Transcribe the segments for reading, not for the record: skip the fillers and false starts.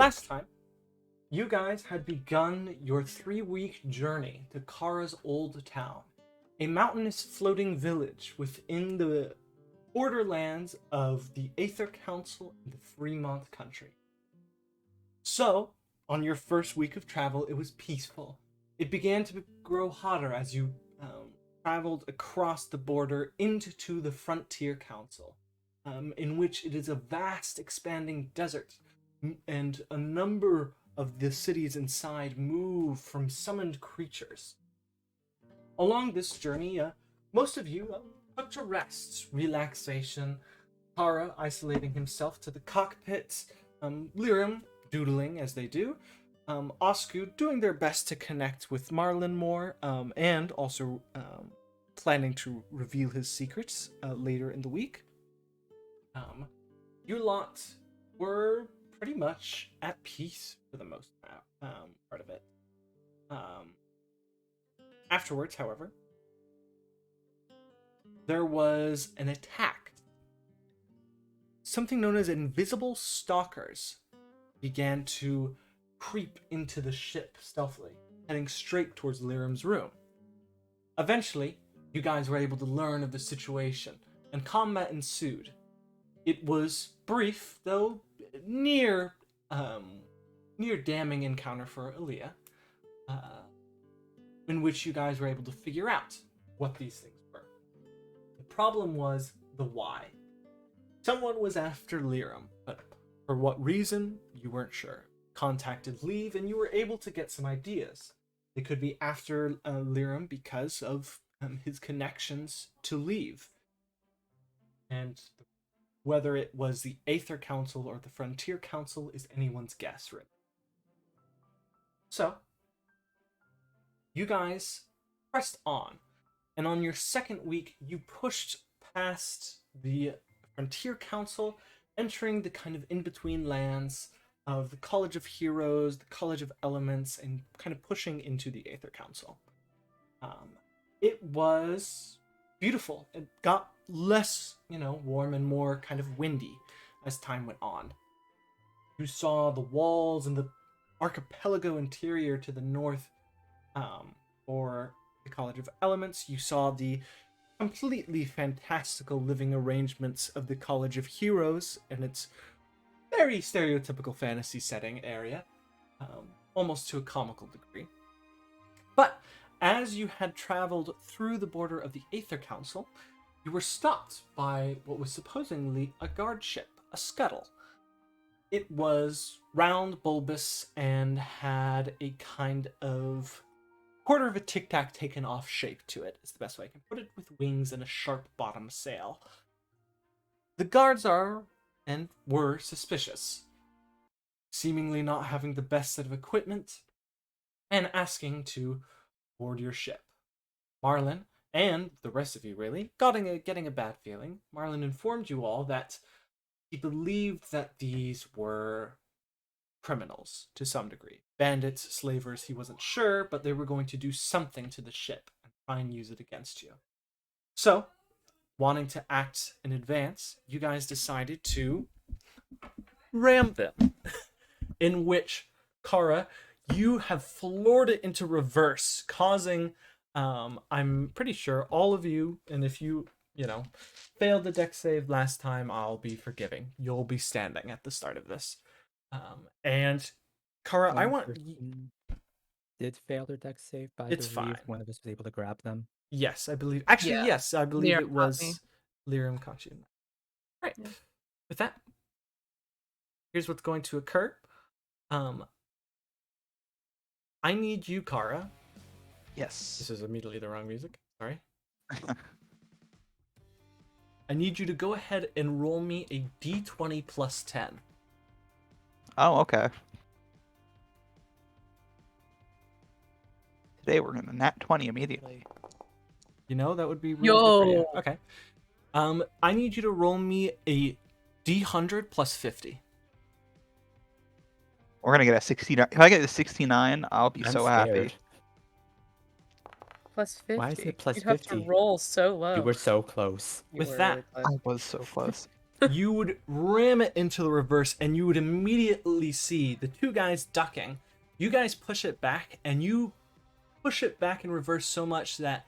Last time, you guys had begun your 3-week journey to Kara's old town, a mountainous floating village within the borderlands of the Aether Council in the Fremont country. So, on your first week of travel, it was peaceful. It began to grow hotter as you traveled across the border into the Frontier Council, in which it is a vast, expanding desert, and a number of the cities inside move from summoned creatures. Along this journey, most of you took to rest, relaxation, Kara isolating himself to the cockpit, Lirim doodling as they do, Asku doing their best to connect with Marlin more, and also planning to reveal his secrets later in the week. You lot were pretty much at peace for the most part of it. Afterwards, however, there was an attack. Something known as invisible stalkers began to creep into the ship stealthily, heading straight towards Lirim's room. Eventually, you guys were able to learn of the situation, and combat ensued. It was brief, though near damning encounter for Alea, in which you guys were able to figure out what these things were. The problem was the why. Someone was after Lirim, but for what reason, you weren't sure. Contacted Liev, and you were able to get some ideas. They could be after Lirim because of his connections to Liev. And whether it was the Aether Council or the Frontier Council is anyone's guess, really. So, you guys pressed on, and on your second week, you pushed past the Frontier Council, entering the kind of in-between lands of the College of Heroes, the College of Elements, and kind of pushing into the Aether Council. It was beautiful. It got less, warm and more kind of windy as time went on. You saw the walls and the archipelago interior to the north for the College of Elements. You saw the completely fantastical living arrangements of the College of Heroes and its very stereotypical fantasy setting area, almost to a comical degree. But as you had traveled through the border of the Aether Council, you were stopped by what was supposedly a guard ship, a scuttle. It was round, bulbous, and had a kind of quarter of a tic-tac taken off shape to it, is the best way I can put it, with wings and a sharp bottom sail. The guards are, and were, suspicious, seemingly not having the best set of equipment, and asking to board your ship. Marlin, and the rest of you really, getting a bad feeling. Marlin informed you all that he believed that these were criminals to some degree. Bandits, slavers, he wasn't sure, but they were going to do something to the ship and try and use it against you. So, wanting to act in advance, you guys decided to ram them. In which, Kara, you have floored it into reverse, causing, I'm pretty sure, all of you, and if you, failed the deck save last time, I'll be forgiving. You'll be standing at the start of this. And, Kara, I want... Did fail their deck save, but I It's believe fine. one of us was able to grab them. Yes, I believe... Actually, Yeah. yes, I believe Lirim it caught was... Lirim caught you. Right. Yeah. With that, here's what's going to occur. I need you, Kara. Yes. This is immediately the wrong music. Sorry. I need you to go ahead and roll me a d20 plus 10. Oh, okay. Today we're gonna nat 20 immediately. That would be really good for you. Yo. Okay. I need you to roll me a d100 plus 50. We're gonna get a 69. If I get a 69, I'll be I'm so scared. happy. Plus 50. Why is it plus You'd have 50? to roll so low. You were so close. You With were that, really close. I was so close. You would ram it into the reverse, and you would immediately see the two guys ducking. You guys push it back, and you push it back in reverse so much that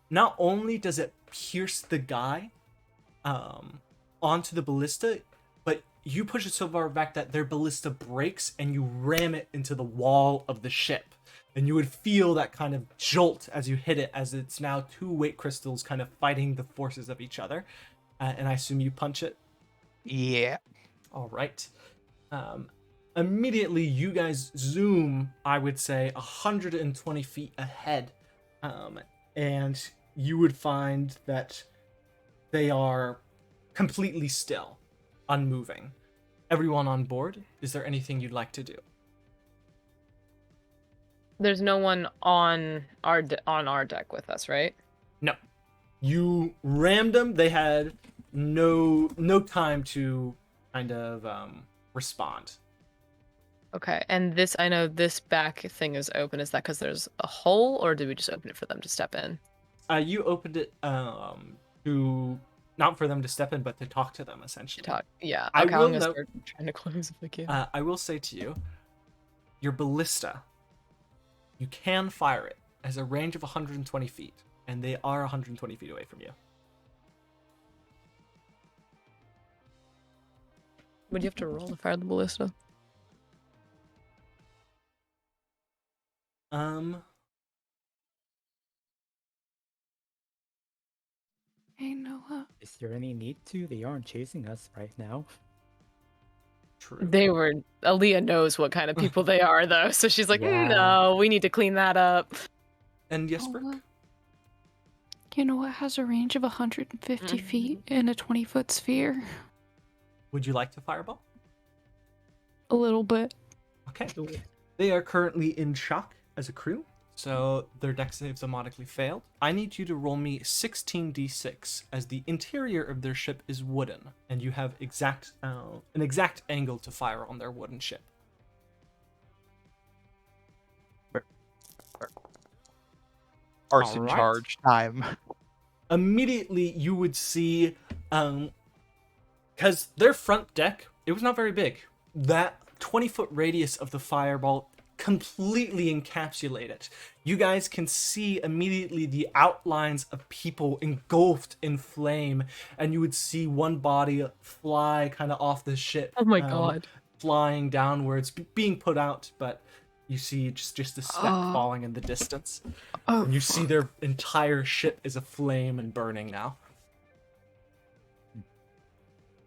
not only does it pierce the guy onto the ballista, but you push it so far back that their ballista breaks, and you ram it into the wall of the ship. And you would feel that kind of jolt as you hit it, as it's now two weight crystals kind of fighting the forces of each other. And I assume you punch it. Yeah. All right. Immediately, you guys zoom, I would say, 120 feet ahead. And you would find that they are completely still, unmoving. Everyone on board, is there anything you'd like to do? There's no one on our deck with us, right? No. You rammed them. They had no time to kind of respond. Okay, and this, I know this back thing is open. Is that because there's a hole, or did we just open it for them to step in? You opened it to, not for them to step in, but to talk to them, essentially. Yeah. I Okay, will I'm gonna note- start trying to close if I can. I will say to you, your ballista, you can fire it, has a range of 120 feet, and they are 120 feet away from you. Would you have to roll to fire the ballista? Hey, Noah. Is there any need to? They aren't chasing us right now. True. Alea knows what kind of people they are, though, so she's like, Yeah. no, we need to clean that up. And Jesper? Noah. You know what has a range of 150 Mhm. feet in a 20-foot sphere? Would you like to fireball? A little bit. Okay. They are currently in shock as a crew, so their dex saves automatically failed. I need you to roll me 16d6, as the interior of their ship is wooden, and you have an exact angle to fire on their wooden ship. Arson Alright. charge time. Immediately, you would see, because their front deck, it was not very big. That 20-foot radius of the fireball completely encapsulate it. You guys can see immediately the outlines of people engulfed in flame, and you would see one body fly kind of off the ship. Oh my god. Flying downwards, being put out, but you see just a speck falling in the distance. Oh, And you see their entire ship is aflame and burning now.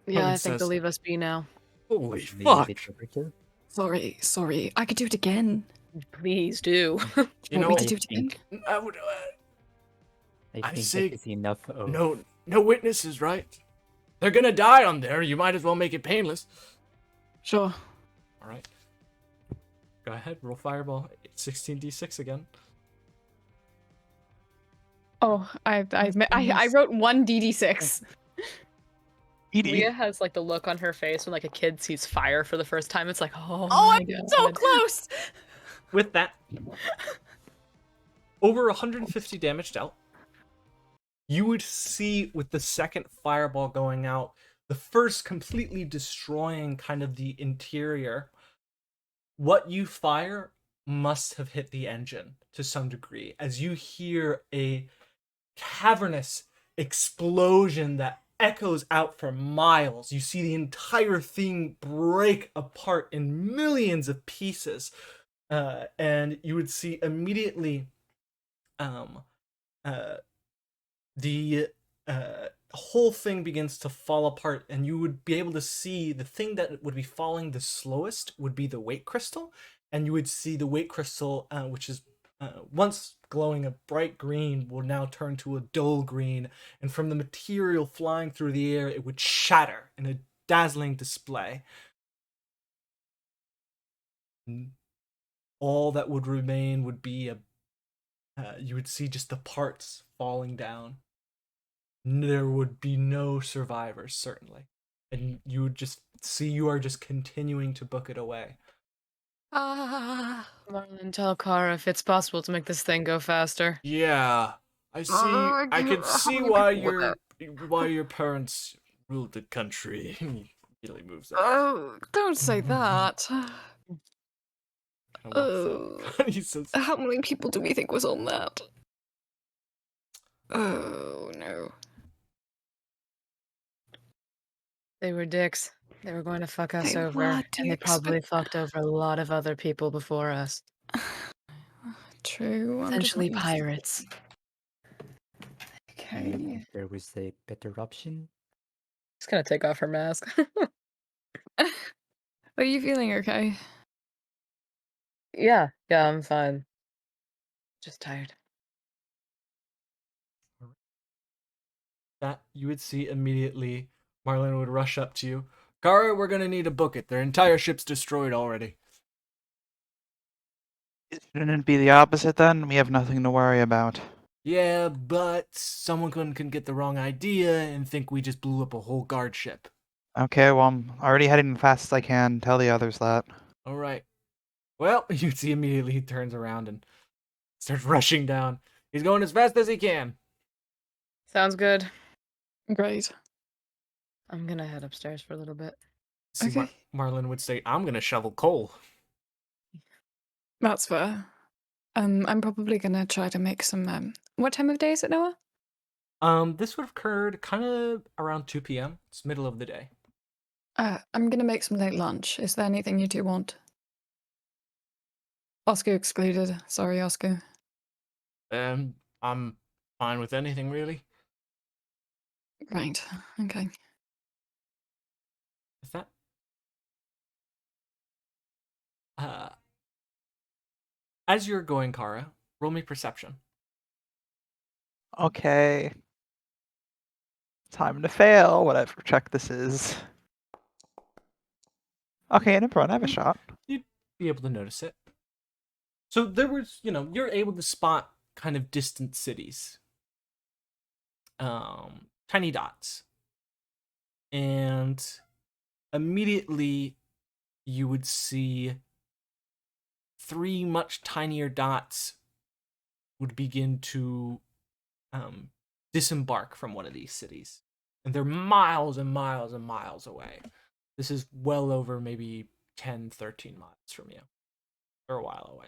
Yeah, Marlin I think says- they'll leave us be now. Holy The fuck! temperature? sorry. I could do it again. Please do. You Want know, me to do it again? I would, I I think say that is enough of... no witnesses, right? They're gonna die on there. You might as well make it painless. Sure. All right. Go ahead, roll fireball. 16d6 again. Oh, I wrote 1 DD6. Edie. Leah has like the look on her face when like a kid sees fire for the first time. It's like, oh Oh, my I'm god. so close. With that, over 150 damage dealt. You would see with the second fireball going out, the first completely destroying kind of the interior. What you fire must have hit the engine to some degree, as you hear a cavernous explosion that echoes out for miles. You see the entire thing break apart in millions of pieces, and you would see immediately the whole thing begins to fall apart, and you would be able to see the thing that would be falling the slowest would be the weight crystal, and you would see the weight crystal, which is once glowing a bright green, will now turn to a dull green, and from the material flying through the air, it would shatter in a dazzling display. And all that would remain would be you would see just the parts falling down. There would be no survivors, certainly. And you would just see you are just continuing to book it away. Marlin, tell Kara if it's possible to make this thing go faster. Yeah, I see. I can see why your parents ruled the country. He immediately moves up. Oh, don't say that. Kind of walks up. He says, How many people do we think was on that? Oh, no. They were dicks. They were going to fuck us They over, were and they dicks, probably fucked over a lot of other people before us. True. I'm just Essentially not used to- pirates. Okay. There was a better option. Just gonna take off her mask. Are you feeling okay? Yeah, I'm fine. Just tired. that you would see immediately Marlin would rush up to you. Gara, we're gonna need to book it. Their entire ship's destroyed already. Shouldn't it be the opposite then? We have nothing to worry about. Yeah, but someone can get the wrong idea and think we just blew up a whole guard ship. Okay, well, I'm already heading as fast as I can. Tell the others that. All right. Well, you see immediately he turns around and starts rushing down. He's going as fast as he can. Sounds good. Great. I'm gonna head upstairs for a little bit. See, Okay. Marlin would say, I'm gonna shovel coal. That's fair. I'm probably gonna try to make some. What time of day is it, Noah? This would have occurred kind of around 2 p.m. It's middle of the day. I'm gonna make some late lunch. Is there anything you two want? Asku excluded. Sorry, Asku. I'm fine with anything really. Right. Okay. Is that as you're going, Kara, roll me perception. Okay. Time to fail, whatever check this is. Okay, no problem. I have a shot. You'd be able to notice it. So there was, you're able to spot kind of distant cities. Tiny dots. And immediately you would see 3 much tinier dots would begin to disembark from one of these cities. And they're miles and miles and miles away. This is well over maybe 10, 13 miles from you. Or a while away.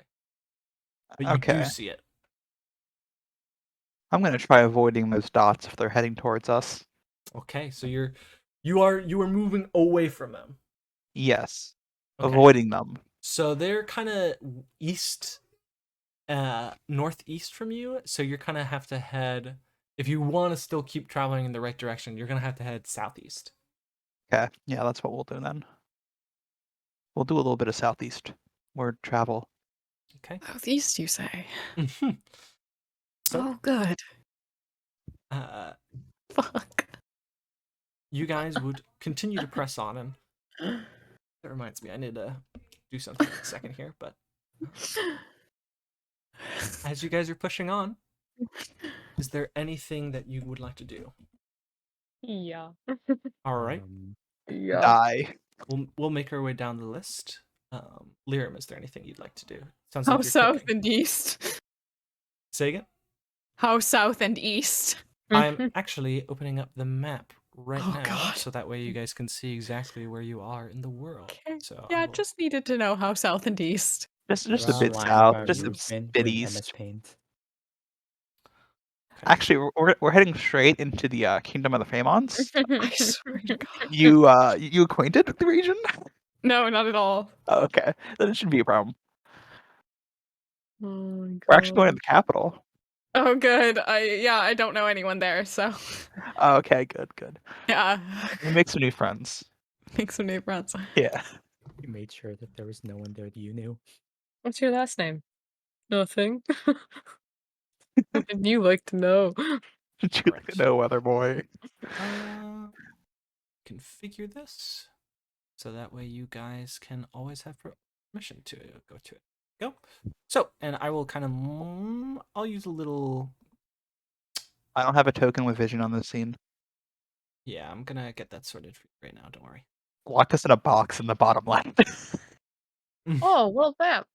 But you Okay. do see it. I'm gonna try avoiding those dots if they're heading towards us. Okay, so you are moving away from them. Yes. Okay. Avoiding them. So they're kind of east, northeast from you. So you're kind of have to head. If you want to still keep traveling in the right direction, you're gonna have to head southeast. Okay. Yeah, that's what we'll do then. We'll do a little bit of southeast word travel. Okay. Southeast, you say? So, Oh, good. Fuck. you guys would continue to press on, and that reminds me, I need to do something in a second here. But as you guys are pushing on, is there anything that you would like to do? Yeah. All right. Yeah. Die. We'll make our way down the list. Lirim, is there anything you'd like to do? Sounds How like you're south cooking. and east? Say again? How south and east? I'm actually opening up the map right Oh, now, God. so that way you guys can see exactly where you are in the world. Okay. So Yeah, I will- just needed to know how south and east. Just a Draw bit line south. of Just a movement bit with east. MS Paint. okay. Actually, we're heading straight into the Kingdom of the Famons. I swear to God. You acquainted with the region? No, not at all. Oh, okay, then it shouldn't be a problem. Oh my We're actually going to God. the capital. Oh, good. I don't know anyone there, so Oh, okay, good. yeah. We'll make some new friends. Make some new friends. Yeah. You made sure that there was no one there that you knew. What's your last name? Nothing. Wouldn't you like to know? Did you Right. know, weather boy? Configure this so that way you guys can always have permission to go to it. Go. So, and I will kind of, I'll use a little. I don't have a token with vision on this scene. Yeah, I'm gonna get that sorted for you right now. Don't worry. Lock us in a box in the bottom left. Oh, world map.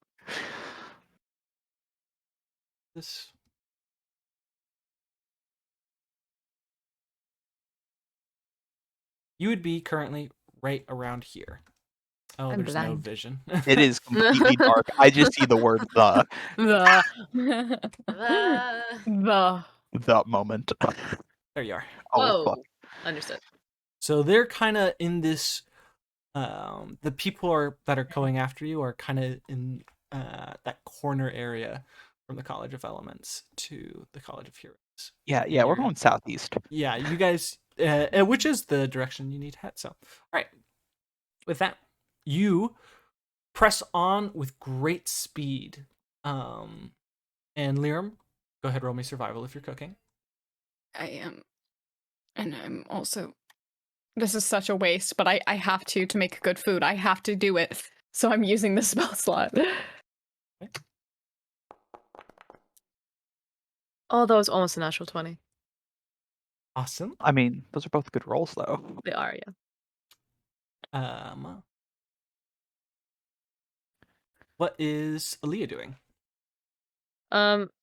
This. You would be currently right around here. Oh, I'm there's no blind. vision. It is completely dark. I just see the word the The moment. There you are. Oh fuck. Whoa. Understood. So they're kind of in this. The people that are going after you are kind of in that corner area from the College of Elements to the College of Heroes. Yeah, And we're you're- going southeast. Yeah, you guys, which is the direction you need to head. So, all right. With that, you press on with great speed. And Lirim, go ahead, roll me survival if you're cooking. I am. And I'm also. This is such a waste, but I have to make good food. I have to do it. So I'm using the spell slot. Oh, that was almost a natural 20. Awesome. I mean, those are both good rolls though. They are, yeah. What is Aaliyah doing?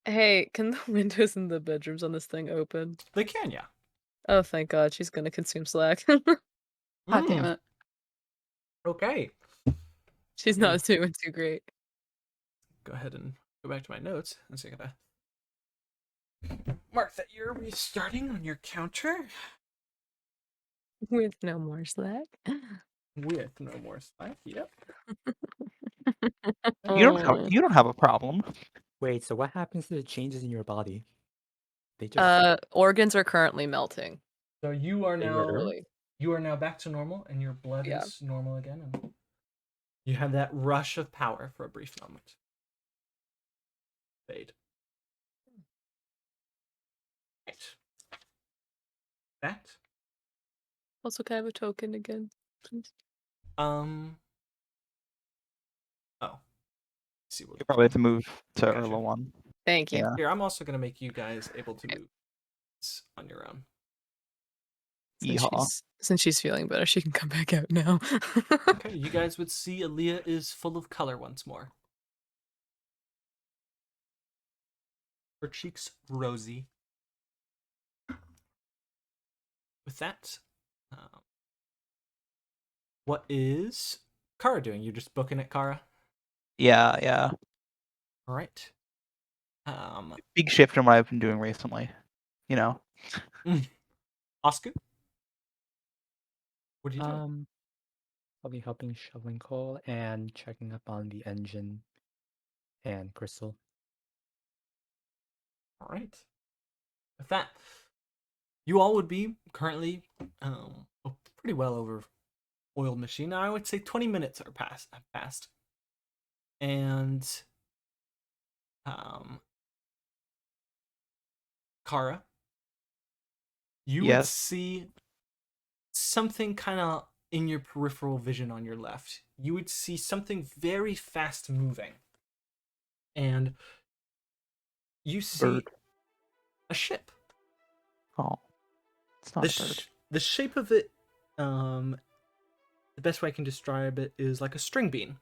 Hey, can the windows in the bedrooms on this thing open? They can, yeah. Oh, thank God, she's gonna consume Slack. God damn it. Okay. She's not doing too great. Go ahead and go back to my notes. And so I gotta mark that you're restarting on your counter With no more Slack. with no more Slack. Yep. You don't have a problem. Wait, so what happens to the changes in your body? They just Organs are currently melting. So you are now Literally. back to normal, and your blood Yeah. is normal again, and you have that rush of power for a brief moment. Fade. Right. That. Also, can I have a token again, please? Oh. See what You probably have to move to Gotcha. Erla 1. Thank you. Yeah. Here, I'm also gonna make you guys able to move on your own. Since she's feeling better, she can come back out now. Okay, you guys would see Aaliyah is full of color once more. Her cheeks rosy. With that, what is Kara doing? You're just booking it, Kara? Yeah. All right. Big shift in what I've been doing recently. You know. Asku? What are you doing? I'll be helping shoveling coal and checking up on the engine and Crystal. All right. With that, you all would be currently pretty well over oiled machine. Now, I would say 20 minutes have passed. And Kara, you would Yes. see something kind of in your peripheral vision on your left. You would see something very fast moving. And you see Bird. a ship. Oh. It's not a bird. The shape of it, the best way I can describe it is like a string bean.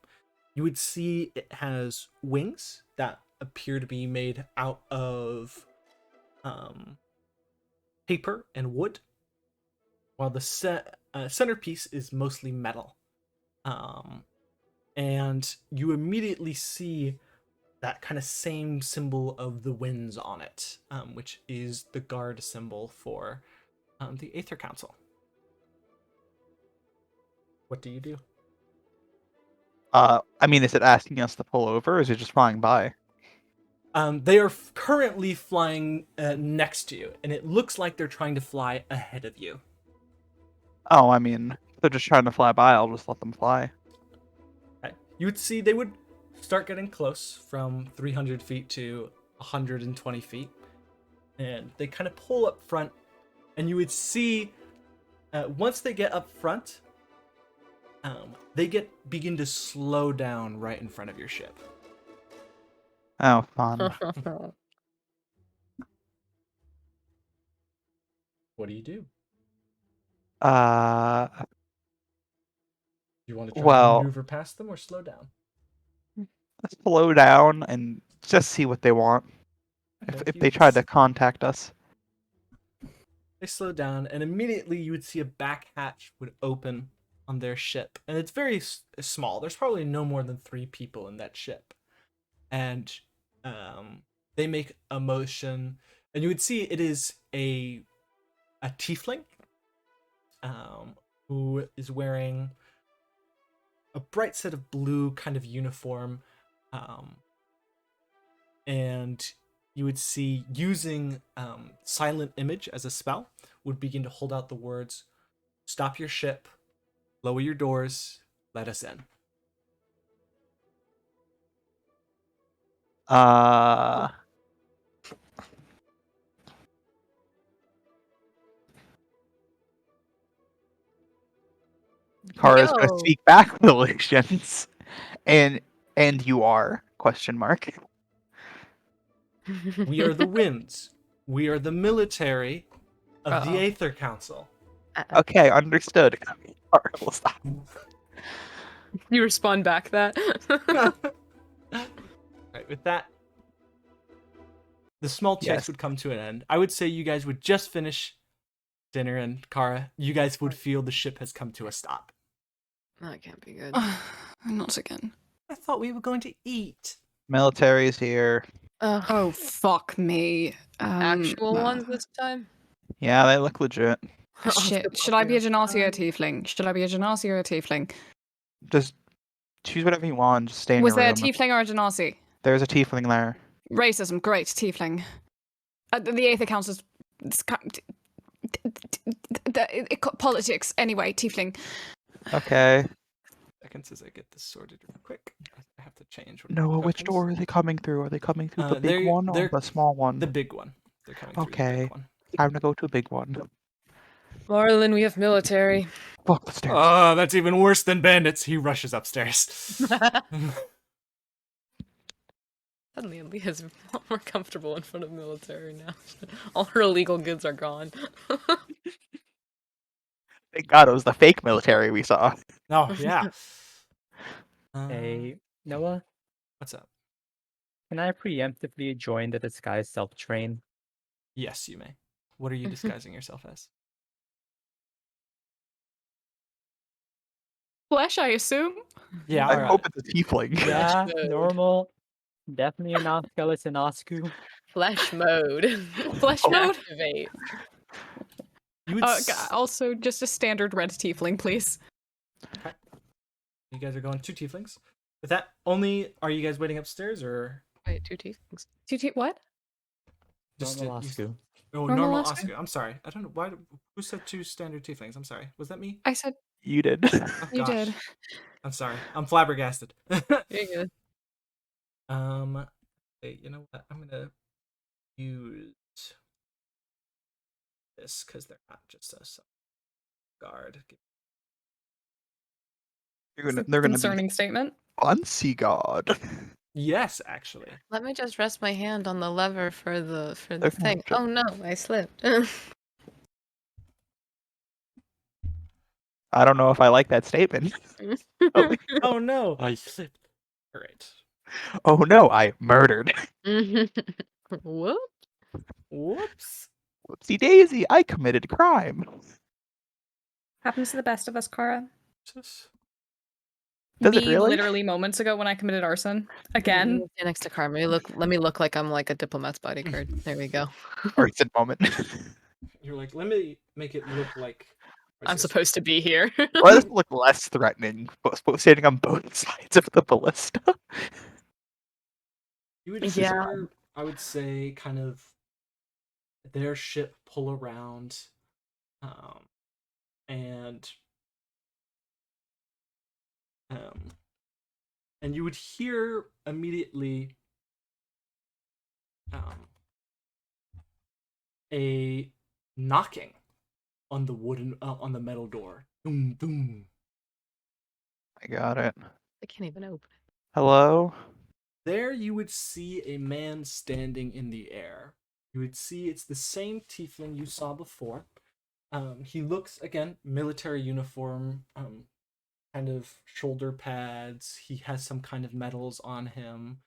You would see it has wings that appear to be made out of paper and wood, while the centerpiece is mostly metal. And you immediately see that kind of same symbol of the winds on it, which is the guard symbol for the Aether Council. What do you do? I mean, is it asking us to pull over, or is it just flying by? They are currently flying next to you, and it looks like they're trying to fly ahead of you. Oh, I mean, if they're just trying to fly by, I'll just let them fly. Okay. You would see they would start getting close from 300 feet to 120 feet, and they kind of pull up front, and you would see once they get up front, they begin to slow down right in front of your ship. Oh, fun. What do you do? You want to try to maneuver past them or slow down? Let's slow down and just see what they want. Okay, If they try to contact us. They slow down, and immediately you would see a back hatch would open on their ship, and it's very small. There's probably no more than 3 people in that ship, and they make a motion, and you would see it is a tiefling, who is wearing a bright set of blue kind of uniform, and you would see using silent image as a spell would begin to hold out the words, "Stop your ship, lower your doors, let us in." Kara's gonna Yo. speak back relations. And you are ? We are the winds. We are the military of the Uh-oh. Aether Council. Okay, understood. Kara will stop. You respond back that. Right, with that, the small checks Yes. would come to an end. I would say you guys would just finish dinner, and Kara, you guys would feel the ship has come to a stop. That can't be good. Not again. I thought we were going to eat. Military's here. Oh, fuck me. Actual ones this time? Yeah, they look legit. Shit. Should I be a Genasi or a tiefling? Should I be a Genasi or a tiefling? Just choose whatever you want. Just stay in Was your there a room. tiefling or a Genasi? There's a tiefling there. Racism. Great. Tiefling. The Aether Council's... Politics. Anyway, tiefling. Okay. Seconds as I get this sorted real quick. I have to change. what Noah, which tokens. door are they coming through? Are they coming through the big they're- one or they're- the small one? The big one. They're coming through the Okay. big one. Time to go to a big one. Marlin, we have military. Fuck the stairs. Oh, that's even worse than bandits. He rushes upstairs. Suddenly, Leah's a lot more comfortable in front of military now. All her illegal goods are gone. Thank God it was the fake military we saw. Oh, yeah. Hey, Noah, What's up? can I preemptively join the disguised self-train? Yes, you may. What are you disguising yourself as? Flesh, I assume? Yeah, I alright. hope it's a tiefling. Yeah, mode. normal. Definitely not skeleton Asku. Flesh mode. Flesh mode? Activate. You would Also, just a standard red tiefling, please. You guys are going 2 tieflings. With that, only are you guys waiting upstairs or Wait, 2 teeth? What? just Normal you- Asku. Oh, Normal normal Asku? Asku. I'm sorry. I don't know why. Who said 2 standard tieflings? I'm sorry. Was that me? I said You did. Oh, you gosh. did. I'm sorry. I'm flabbergasted. You're good. Hey, you know what? I'm gonna use this because they're not just a guard. They're gonna be Concerning statement. fancy god. Yes, actually. Let me just rest my hand on the lever for the They're thing. fine. Oh no, I slipped. I don't know if I like that statement. Oh no, I slipped. All right. Oh no, I murdered. Whoop. Whoops. Whoopsie daisy, I committed crime. Happens to the best of us, Kara. Just- Does Me it really? literally moments ago when I committed arson. Again. Stand next to Carmen. Let me look like I'm like a diplomat's bodyguard. There we go. Arson moment. You're like, let me make it look like I'm supposed to be here. Let us look less threatening, standing on both sides of the ballista. You would Yeah. hear, I would say, kind of their ship pull around, and you would hear immediately a knocking on the wooden on the metal door. Boom, boom. I got it. I can't even open it. Hello? There you would see a man standing in the air. You would see it's the same tiefling you saw before. He looks, again, military uniform, kind of shoulder pads. He has some kind of medals on him.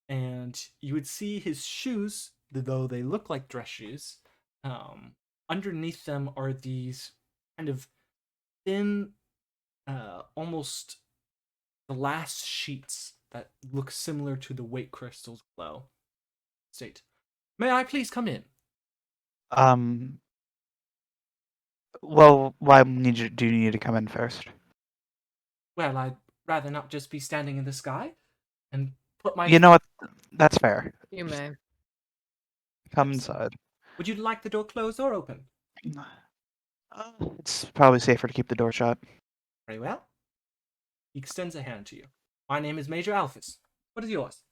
And you would see his shoes though they look like dress shoes, underneath them are these kind of thin, almost glass sheets that look similar to the weight crystals below. State, may I please come in? Well, why do you need to come in first? Well, I'd rather not just be standing in the sky and put my... You know what? That's fair. You may. Come Yes. inside. Would you like the door closed or open? It's probably safer to keep the door shut. Very well. He extends a hand to you. My name is Major Alphys. What is yours?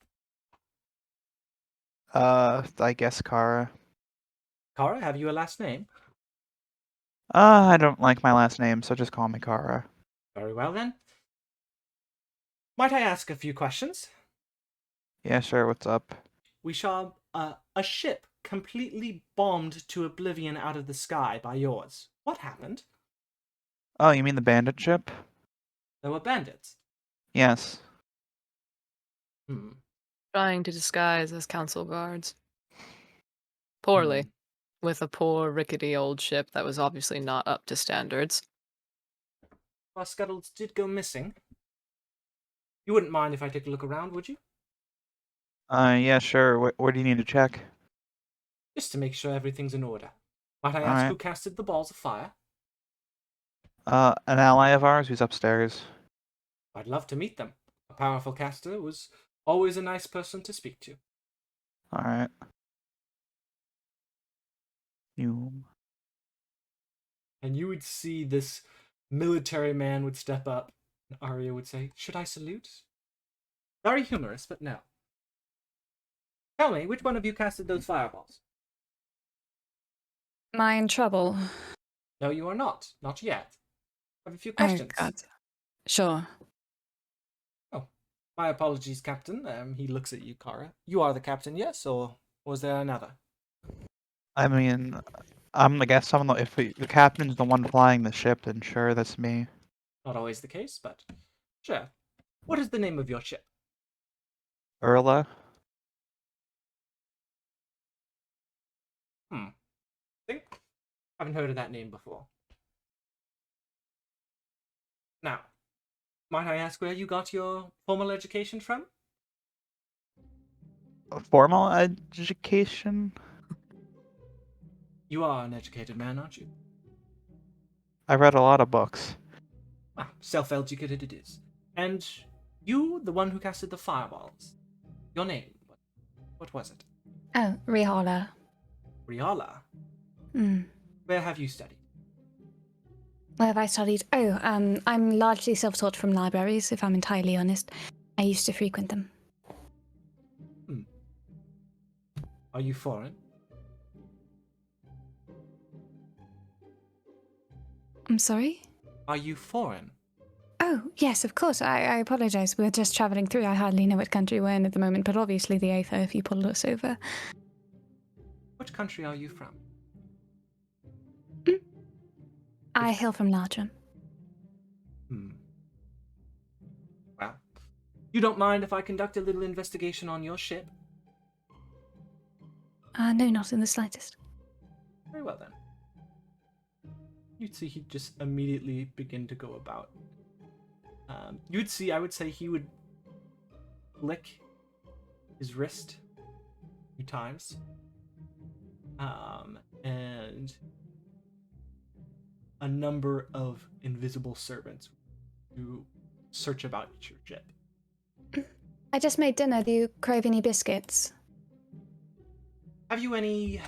I guess Kara. Kara, have you a last name? I don't like my last name, so just call me Kara. Very well then. Might I ask a few questions? Yeah, sure, what's up? We saw a ship completely bombed to oblivion out of the sky by yours. What happened? Oh, you mean the bandit ship? There were bandits. Yes. Hmm. Trying to disguise as council guards. Poorly. With a poor, rickety old ship that was obviously not up to standards. Our scuttles did go missing. You wouldn't mind if I took a look around, would you? Yeah, sure. Where do you need to check? Just to make sure everything's in order. Might I ask Alright. who casted the balls of fire? An ally of ours who's upstairs. I'd love to meet them. A powerful caster was always a nice person to speak to. Alright. You... And you would see this military man would step up, and Aria would say, "Should I salute?" Very humorous, but no. Tell me, which one of you casted those fireballs? Am I in trouble? No, you are not. Not yet. I have a few Oh, questions. God. Sure. Oh, my apologies, Captain. He looks at you, Kara. You are the captain, yes, or was there another? I mean, I guess if the captain's the one flying the ship, then sure, that's me. Not always the case, but sure. What is the name of your ship? Urla? Think? Haven't heard of that name before. Now, might I ask where you got your formal education from? Formal education? You are an educated man, aren't you? I read a lot of books. Ah, self-educated it is. And you, the one who casted the fireballs. Your name, what was it? Oh, Rihala. Riala. Hmm. Where have you studied? Where have I studied? Oh, I'm largely self-taught from libraries, if I'm entirely honest. I used to frequent them. Are you foreign? I'm sorry? Are you foreign? Oh, yes, of course. I apologize. We're just traveling through. I hardly know what country we're in at the moment, but obviously the Aether if you pulled us over. Which country are you from? I hail from Largem. Well, you don't mind if I conduct a little investigation on your ship? No, not in the slightest. Very well then. You'd see he'd just immediately begin to go about. You'd see, I would say he would flick his wrist a few times. And a number of invisible servants who search about your ship. I just made dinner. Do you crave any biscuits? Have you any...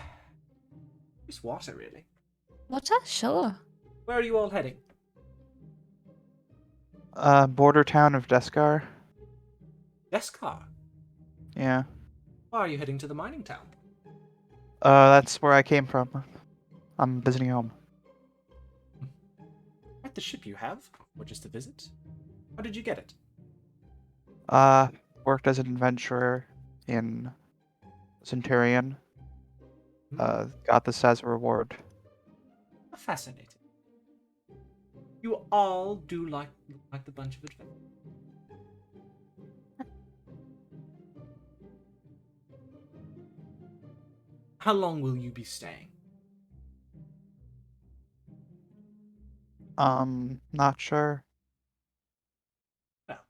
just water, really? Water? Sure. Where are you all heading? Border town of Descar. Descar. Yeah. Why are you heading to the mining town? That's where I came from. I'm visiting home. Quite the ship you have, or just a visit. How did you get it? Worked as an adventurer in Centurion. Got this as a reward. Fascinating. You all do look like the bunch of adventurers. How long will you be staying? Not sure. Well,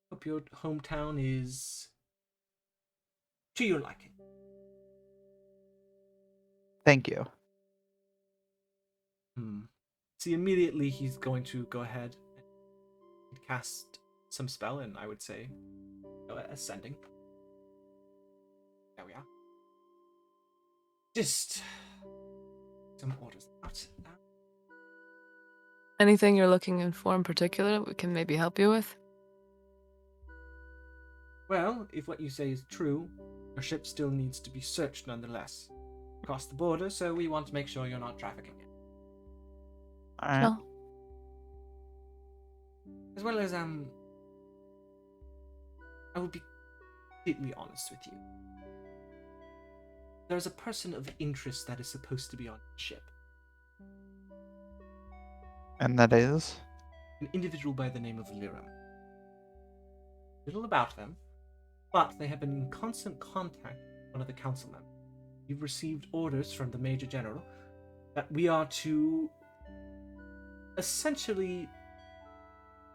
hope your hometown is to your liking. Thank you. See, immediately he's going to go ahead and cast some spell, and I would say ascending. There we are. Just some orders out. Anything you're looking for in particular that we can maybe help you with? Well, if what you say is true, your ship still needs to be searched nonetheless. Across the border, so we want to make sure you're not trafficking it. Alright. No. As well as, I will be completely honest with you. There's a person of interest that is supposed to be on the ship. And that is? An individual by the name of Lirim. Little about them, but they have been in constant contact with one of the council members. You've received orders from the Major General that we are to essentially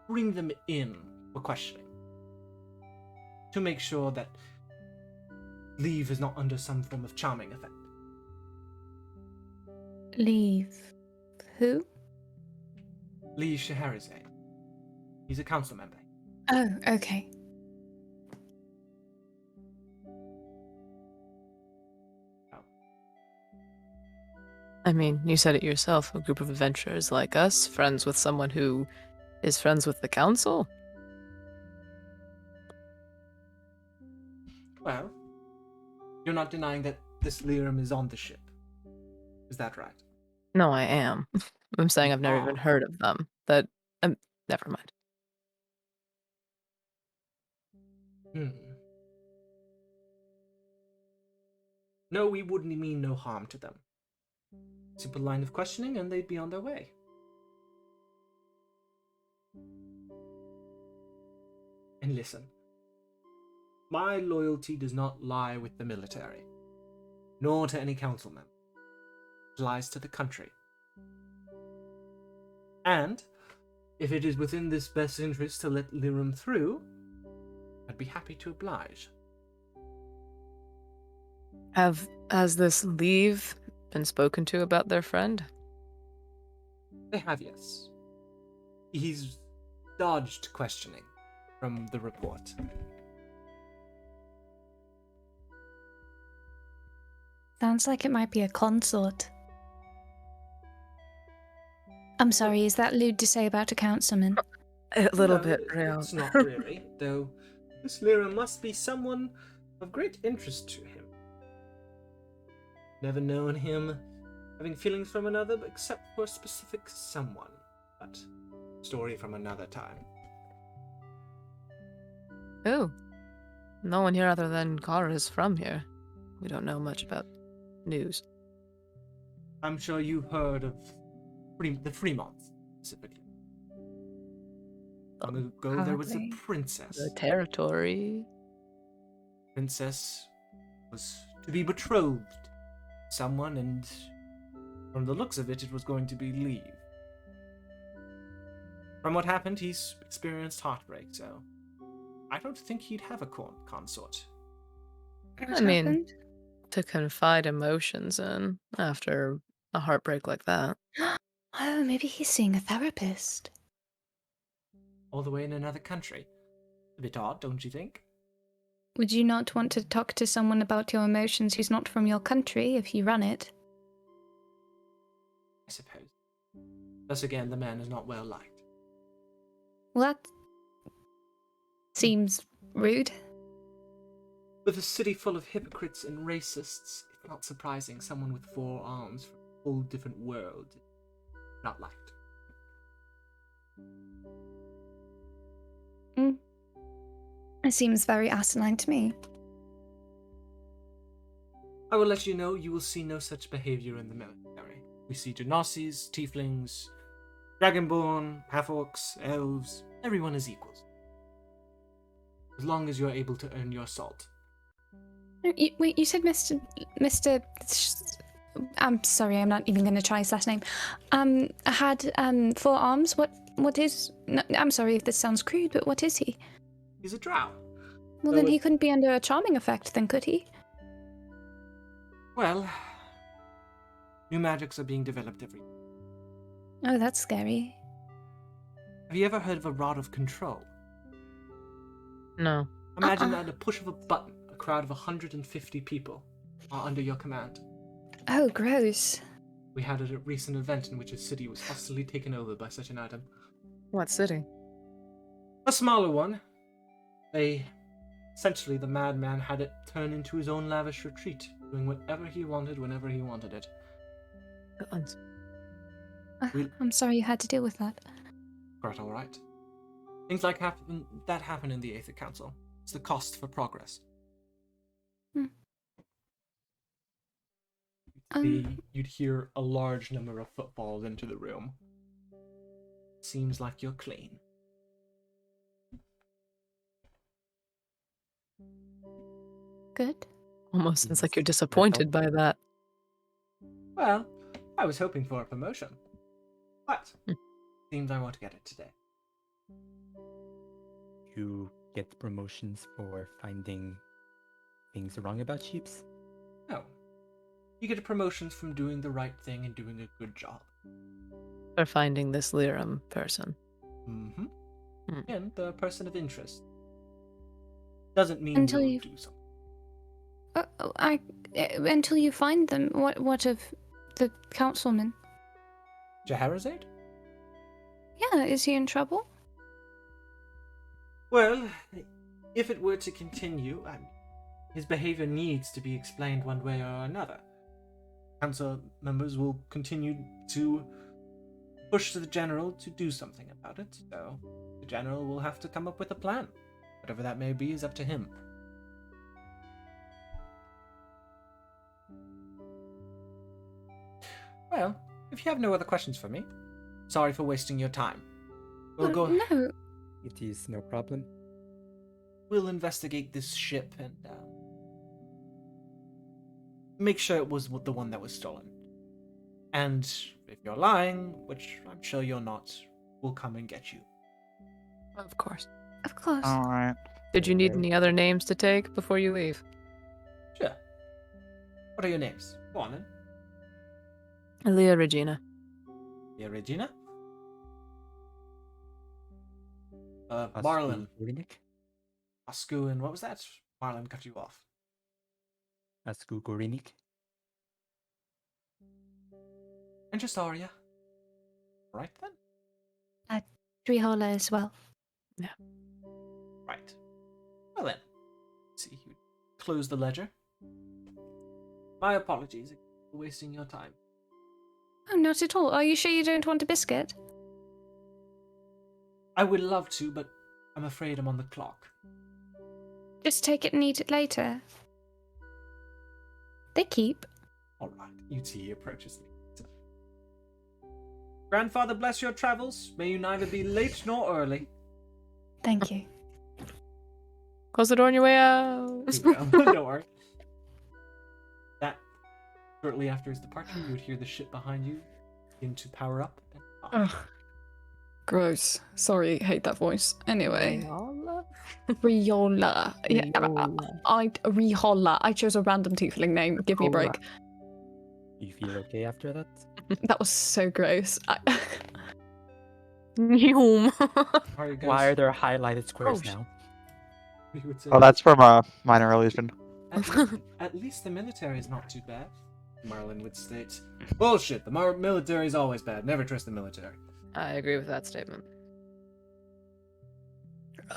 bring them in for questioning. To make sure that Liev is not under some form of charming effect. Leave. Who? Liev Scheherazade. He's a council member. Oh, okay. I mean, you said it yourself, a group of adventurers like us, friends with someone who is friends with the council? Well, you're not denying that this Lirim is on the ship. Is that right? No, I am. I'm saying I've never even Ah. heard of them. That, never mind. No, we wouldn't mean no harm to them. Simple line of questioning and they'd be on their way. And listen, my loyalty does not lie with the military, nor to any council member. It lies to the country. And if it is within this best interest to let Lirim through, I'd be happy to oblige. Has this Liev been spoken to about their friend? They have, yes. He's dodged questioning from the report. Sounds like it might be a consort. I'm sorry, is that lewd to say about a councilman? A little No, bit real. It's not really, though this Lirim must be someone of great interest to him. Never known him having feelings from another except for a specific someone. But story from another time. Oh. No one here other than Kara is from here. We don't know much about news. I'm sure you've heard of the Fremonts, specifically. Long ago, there was a Hardly. princess. The territory. Princess was to be betrothed to someone, and from the looks of it, it was going to be Liev. From what happened, he's experienced heartbreak, so I don't think he'd have a consort. What I mean, happened? to confide emotions in after a heartbreak like that. Oh, maybe he's seeing a therapist. All the way in another country. A bit odd, don't you think? Would you not want to talk to someone about your emotions who's not from your country if you run it? I suppose. Thus again, the man is not well liked. Well, that seems rude. With a city full of hypocrites and racists, it's not surprising someone with 4 arms from a whole different world is not liked. It seems very asinine to me. I will let you know you will see no such behavior in the military. We see Genasi, Tieflings, Dragonborn, Half-Orcs, Elves, everyone is equals. As long as you're able to earn your salt. No, wait, you said Mr. I'm sorry, I'm not even going to try his last name. Had 4 arms. What is? No, I'm sorry if this sounds crude, but what is he? He's a drow. Well, So then he it- couldn't be under a charming effect, then could he? Well, new magics are being developed every. Oh, that's scary. Have you ever heard of a rod of control? No. Imagine at a push of a button, a crowd of 150 people are under your command. Oh, gross. We had a recent event in which a city was hostilely taken over by such an item. What city? A smaller one. Essentially, the madman had it turn into his own lavish retreat, doing whatever he wanted whenever he wanted it. Scotland. I'm sorry you had to deal with that. Quite all right. Things like that happen in the Aether Council. It's the cost for progress. You'd hear a large number of footfalls into the room. Seems like you're clean. Good. Almost sounds like you're disappointed by that. Well, I was hoping for a promotion. But seems I won't get it today. You get promotions for finding things wrong about sheeps? No. You get promotions from doing the right thing and doing a good job. For finding this Lirim person. Mm-hmm. Hmm. And the person of interest. Doesn't mean Until you'll you- do something. Until you find them, what of the councilman? Jaharazade? Yeah, is he in trouble? Well, if it were to continue, his behavior needs to be explained one way or another. Council members will continue to push to the general to do something about it, so the general will have to come up with a plan. Whatever that may be is up to him. Well, if you have no other questions for me, sorry for wasting your time. We'll go. No. It is no problem. We'll investigate this ship and make sure it was the one that was stolen. And if you're lying, which I'm sure you're not, we'll come and get you. Of course. Of course. All right. Did you need Okay. any other names to take before you leave? Sure. What are your names? Go on then. Alea Regina. Yeah, Regina? Asku Marlin. Gorinik? Asku, and what was that? Marlin cut you off. Asku Gorinik? And just Aria. Right then? Trihola as well. Right. Well then. Let's see, you close the ledger. My apologies for wasting your time. Oh, not at all. Are you sure you don't want a biscuit? I would love to, but I'm afraid I'm on the clock. Just take it and eat it later. They keep. Alright, UT approaches me. Grandfather, bless your travels. May you neither be late nor early. Thank you. Close the door on your way out. Don't worry. That, shortly after his departure, you would hear the ship behind you begin to power up. And off. Ugh. Gross. Sorry, hate that voice. Anyway. Riola? Riola. Yeah, Rihola. I chose a random tiefling name. Give me a break. Do you feel okay after that? That was so gross. Yum. How are you guys? Why are there highlighted squares Gross. now? You would say, Oh, that's from Minor Illusion. at least the military is not too bad. Marlin would state. Bullshit. The military is always bad. Never trust the military. I agree with that statement.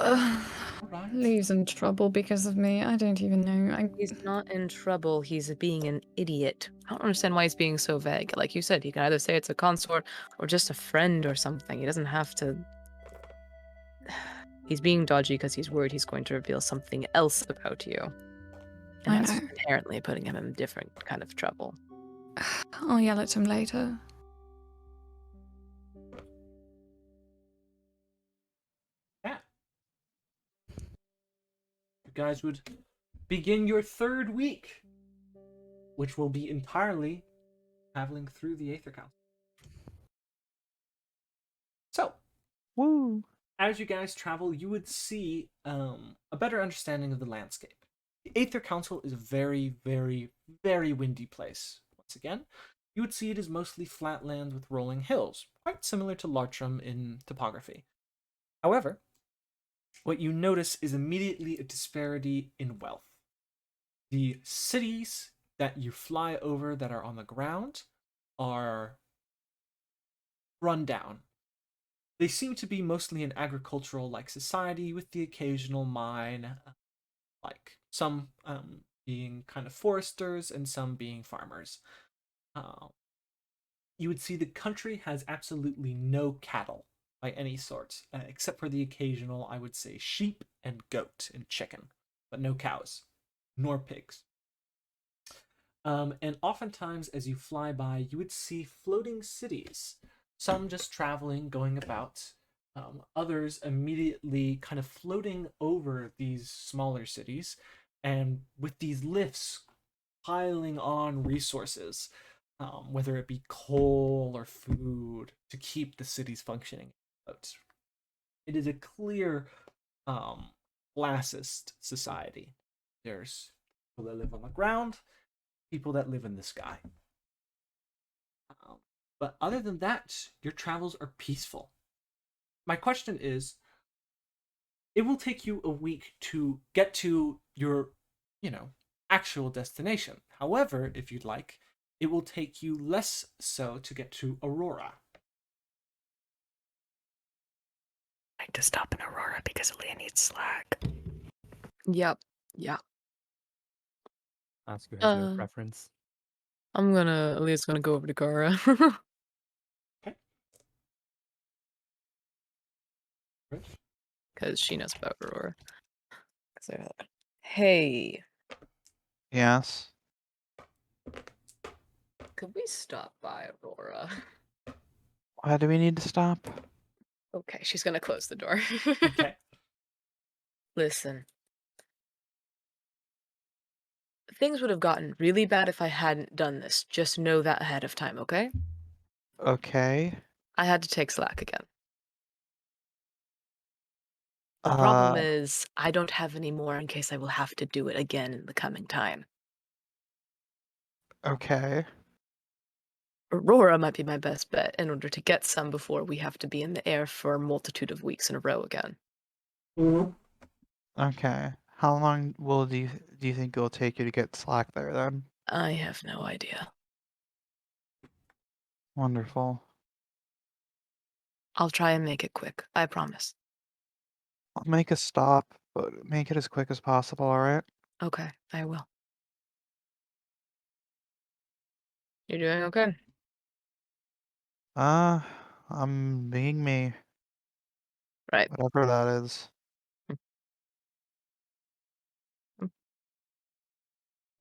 Alright. Leaves in trouble because of me. I don't even know. He's not in trouble. He's being an idiot. I don't understand why he's being so vague. Like you said, he can either say it's a consort or just a friend or something. He doesn't have to. He's being dodgy because he's worried he's going to reveal something else about you. And I that's know. inherently putting him in different kind of trouble. I'll yell at him later. Yeah. You guys would begin your third week, which will be entirely traveling through the Aether Council. So, Woo! as you guys travel, you would see a better understanding of the landscape. The Aether Council is a very, very, very windy place. Once again, you would see it as mostly flat land with rolling hills, quite similar to Lartrum in topography. However, what you notice is immediately a disparity in wealth. The cities that you fly over that are on the ground are run down. They seem to be mostly an agricultural-like society with the occasional mine, like some being kind of foresters and some being farmers. You would see the country has absolutely no cattle by any sort, except for the occasional, I would say, sheep and goat and chicken, but no cows, nor pigs. And oftentimes, as you fly by, you would see floating cities, some just traveling, going about, others immediately kind of floating over these smaller cities, and with these lifts piling on resources, whether it be coal or food, to keep the cities functioning. It is a clear classist society. There's people that live on the ground, people that live in the sky. But other than that, your travels are peaceful. My question is, it will take you a week to get to your, actual destination. However, if you'd like, it will take you less so to get to Aurora. I like to stop in Aurora because Alea needs slack. Yep. Yeah. Asku has no preference. Alea's gonna go over to Gara. Okay. Rich? Because she knows about Aurora. Hey, Yes. could we stop by Aurora? Why do we need to stop? Okay, she's gonna close the door. Okay. Listen. Things would have gotten really bad if I hadn't done this. Just know that ahead of time, okay? Okay. I had to take slack again. The problem is, I don't have any more in case I will have to do it again in the coming time. Okay. Aurora might be my best bet in order to get some before we have to be in the air for a multitude of weeks in a row again. Okay. How long do you think it'll take you to get slack there then? I have no idea. Wonderful. I'll try and make it quick, I promise. I'll make a stop, but make it as quick as possible, alright? Okay, I will. You're doing okay? I'm being me. Right. Whatever that is.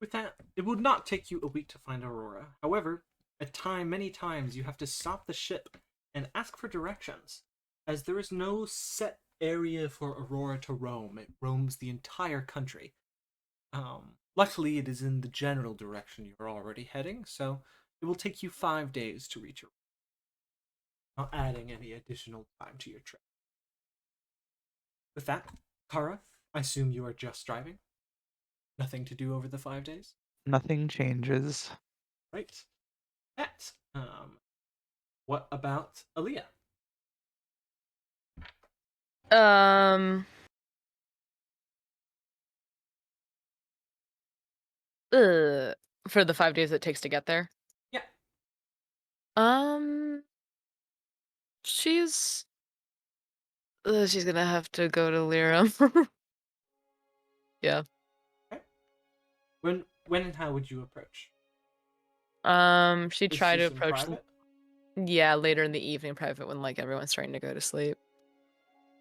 With that, it would not take you a week to find Aurora. However, many times you have to stop the ship and ask for directions, as there is no set area for Aurora to roam. It roams the entire country. Luckily, it is in the general direction you're already heading, so it will take you 5 days to reach Aurora, not adding any additional time to your trip. With that, Kara, I assume you are just driving? Nothing to do over the 5 days? Nothing changes. Right. That. What about Alea? For the 5 days it takes to get there? Yeah. She's gonna have to go to Lirim. Yeah. Okay. When and how would you approach? She Is tried to this in approach private? yeah, later in the evening private when like everyone's starting to go to sleep.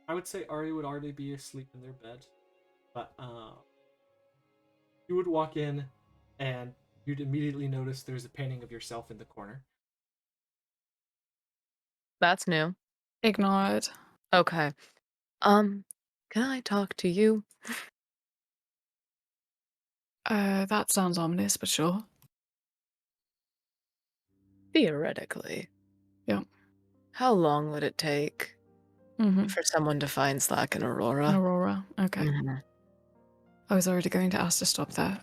I would say Ari would already be asleep in their bed, but you would walk in, and you'd immediately notice there's a painting of yourself in the corner. That's new. Ignore it. Okay. Can I talk to you? That sounds ominous, but sure. Theoretically. Yeah. How long would it take Mm-hmm. for someone to find Slack in Aurora? Aurora. Okay. Mhm. I was already going to ask to stop there.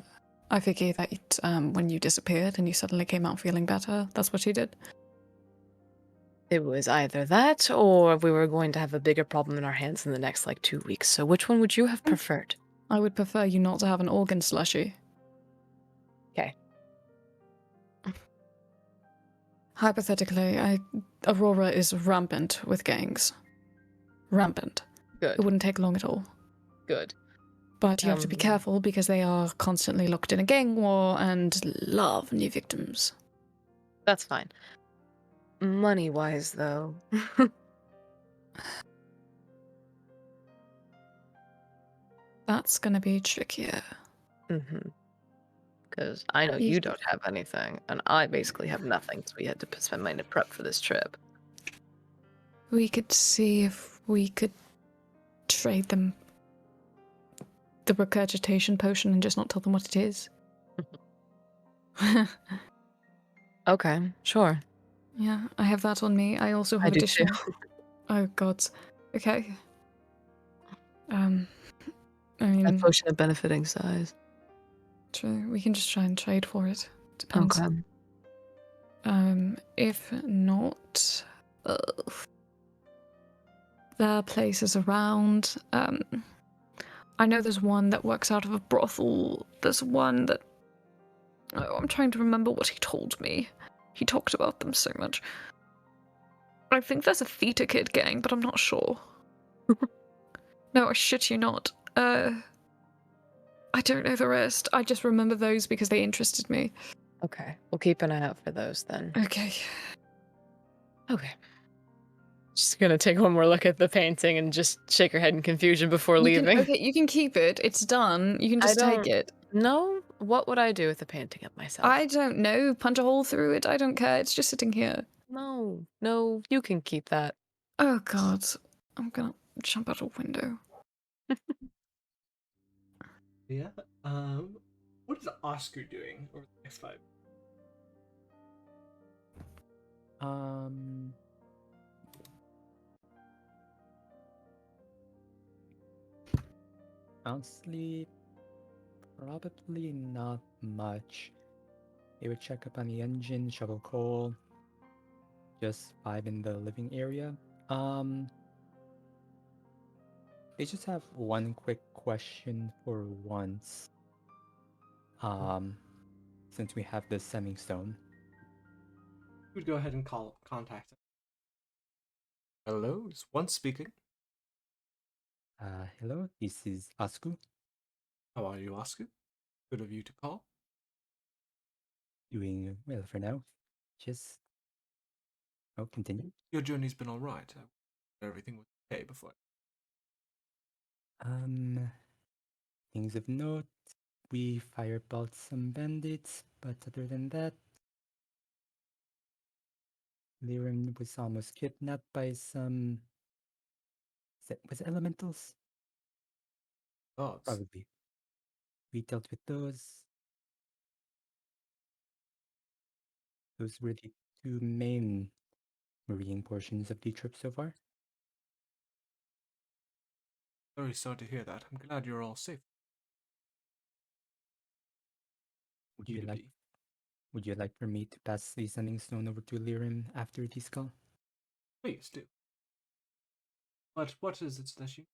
I figured that when you disappeared and you suddenly came out feeling better, that's what you did. It was either that, or we were going to have a bigger problem in our hands in the next, 2 weeks. So which one would you have preferred? I would prefer you not to have an organ slushy. Okay. Hypothetically, Aurora is rampant with gangs. Rampant. It Good. wouldn't take long at all. Good. But you have to be careful because they are constantly locked in a gang war and love new victims. That's fine. Money-wise, though. That's gonna be trickier. Mm-hmm. Because I know You- you don't have anything, and I basically have nothing, so we had to spend money to prep for this trip. We could see if we could trade them the regurgitation potion and just not tell them what it is. Okay, sure. Yeah, I have that on me. I also I have do additional. too. Oh god. Okay. I A mean, potion of benefiting size. true. We can just try and trade for it. Depends. Okay. If not, there are places around. I know there's one that works out of a brothel. There's one that. Oh, I'm trying to remember what he told me. He talked about them so much. I think there's a Theta Kid gang, but I'm not sure. No, I shit you not. I don't know the rest. I just remember those because they interested me. Okay, we'll keep an eye out for those then. Okay. Okay. Just gonna take one more look at the painting and just shake her head in confusion before leaving. Okay, you can keep it. It's done. You can just take it. No? What would I do with the painting of myself? I don't know. Punch a hole through it. I don't care. It's just sitting here. No, you can keep that. Oh god. I'm gonna jump out a window. Yeah. What is Asku doing over the next 5? Honestly, probably not much. They would check up on the engine, shovel coal, just vibe in the living area. They just have one quick question for once. Since we have the sending stone. You would go ahead and contact him. Hello, is one speaking. Hello, this is Asku. How are you, Asku? Good of you to call. Doing well for now. Just continue. Your journey's been all right. Everything was okay before. Things of note. We fireballed some bandits, but other than that, Lirim was almost kidnapped by some. Was it elementals? Gods. Probably. We dealt with those. Those were the two main marine portions of the trip so far. Very sorry to hear that. I'm glad you're all safe. Would you like for me to pass the sending stone over to Lirim after this call? Please do. But what is it that you...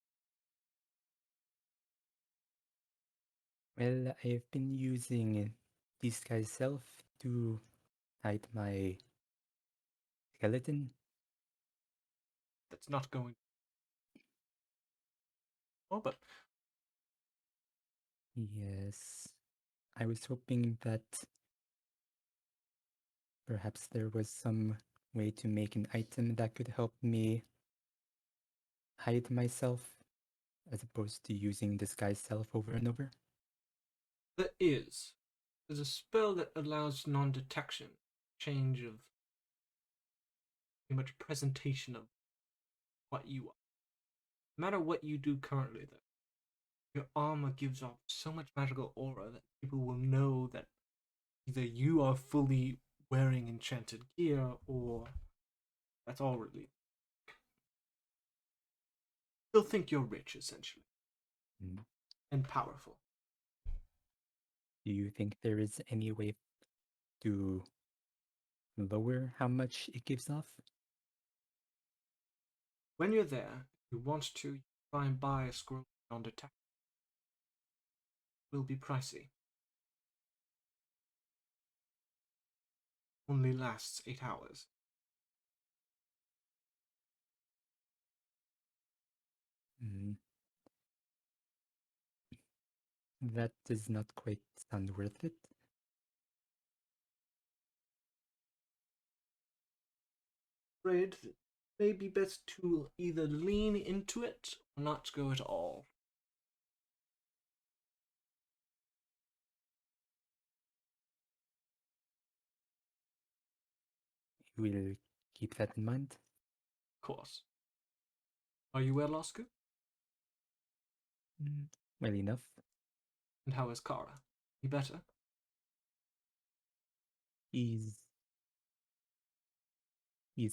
Well, I've been using this guy's self to hide my skeleton. That's not going... Oh, but... Yes. I was hoping that perhaps there was some way to make an item that could help me hide myself as opposed to using this guy's self over and over. There is. There's a spell that allows non-detection. Change of... pretty much presentation of what you are. No matter what you do currently, though, Your armor gives off so much magical aura that people will know that either you are fully wearing enchanted gear or that's all really. They'll think you're rich, essentially, Mm. and powerful. Do you think there is any way to lower how much it gives off? When you're there, if you want to, you try and buy a scroll beyond attack. It will be pricey. Only lasts 8 hours. Mm. That does not quite sound worth it. Afraid it may be best to either lean into it or not go at all. We'll keep that in mind. Of course. Are you well, Asku? Well enough. And how is Kara? He better? He's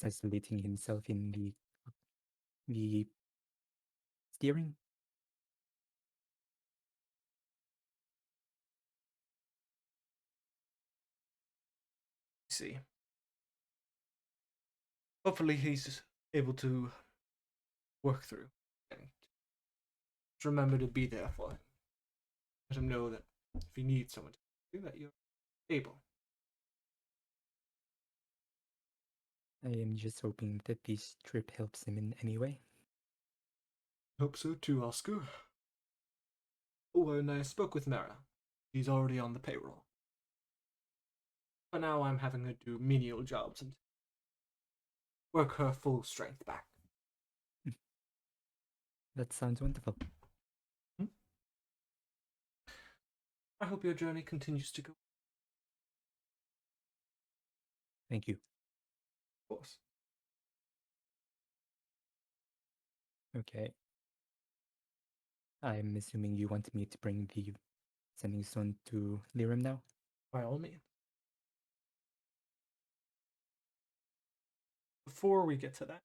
isolating himself in the steering. See. Hopefully he's able to work through. Just remember to be there for him. Let him know that if he needs someone to do that, you're able. I am just hoping that this trip helps him in any way. Hope so too, Asku. Oh, and I spoke with Mara. She's already on the payroll. For now, I'm having her do menial jobs and work her full strength back. That sounds wonderful. I hope your journey continues to go. Thank you. Of course. Okay. I'm assuming you want me to bring the sending stone to Lirim now? By all means. Before we get to that,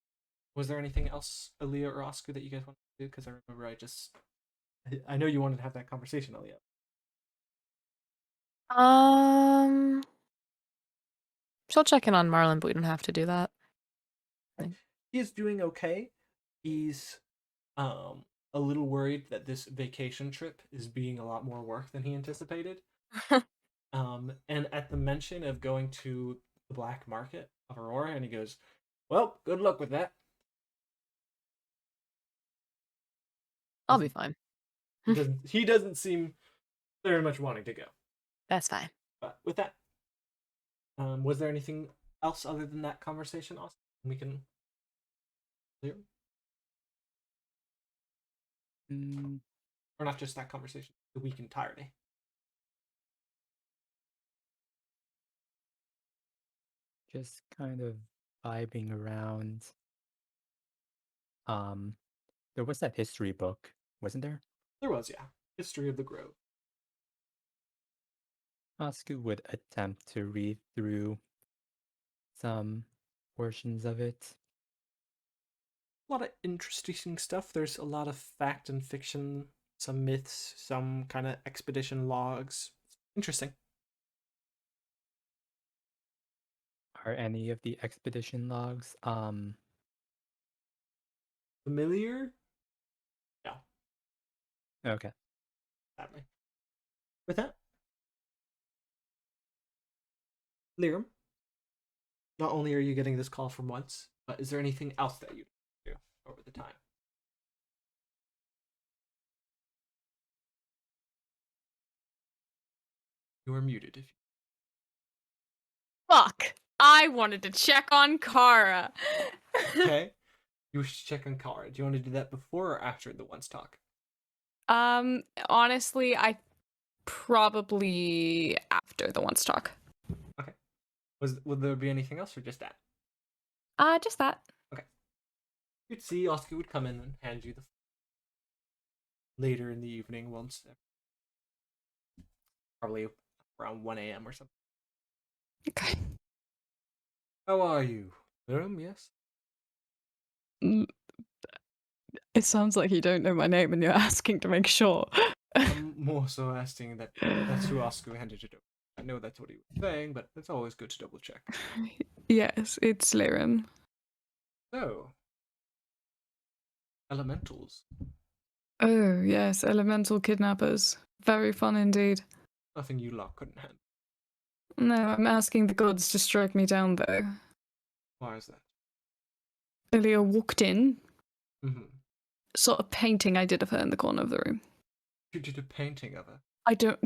was there anything else, Alea or Asku, that you guys wanted to do? Because I remember I know you wanted to have that conversation, Alea. She'll check in on Marlin, but we don't have to do that. He's doing okay. He's a little worried that this vacation trip is being a lot more work than he anticipated. And at the mention of going to the black market of Aurora, and he goes, "Well, good luck with that." I'll be fine. He doesn't seem very much wanting to go. That's fine. But with that, was there anything else other than that conversation, Austin? We can clear? Or not just that conversation, the week entirety. Just kind of vibing around. There was that history book, wasn't there? There was, yeah. History of the Grove. Asku would attempt to read through some portions of it. A lot of interesting stuff. There's a lot of fact and fiction, some myths, some kind of expedition logs. Interesting. Are any of the expedition logs Familiar? No, okay. sadly. With that, Lirim, not only are you getting this call from once, but is there anything else that you do over the time? You are muted. If Fuck! I wanted to check on Kara. okay, you should check on Kara. Do you want to do that before or after the once talk? Honestly, I probably after the once talk. Okay. Would there be anything else or just that? Just that. Okay. You'd see Oscar would come in and hand you the later in the evening, once probably around 1 a.m. or something. Okay. How are you? Lirim, yes? Mm, It sounds like you don't know my name and you're asking to make sure. I'm more so asking that that's who Asku handed it over. I know that's what he was saying, but it's always good to double check. Yes, it's Lirim. So, elementals. Oh, yes, elemental kidnappers. Very fun indeed. Nothing you lot couldn't handle. No, I'm asking the gods to strike me down, though. Why is that? Earlier walked in, Mm-hmm. sort of painting I did of her in the corner of the room. You did a painting of her. I don't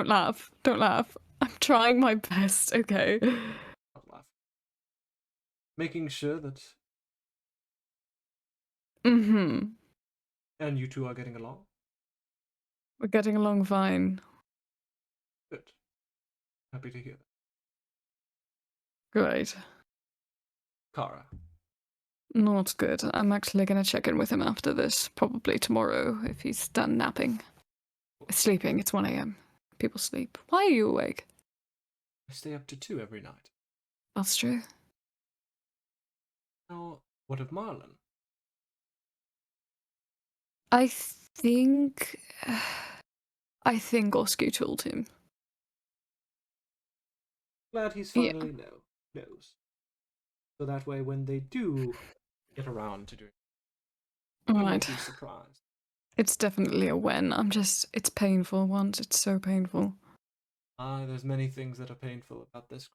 laugh. Don't laugh. I'm trying my best, okay? Not laugh. Making sure that. Mm-hmm. And you two are getting along? We're getting along fine. Good. Happy to hear that. Great. Kara. Not good. I'm actually gonna check in with him after this, probably tomorrow, if he's done napping. Sleeping, it's 1 a.m. People sleep. Why are you awake? I stay up to 2 every night. That's true. Now, what of Marlin? I think Asku told him. Glad he's Yeah. finally knows. So that way, when they do get around to doing it, you won't Right. be surprised. It's definitely a when. It's painful once. It's so painful. There's many things that are painful about this.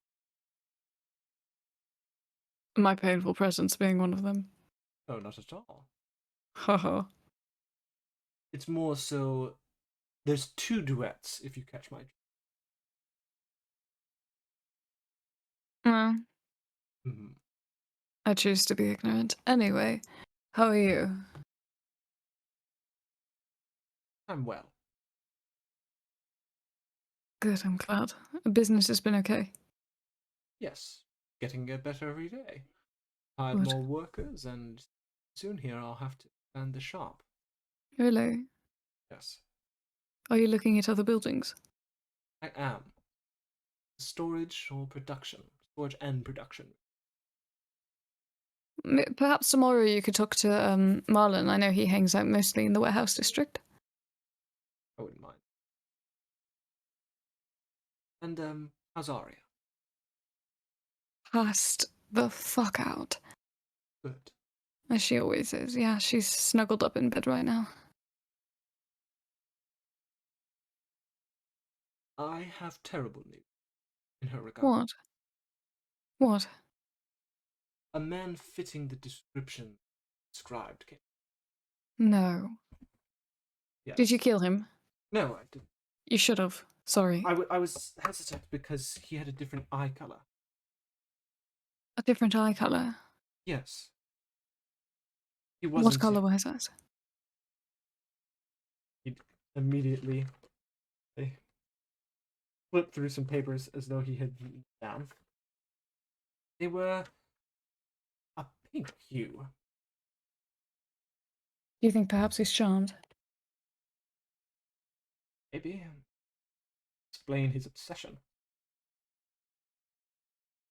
My painful presence being one of them. Oh, not at all. Haha. It's more so. There's 2 duets, if you catch my. Mm-hmm. I choose to be ignorant. Anyway, how are you? I'm well. Good, I'm glad. Business has been okay. Yes, getting better every day. Hired Good. more workers, and soon here I'll have to expand the shop. Really? Yes, Are you looking at other buildings? I am. Storage or production? Storage and production. Perhaps tomorrow you could talk to Marlin. I know he hangs out mostly in the warehouse district. I wouldn't mind. And, how's Aria? Passed the fuck out. Good. As she always is. Yeah, she's snuggled up in bed right now. I have terrible news in her regard. What? What? A man fitting the description described came. No. Yes. Did you kill him? No, I didn't. You should have. Sorry. I was hesitant because he had a different eye color. A different eye colour. Yes. He wasn't. What colour was that? He immediately flipped through some papers as though he had written down. They were a pink hue. Do you think perhaps he's charmed? Maybe explain his obsession.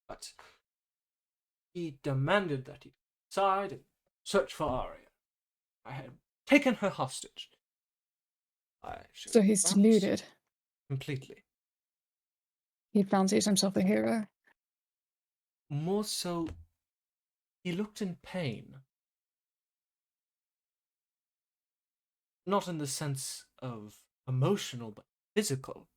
But he demanded that he decide and search for Aria. I had taken her hostage. So he's deluded. Completely. He fancies himself a hero. More so, he looked in pain. Not in the sense of emotional, but physical.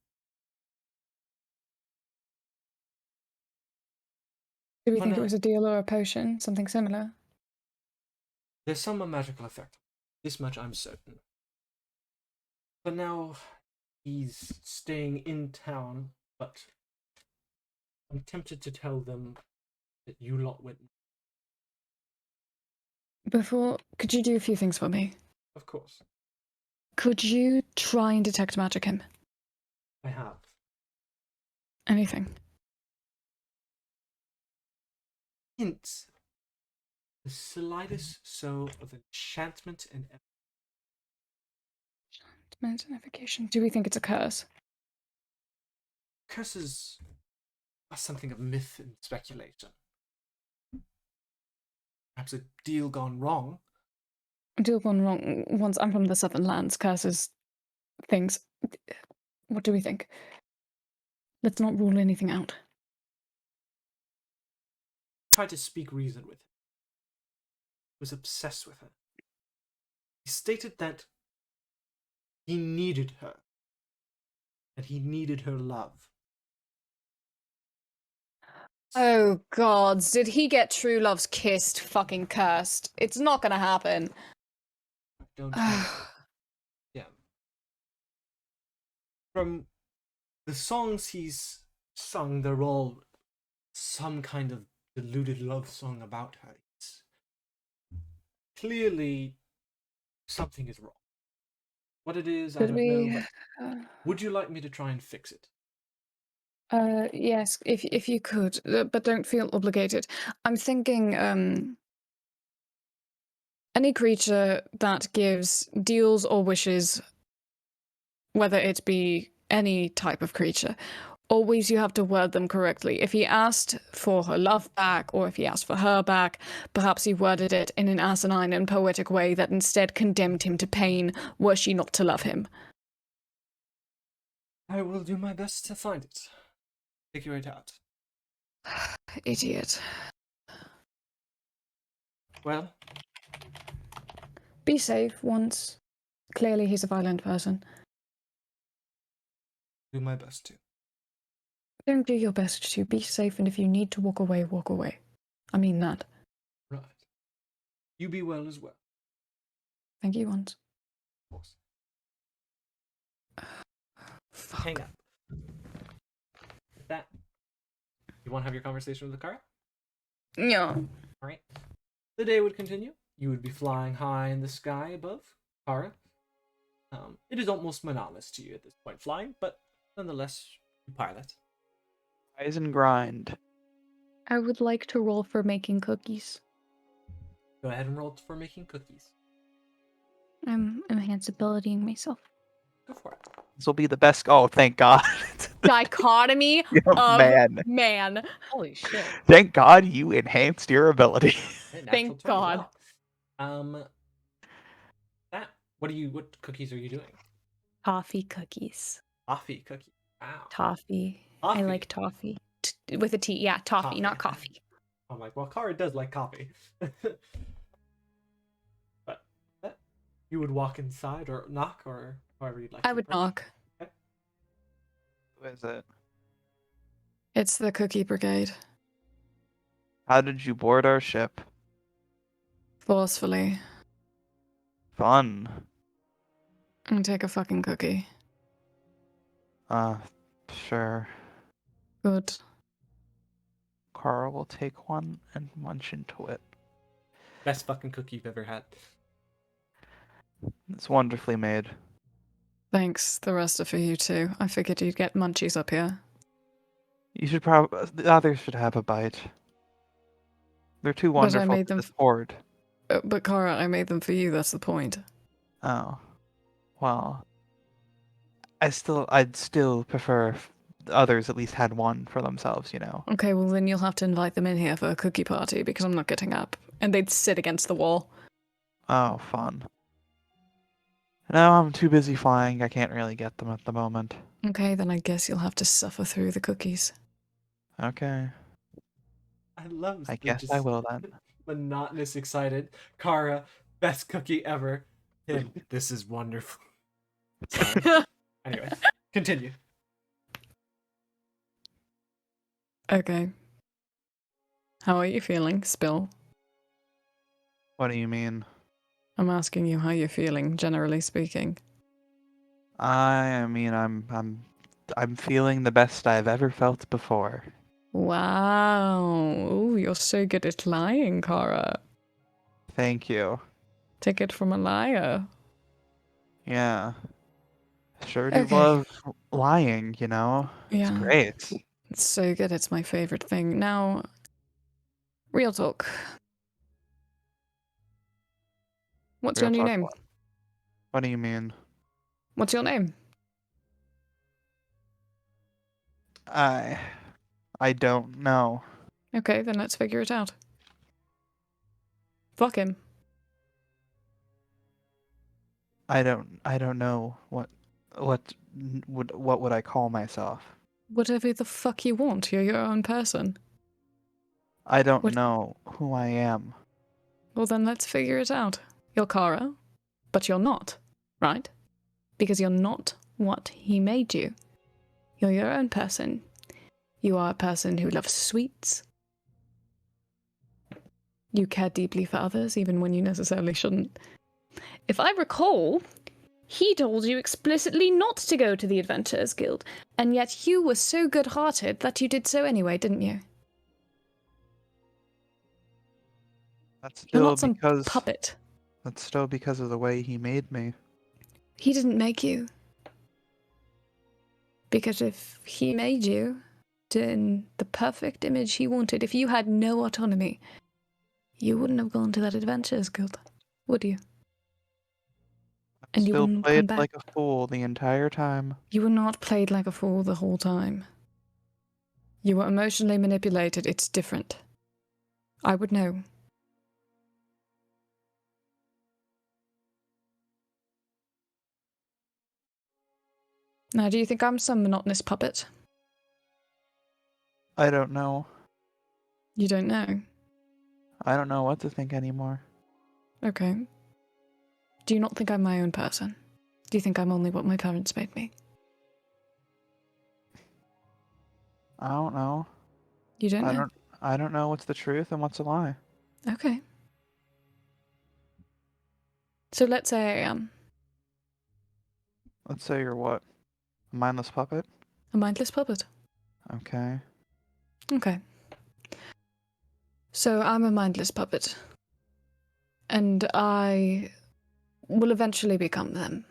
Do we For think it now- was a deal or a potion? Something similar? There's some magical effect. This much I'm certain. For now, he's staying in town, but I'm tempted to tell them that you lot went. Could you do a few things for me? Of course, Could you try and detect magic him? I have. Anything? Hints. The slightest so of enchantment and Identification. Do we think it's a curse? Curses are something of myth and speculation. Perhaps a deal gone wrong. Deal gone wrong. Once I'm from the southern lands, curses, things. What do we think? Let's not rule anything out. Tried to speak reason with him. He was obsessed with her. He stated that he needed her. That he needed her love. Oh gods, did he get true love's kissed? Fucking cursed. It's not gonna happen. I don't know. Yeah. From the songs he's sung, they're all some kind of deluded love song about her. It's clearly something is wrong. What it is, I Could don't we? know. But would you like me to try and fix it? Yes, if you could, but don't feel obligated. I'm thinking, any creature that gives deals or wishes, whether it be any type of creature, always you have to word them correctly. If he asked for her love back, or if he asked for her back, perhaps he worded it in an asinine and poetic way that instead condemned him to pain were she not to love him. I will do my best to find it. Figure it out. Idiot. Well, Be safe once. Clearly he's a violent person. do my best to. Don't do your best to be safe, and if you need to walk away, walk away. I mean that. Right. You be well as well. Thank you once. Of course. Fuck. Hang up. With that, you want to have your conversation with the car? Yeah. Alright. The day would continue. You would be flying high in the sky above Kara. It is almost monotonous to you at this point flying, but nonetheless, you pilot. Rise and grind. I would like to roll for making cookies. Go ahead and roll for making cookies. I'm enhanceabilitying myself. Go for it. This will be the best. Oh, thank God. Dichotomy Yeah, of man. man. Holy shit. Thank God you enhanced your ability. Okay, natural Thank 20 as God. well. What cookies are you doing? Toffee cookies. Toffee cookie. Wow. Toffee. I Toffee. like toffee. With a T. Yeah, toffee, Toffee. not coffee. I'm like, well, Kara does like coffee. But you would walk inside or knock or however you'd like I to would approach. knock. Who is it? It's the cookie brigade. How did you board our ship? Forcefully. Fun. And take a fucking cookie. Sure. Good. Carl will take one and munch into it. Best fucking cookie you've ever had. It's wonderfully made. Thanks. The rest are for you too. I figured you'd get munchies up here. You should probably. The others should have a bite. They're too But I wonderful made to them. just hoard. But Kara, I made them for you. That's the point. Oh. Well. I'd still prefer if the others at least had one for themselves, you know. Okay, well then you'll have to invite them in here for a cookie party because I'm not getting up. And they'd sit against the wall. Oh, fun. No, I'm too busy flying. I can't really get them at the moment. Okay, then I guess you'll have to suffer through the cookies. Okay. I love I the guess I just will then. monotonous, excited. Kara, best cookie ever. Him, this is wonderful. Sorry. Anyway, continue. Okay. How are you feeling, Spill? What do you mean? I'm asking you how you're feeling, generally speaking. I mean, I'm feeling the best I've ever felt before. Wow. Ooh, you're so good at lying, Kara. Thank you. Take it from a liar. Yeah. Sure do Okay. love lying, you know? It's Yeah. great. It's so good. It's my favorite thing. Now, real talk. What's your Real new talk name? what? What do you mean? What's your name? I don't know. Okay, then let's figure it out. Fuck him. I don't know what would I call myself. Whatever the fuck you want, you're your own person. I don't What- know who I am. Well, then let's figure it out. You're Kara, but you're not, right? Because you're not what he made you. You're your own person. You are a person who loves sweets. You care deeply for others, even when you necessarily shouldn't. If I recall, he told you explicitly not to go to the Adventurers Guild, and yet you were so good-hearted that you did so anyway, didn't you? That's You're still not some because puppet. that's still because of the way he made me. He didn't make you. Because if he made you in the perfect image he wanted, if you had no autonomy, you wouldn't have gone to that Adventurers Guild, would you? And you Still wouldn't come played back. like a fool the entire time. You were not played like a fool the whole time. You were emotionally manipulated. It's different. I would know. Now, do you think I'm some monotonous puppet? I don't know. You don't know. I don't know what to think anymore. Okay. Do you not think I'm my own person? Do you think I'm only what my parents made me? I don't know. You don't know? I don't know what's the truth and what's a lie. Okay. So let's say I am Let's say you're what? A mindless puppet? a mindless puppet. Okay. Okay. So I'm a mindless puppet. And I will eventually become them.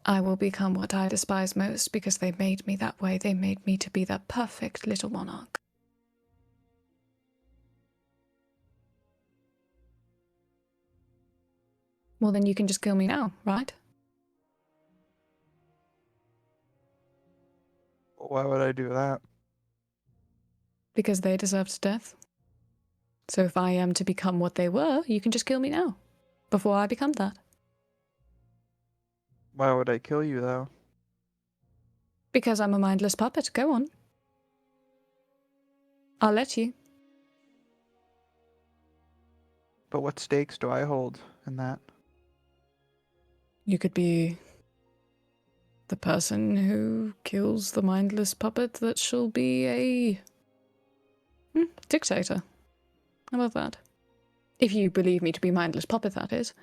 I will become what I despise most because they made me that way. They made me to be that perfect little monarch. Well, then you can just kill me now, right? Why would I do that? Because they deserved death. So if I am to become what they were, you can just kill me now. Before I become that. Why would I kill you though? Because I'm a mindless puppet. Go on. I'll let you. But what stakes do I hold in that? You could be the person who kills the mindless puppet that shall be a dictator. How about that? If you believe me to be mindless puppet, that is.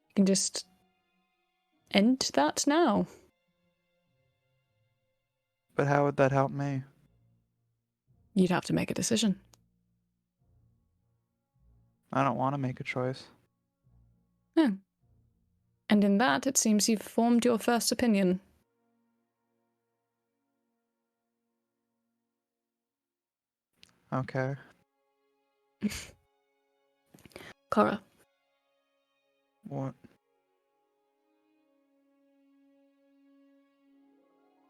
You can just end that now. But how would that help me? You'd have to make a decision. I don't want to make a choice. Oh. And in that, it seems you've formed your first opinion. Okay. Cora, What?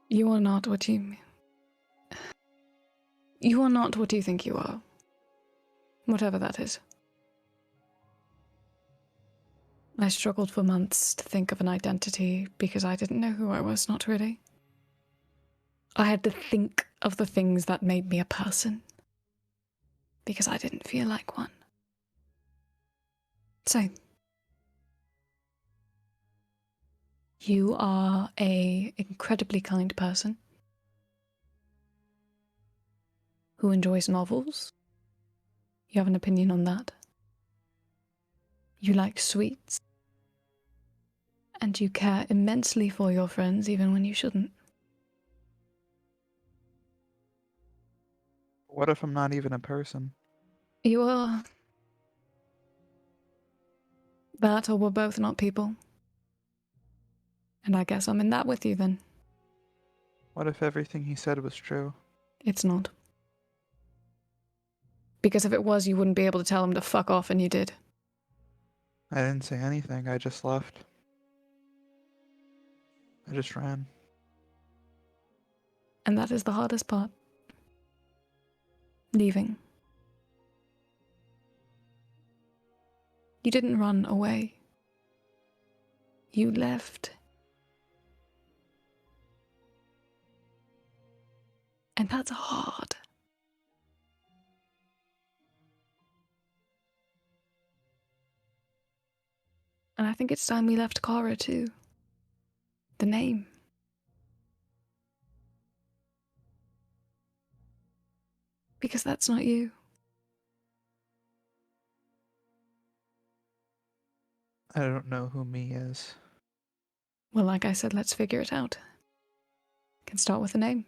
you are not what you... You are not what you think you are. Whatever that is. I struggled for months to think of an identity because I didn't know who I was, not really. I had to think of the things that made me a person because I didn't feel like one. So, you are a incredibly kind person who enjoys novels. You have an opinion on that. You like sweets. And you care immensely for your friends even when you shouldn't. What if I'm not even a person? You are that, or we're both not people. And I guess I'm in that with you then. What if everything he said was true? It's not. Because if it was, you wouldn't be able to tell him to fuck off, and you did. I didn't say anything, I just left. I just ran. And that is the hardest part. Leaving. You didn't run away. You left. And that's hard. And I think it's time we left Kara too. The name. Because that's not you. I don't know who me is. Well, like I said, let's figure it out. Can start with a name.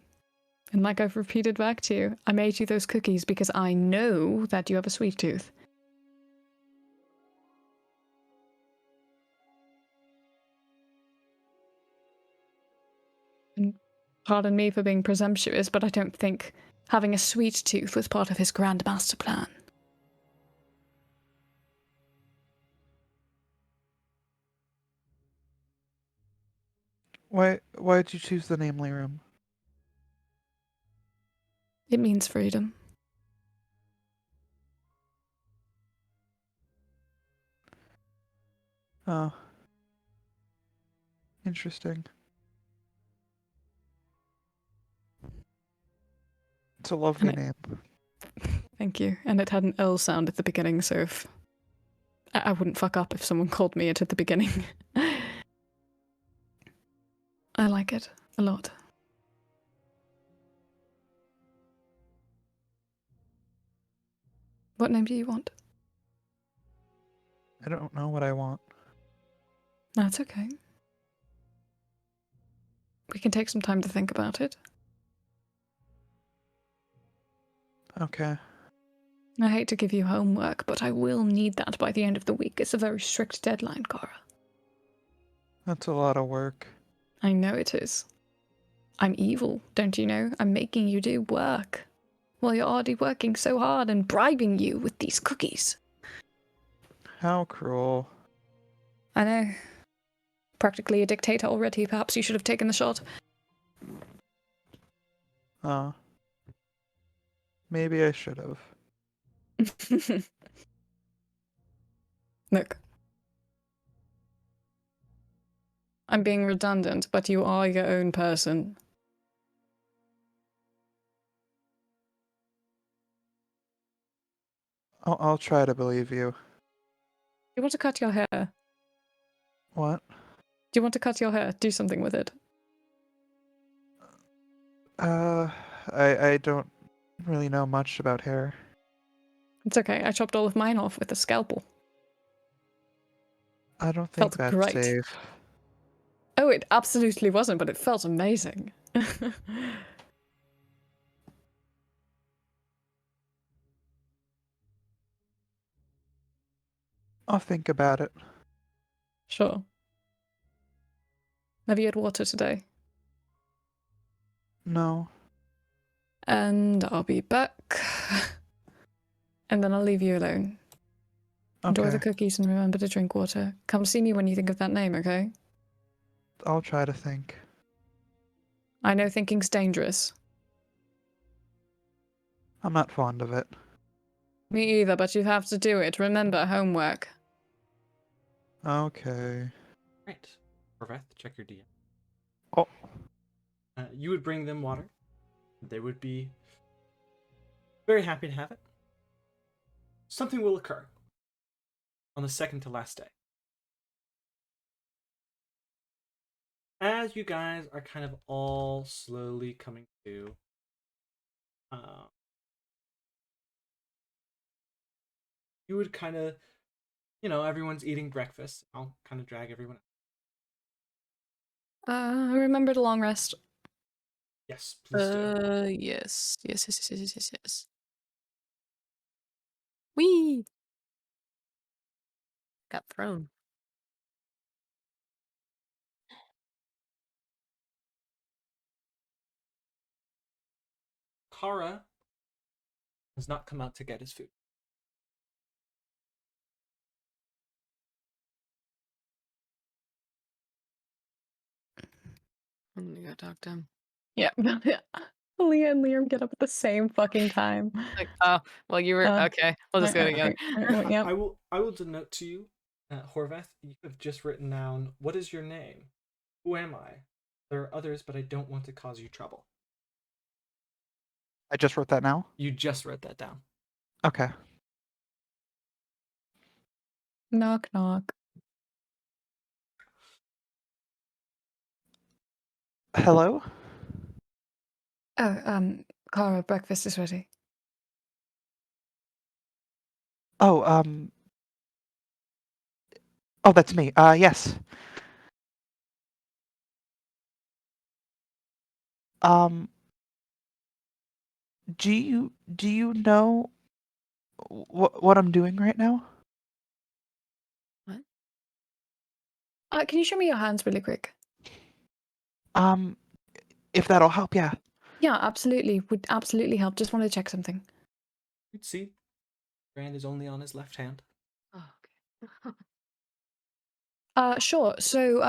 And like I've repeated back to you, I made you those cookies because I know that you have a sweet tooth. And pardon me for being presumptuous, but I don't think having a sweet tooth was part of his grand master plan. Why'd you choose the name Lirim? It means freedom. Oh. Interesting. It's a lovely And name. Thank you. And it had an L sound at the beginning, so if I wouldn't fuck up if someone called me it at the beginning. I like it a lot. What name do you want? I don't know what I want. That's okay. We can take some time to think about it. Okay. I hate to give you homework, but I will need that by the end of the week. It's a very strict deadline, Kara. That's a lot of work. I know it is. I'm evil, don't you know? I'm making you do work. While you're already working so hard and bribing you with these cookies. How cruel. I know. Practically a dictator already. Perhaps you should have taken the shot. Maybe I should have. Look. I'm being redundant, but you are your own person. I'll try to believe you. You want to cut your hair? Do What? you want to cut your hair? Do something with it. I don't really know much about hair. It's okay. I chopped all of mine off with a scalpel. I don't think Felt that's great. safe. Oh, it absolutely wasn't, but it felt amazing. I'll think about it. Sure. Have you had water today? No. And I'll be back. And then I'll leave you alone. Enjoy the Okay. cookies and remember to drink water. Come see me when you think of that name, okay? I'll try to think. I know thinking's dangerous. I'm not fond of it. Me either, but you have to do it. Remember, homework. Okay. Right. Corveth, check your DM. Oh. You would bring them water. They would be very happy to have it. Something will occur on the second to last day. As you guys are kind of all slowly coming to, you would kind of, everyone's eating breakfast. I'll kind of drag everyone out. Remember the long rest. Yes, please do. Yes. Whee! Got thrown. Kara has not come out to get his food. I'm gonna go talk to him. Yeah. Leah and Liam get up at the same fucking time. Like, oh, well, you were okay. We'll just go together. Yep. I will denote to you, Horvath, you have just written down, what is your name? Who am I? There are others, but I don't want to cause you trouble. I just wrote that now. You just wrote that down. Okay. Knock knock. Hello. Oh, Cara, breakfast is ready. Oh, Oh, that's me. Yes. Um, do you know what I'm doing right now? Can you show me your hands really quick? Um, if that'll help, yeah. Yeah, absolutely. Would absolutely help. Just want to check something. You'd see, Brand is only on his left hand. Oh, okay. Sure. So,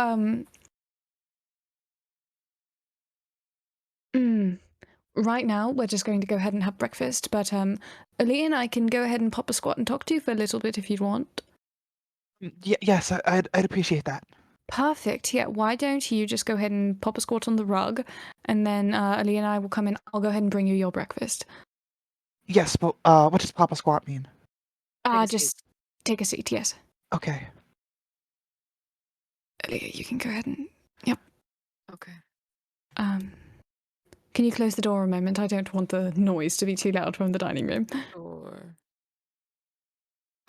right now we're just going to go ahead and have breakfast, but Alea and I can go ahead and pop a squat and talk to you for a little bit if you'd want. Yes, I'd appreciate that. Perfect. Yeah. Why don't you just go ahead and pop a squat on the rug, and then Alea and I will come in. I'll go ahead and bring you your breakfast. Yes, but what does Papa Squat mean? Just take a seat. Yes. Okay. Alea, you can go ahead and. Yep. Okay. Can you close the door a moment? I don't want the noise to be too loud from the dining room. Sure.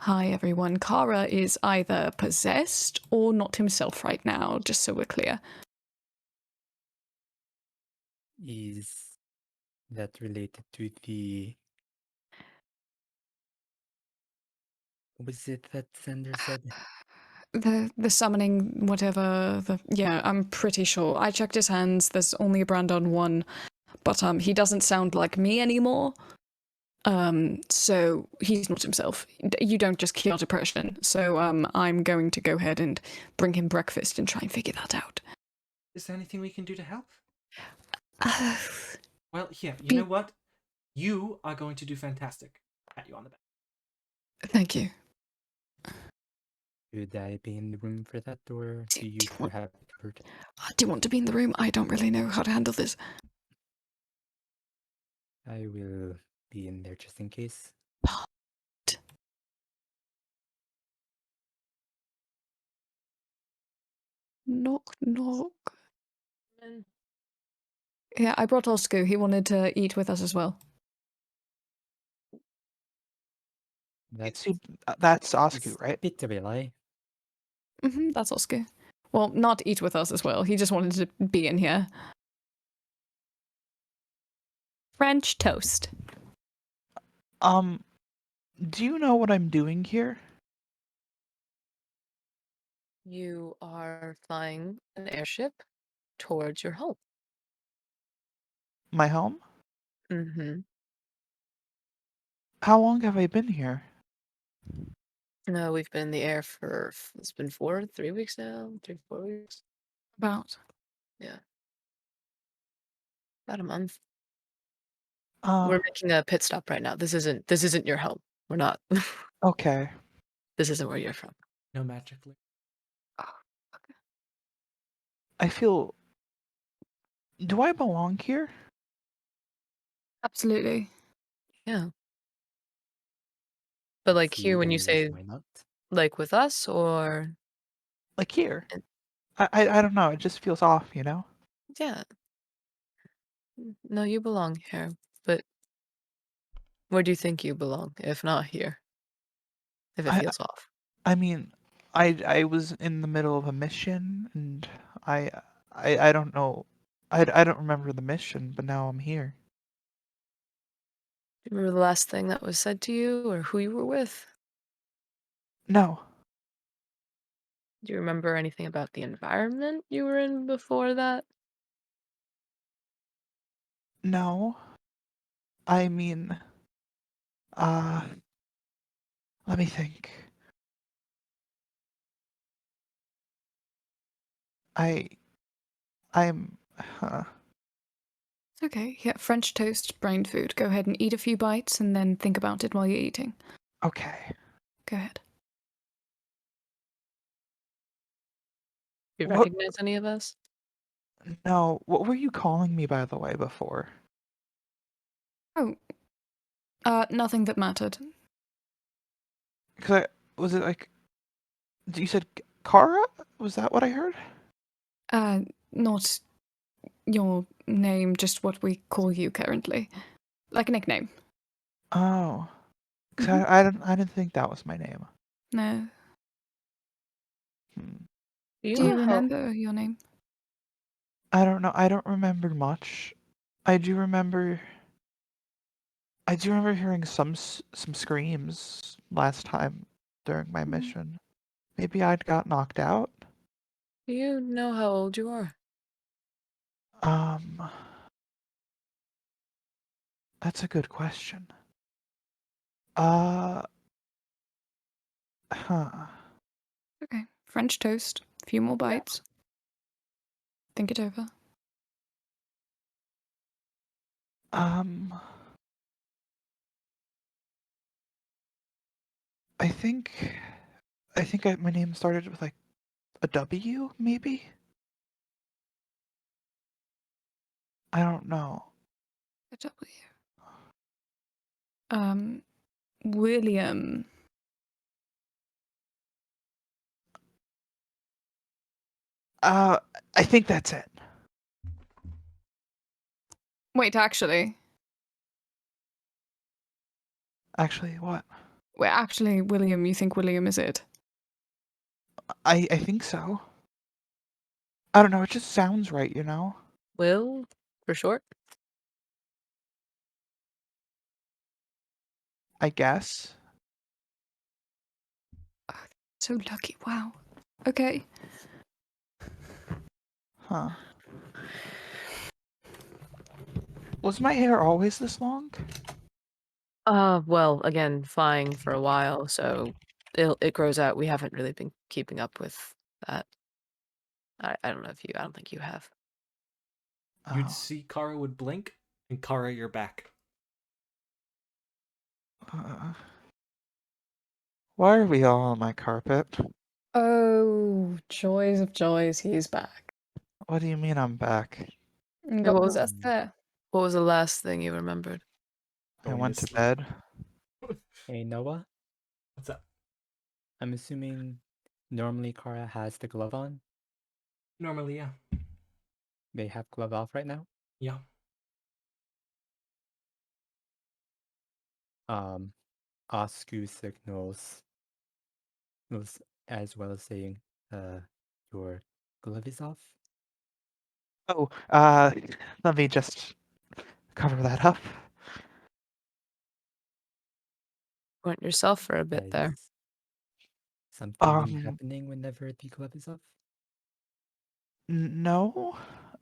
Hi, everyone. Cara is either possessed or not himself right now, just so we're clear. Is that related to the... What was it that Sender said? The summoning, whatever. Yeah, I'm pretty sure. I checked his hands. There's only a brand on one, but he doesn't sound like me anymore. So he's not himself. You don't just cure depression. So I'm going to go ahead and bring him breakfast and try and figure that out. Is there anything we can do to help? Uh, Well, here, you know what? You are going to do fantastic. Pat you on the back. Thank you. Should I be in the room for that, or do you do you want- have it covered? Do you want to be in the room? I don't really know how to handle this. I will be in there just in case. Knock, knock. Yeah, I brought Asku. He wanted to eat with us as well. That's That's Asku, it's right? bit of a lie. That's Asku. Well, not eat with us as well. He just wanted to be in here. French toast. Do you know what I'm doing here? You are flying an airship towards your home. My home? Mm-hmm. How long have I been here? No, we've been in the air for, it's been 3 weeks now, 4 weeks. About. Yeah. About a month. Uh, We're making a pit stop right now. This isn't your home. We're not. okay. This isn't where you're from. No magically. I feel... Do I belong here? Absolutely. Yeah. But like See here, when the you say reason why not? like with us, or Like here? And- I don't know, it just feels off, you know? yeah. No, you belong here. But where do you think you belong, if not here? If it I feels off. I mean, I was in the middle of a mission, and I don't know. I don't remember the mission, but now I'm here. Do you remember the last thing that was said to you, or who you were with? No. Do you remember anything about the environment you were in before that? No. I mean, uh, let me think. I I'm Huh. Okay, yeah, French toast, brain food. Go ahead and eat a few bites and then think about it while you're eating. Okay. Go ahead. Do you What? recognize any of us? No. What were you calling me, by the way, before? Oh, nothing that mattered. Was it like? You said Kara? Was that what I heard? Not your name, just what we call you currently. Like a nickname. Oh. 'Cause Mhm. I didn't think that was my name. No. Hmm. Do you Do you know how? remember your name? I don't know. I don't remember much. I do remember. I do remember hearing some screams last time during my mission. Maybe I'd got knocked out. Do you know how old you are? Um, that's a good question. Uh, huh. Okay. French toast. A few more bites. Think it over. Um, I think my name started with like a W, maybe? I don't know. A W. William. Uh, I think that's it. Wait, actually. Actually, what? Wait, actually, William, you think William is it? I think so. I don't know, it just sounds right, you know? Will, for short. I guess. So lucky. Wow. Okay. Huh. Was my hair always this long? Well, again, flying for a while, so it grows out. We haven't really been keeping up with that. I don't know if you. I don't think you have. You'd Oh. see Kara would blink, and Kara, you're back. Uh, why are we all on my carpet? Oh, joys of joys, he's back. What do you mean I'm back? And Yeah, got what was possessed there. What was the last thing you remembered? I Going went to sleep. bed. Hey, Noah, What's up? I'm assuming normally Kara has the glove on. Normally, yeah. They have glove off right now. Yeah. Um, Asku signals as well as saying, your glove is off. Oh, let me just cover that up. Point yourself for a bit Has there. something been Um, happening whenever the glove is off? no,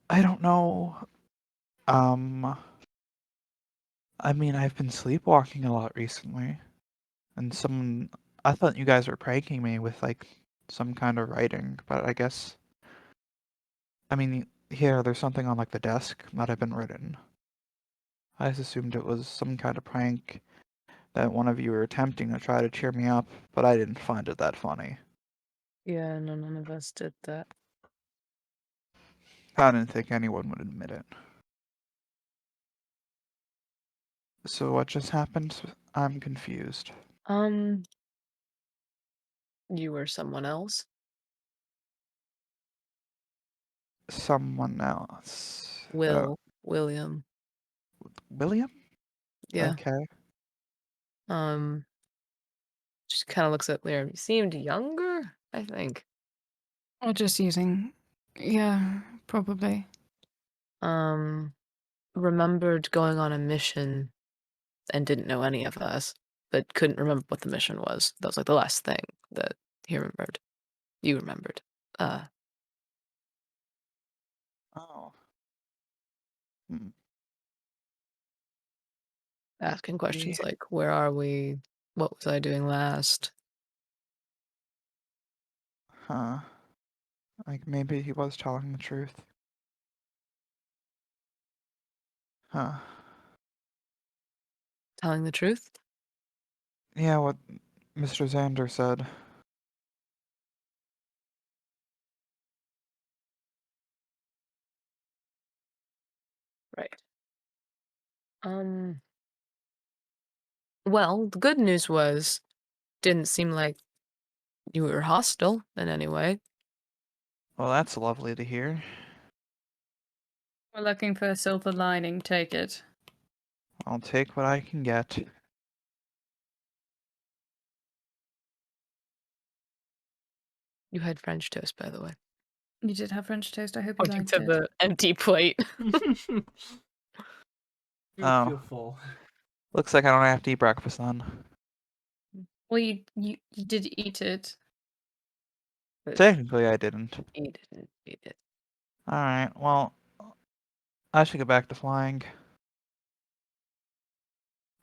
I don't know. Um, I mean, I've been sleepwalking a lot recently, and I thought you guys were pranking me with like some kind of writing, but I guess, I mean, here, there's something on like the desk that had been written. I just assumed it was some kind of prank that one of you were attempting to try to cheer me up, but I didn't find it that funny. Yeah, no, none of us did that. I didn't think anyone would admit it. So what just happened? I'm confused. Um, you were someone else. Someone else. William. William? Yeah. Okay. Um, just kind of looks at Lirim. You seemed younger, I think. Or just using. Yeah, probably. Um, remembered going on a mission and didn't know any of us, but couldn't remember what the mission was. That was like the last thing that he remembered. You remembered. Oh. Hmm. Asking questions Maybe. like, where are we? What was I doing last? Huh. Like maybe he was telling the truth. Huh. Telling the truth? Yeah, what Mr. Xander said. Right. Well, the good news was, didn't seem like you were hostile in any way. Well, that's lovely to hear. We're looking for a silver lining. Take it. I'll take what I can get. You had French toast, by the way. You did have French toast. I hope you liked To it. the empty plate. You Oh. feel full. Looks like I don't have to eat breakfast then. Well, you did eat it. Technically, I didn't. He didn't eat it. Alright, well, I should get back to flying.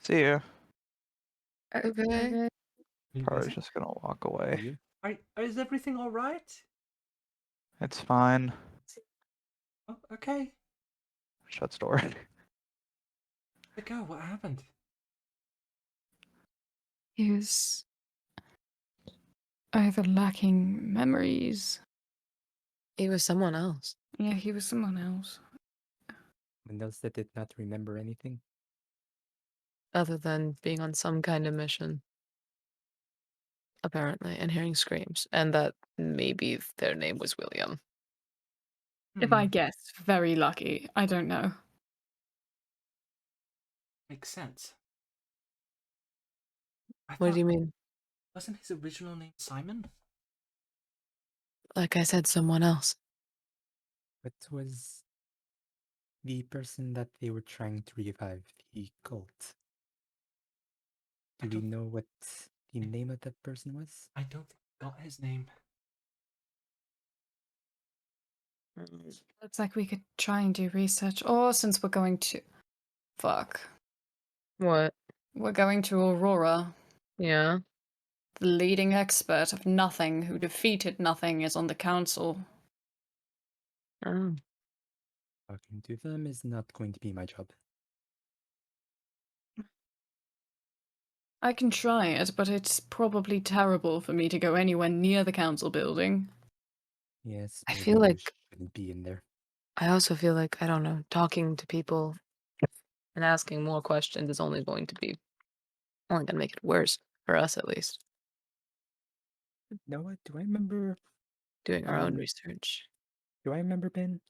See ya. Okay. You Probably busy? just gonna walk away. You? Is everything all right? It's fine. Oh, okay. Shuts door. Let go. What happened? He was either lacking memories. He was someone else. Yeah, he was someone else. Someone else that did not remember anything. Other than being on some kind of mission. Apparently, and hearing screams. And that maybe their name was William. If I Hmm, guess, very lucky. I don't know. makes sense. I What thought, do you mean? wasn't his original name Simon? Like I said, someone else. What was the person that they were trying to revive the cult? I Do we don't- know what the name of that person was? I don't think I got his name. Looks like we could try and do research. Or since we're going to... Fuck. What? We're going to Aurora. Yeah. The leading expert of nothing who defeated nothing is on the council. Oh. Talking to them is not going to be my job. I can try it, but it's probably terrible for me to go anywhere near the council building. Yes, I maybe feel you like- shouldn't be in there. I also feel like, I don't know, talking to people and asking more questions is only going to make it worse. For us, at least. No, what? Do I remember? Doing our own Um, research. Do I remember Ben?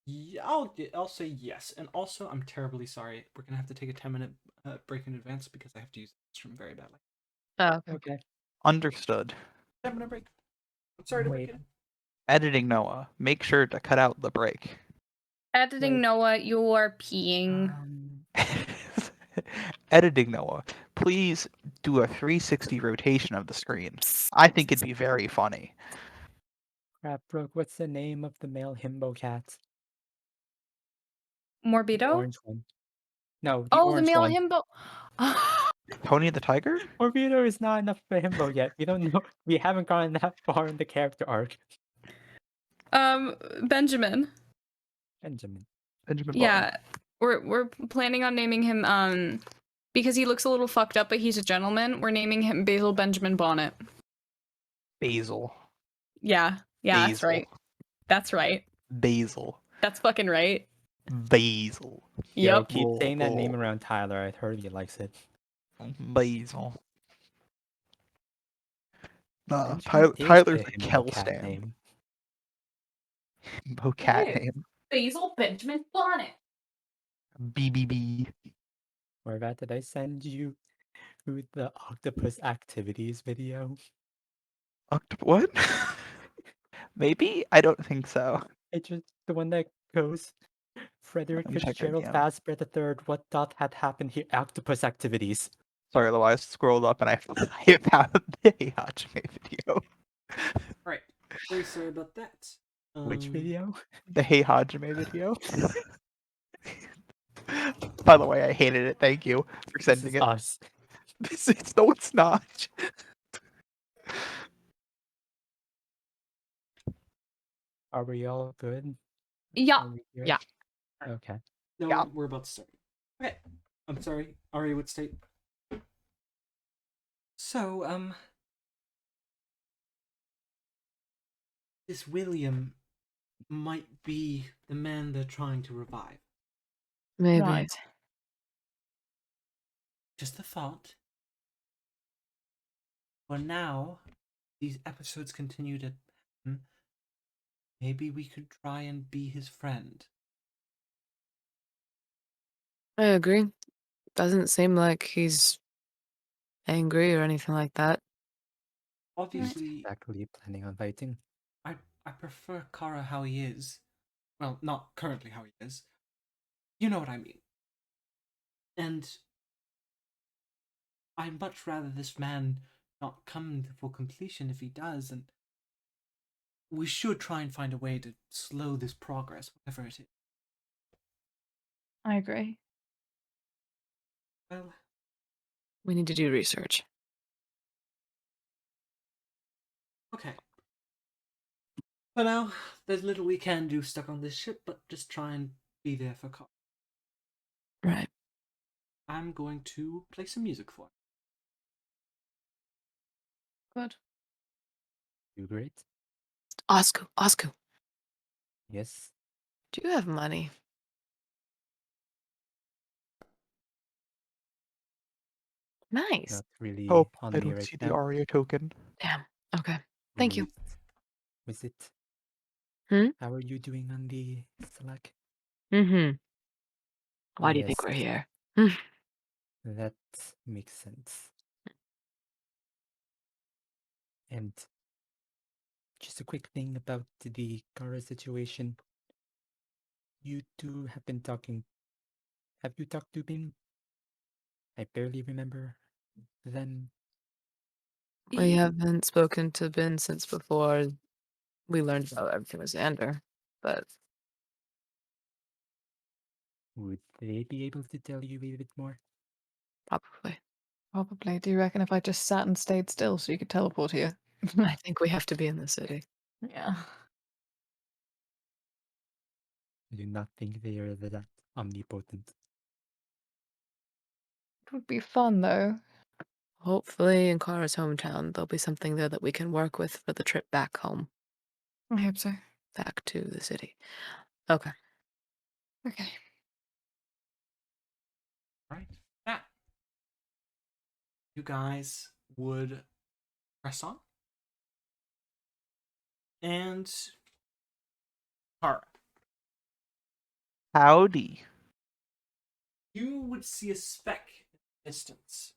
Yeah, I'll say yes. And also, I'm terribly sorry. We're gonna have to take a 10-minute break in advance because I have to use the restroom very badly. Oh, okay. Okay. Understood. 10-minute break. I'm sorry to break Wait. it. Editing Noah, make sure to cut out the break. Editing Wait. Noah, you're peeing. Editing Noah, please do a 360 rotation of the screen. I think it'd be very funny. Crap, Brooke, what's the name of the male himbo cat? The Morbido? orange one. No, the Oh, the orange male one. himbo. Tony the Tiger? Morbido is not enough of a himbo yet. We don't know. We haven't gotten that far in the character arc. Benjamin. Benjamin. Benjamin Button. Yeah, we're planning on naming him because he looks a little fucked up, but he's a gentleman. We're naming him Basil Benjamin Bonnet. Basil. Yeah, that's Basil. right. That's right. Basil. That's fucking right. Basil. Yo, Yep. keep saying that name Oh. around Tyler. I heard he likes it. Basil. Nah, Benjamin is Tyler's a a himbo Kel cat stan. name. Himbo cat It is. name. Basil Benjamin Bonnet. BBB. Or that did I send you the octopus activities video? What? Maybe? I don't think so. It's just the one that goes Frederick Let me check Fitzgerald again. Fazbear III. What dot had happened here? Octopus activities. Sorry, Lo, I scrolled up and I found the Hajime video. Right. Very sorry about that. Which video? The Hey Hajime video. By the way, I hated it. Thank you for This sending is it. us. No, it's not. Are we all good? Yeah. Are we here? Yeah. Okay. No, Yeah. we're about to start. Okay. I'm sorry. Aria would state. So, this William might be the man they're trying to revive. Maybe. Right. Just a thought. For now, these episodes continue to happen. Maybe we could try and be his friend. I agree. Doesn't seem like he's angry or anything like that. Obviously, Exactly planning on fighting. I prefer Kara how he is. Well, not currently how he is. You know what I mean. And I'd much rather this man not come to full completion if he does, and we should try and find a way to slow this progress, whatever it is. I agree. Well, We need to do research. okay. For now, there's little we can do stuck on this ship, but just try and be there for Kara. Right. I'm going to play some music for him. Good. You great? Asku, Yes. do you have money? Nice. Not really Hope on I me don't right see the now. Aria token. Damn. Okay. Thank you. Was it? Hmm? How are you doing on the Slack? Mm-hmm. Why do you Yes, think we're here? that makes sense. And just a quick thing about the Kara situation. You two have been talking. Have you talked to Bing? I barely remember them. We haven't spoken to Ben since before we learned about everything with Xander, but Would they be able to tell you a bit more? probably. Probably. Do you reckon if I just sat and stayed still so you could teleport here? I think we have to be in the city. Yeah. I do not think they are that omnipotent. It would be fun though. Hopefully, in Kara's hometown, there'll be something there that we can work with for the trip back home, I hope so. back to the city. Okay. Okay. Right? That. You guys would press on. And Kara, Howdy. you would see a speck in the distance.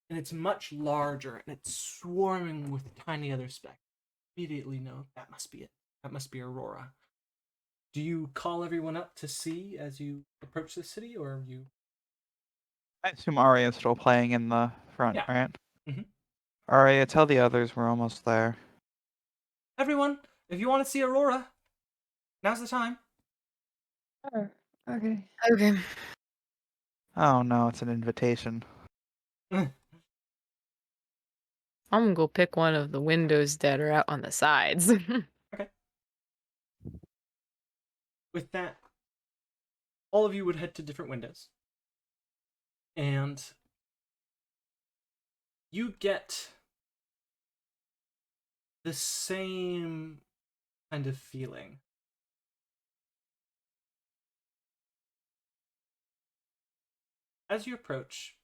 And it's much larger, and it's swarming with tiny other specks. Immediately know that must be it. That must be Aurora. Do you call everyone up to see as you approach the city, or are you? I assume Aria is still playing in the front, Yeah. right? Mhm. Aria, tell the others we're almost there. Everyone, if you want to see Aurora, now's the time. Oh, okay. Okay. Oh no, it's an invitation. I'm gonna go pick one of the windows that are out on the sides. Okay. With that, all of you would head to different windows. And you get the same kind of feeling. As you approach,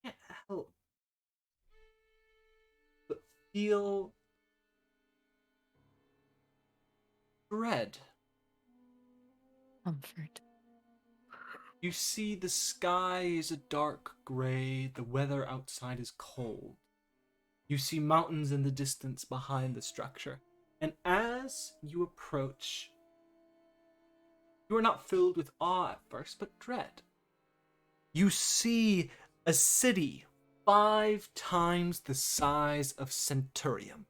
you can't help but feel dread. Comfort. You see the sky is a dark gray, the weather outside is cold. You see mountains in the distance behind the structure. And as you approach, you are not filled with awe at first, but dread. You see a city 5 times the size of Centurium.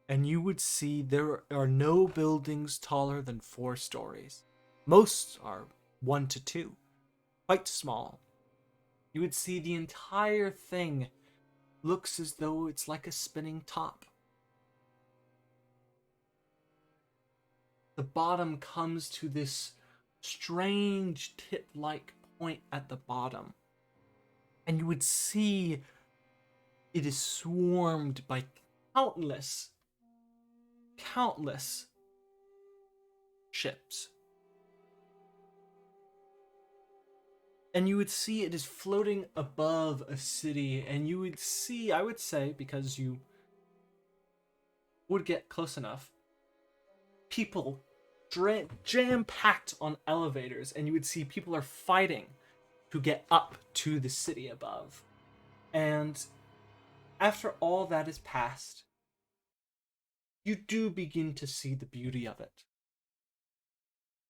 And you would see there are no buildings taller than 4 stories. Most are 1 to 2, quite small. You would see the entire thing looks as though it's like a spinning top. the bottom comes to this strange tip-like point at the bottom. And you would see it is swarmed by countless ships. And you would see it is floating above a city, and you would see, I would say, because you would get close enough, people jam-packed on elevators, and you would see people are fighting to get up to the city above. And after all that is past, you do begin to see the beauty of it.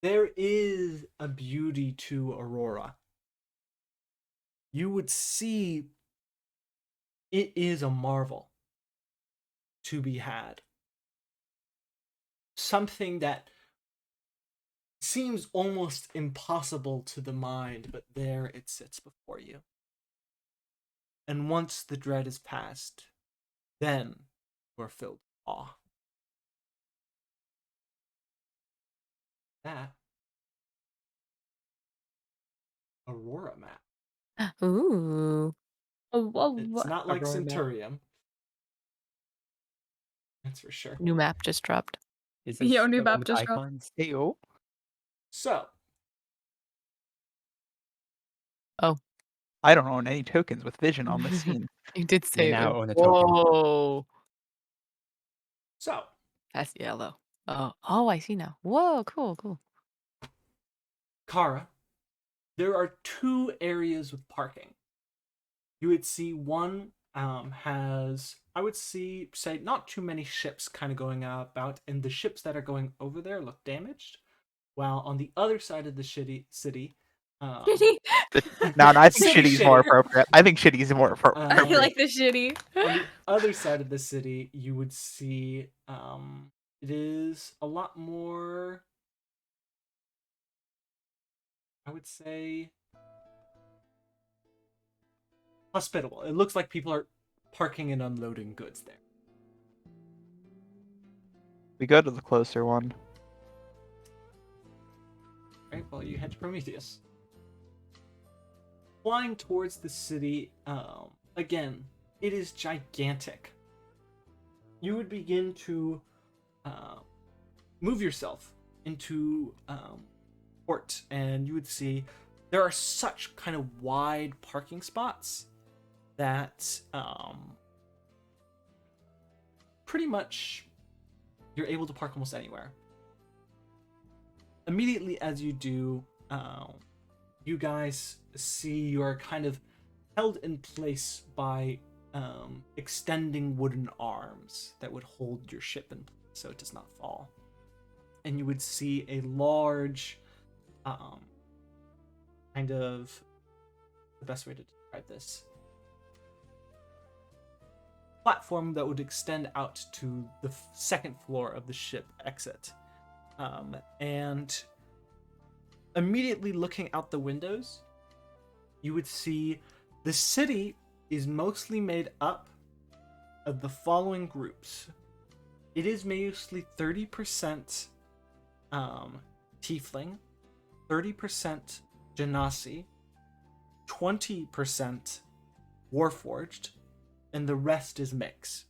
There is a beauty to Aurora. You would see it is a marvel to be had. Something that seems almost impossible to the mind, but there it sits before you. And once the dread is past, then you are filled with awe. That Aurora map. Ooh. It's not like Aurora map. Centurium. That's for sure. New map just dropped. Is this Yeah, new the one map with just dropped. icons? Heyo. So, I don't own any tokens with vision on this scene. You did say now own a token. Whoa. so That's yellow. Oh, I see now. Whoa, cool. Kara, there are 2 areas with parking. You would see one has, I would say, not too many ships kind of going about, and the ships that are going over there look damaged. While on the other side of the city, No, I think City shitty's more shitty. appropriate. I think shitty's more appropriate. I like the shitty. On the other side of the city, you would see it is a lot more, I would say, hospitable. It looks like people are parking and unloading goods there. We go to the closer one. Right, well, you head to Prometheus. Flying towards the city, again, it is gigantic. You would begin to move yourself into port, and you would see there are such kind of wide parking spots that pretty much you're able to park almost anywhere. Immediately as you do, you guys see you are kind of held in place by extending wooden arms that would hold your ship in place so it does not fall. And you would see a large, kind of, the best way to describe this, platform that would extend out to the second floor of the ship exit. And immediately looking out the windows, you would see the city is mostly made up of the following groups. It is mostly 30% Tiefling, 30% Genasi, 20% Warforged, and the rest is mix.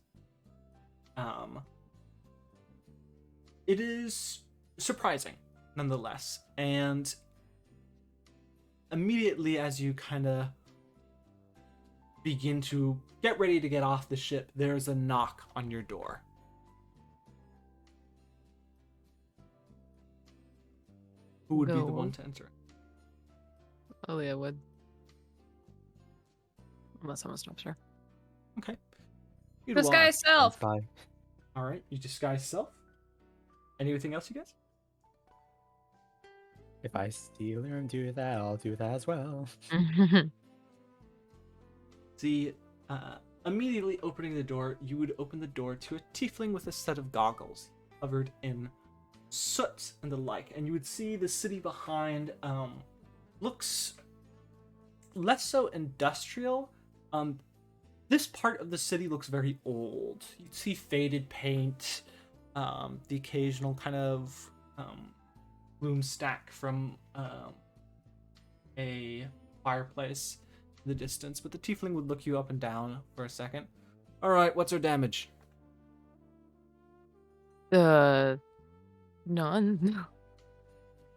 It is surprising, nonetheless, and immediately as you kind of begin to get ready to get off the ship, there's a knock on your door. Who would be the No. one to enter? Alea would. Unless someone stops her. Okay. You'd Disguise self. Bye. All right, you disguise self. Anything else, you guys? If I see Lirim do that, I'll do that as well. See, immediately opening the door, you would open the door to a tiefling with a set of goggles covered in soot and the like, and you would see the city behind looks less so industrial. This part of the city looks very old. You'd see faded paint, the occasional kind of loom stack from a fireplace in the distance, but the tiefling would look you up and down for a second. All right, what's her damage? None.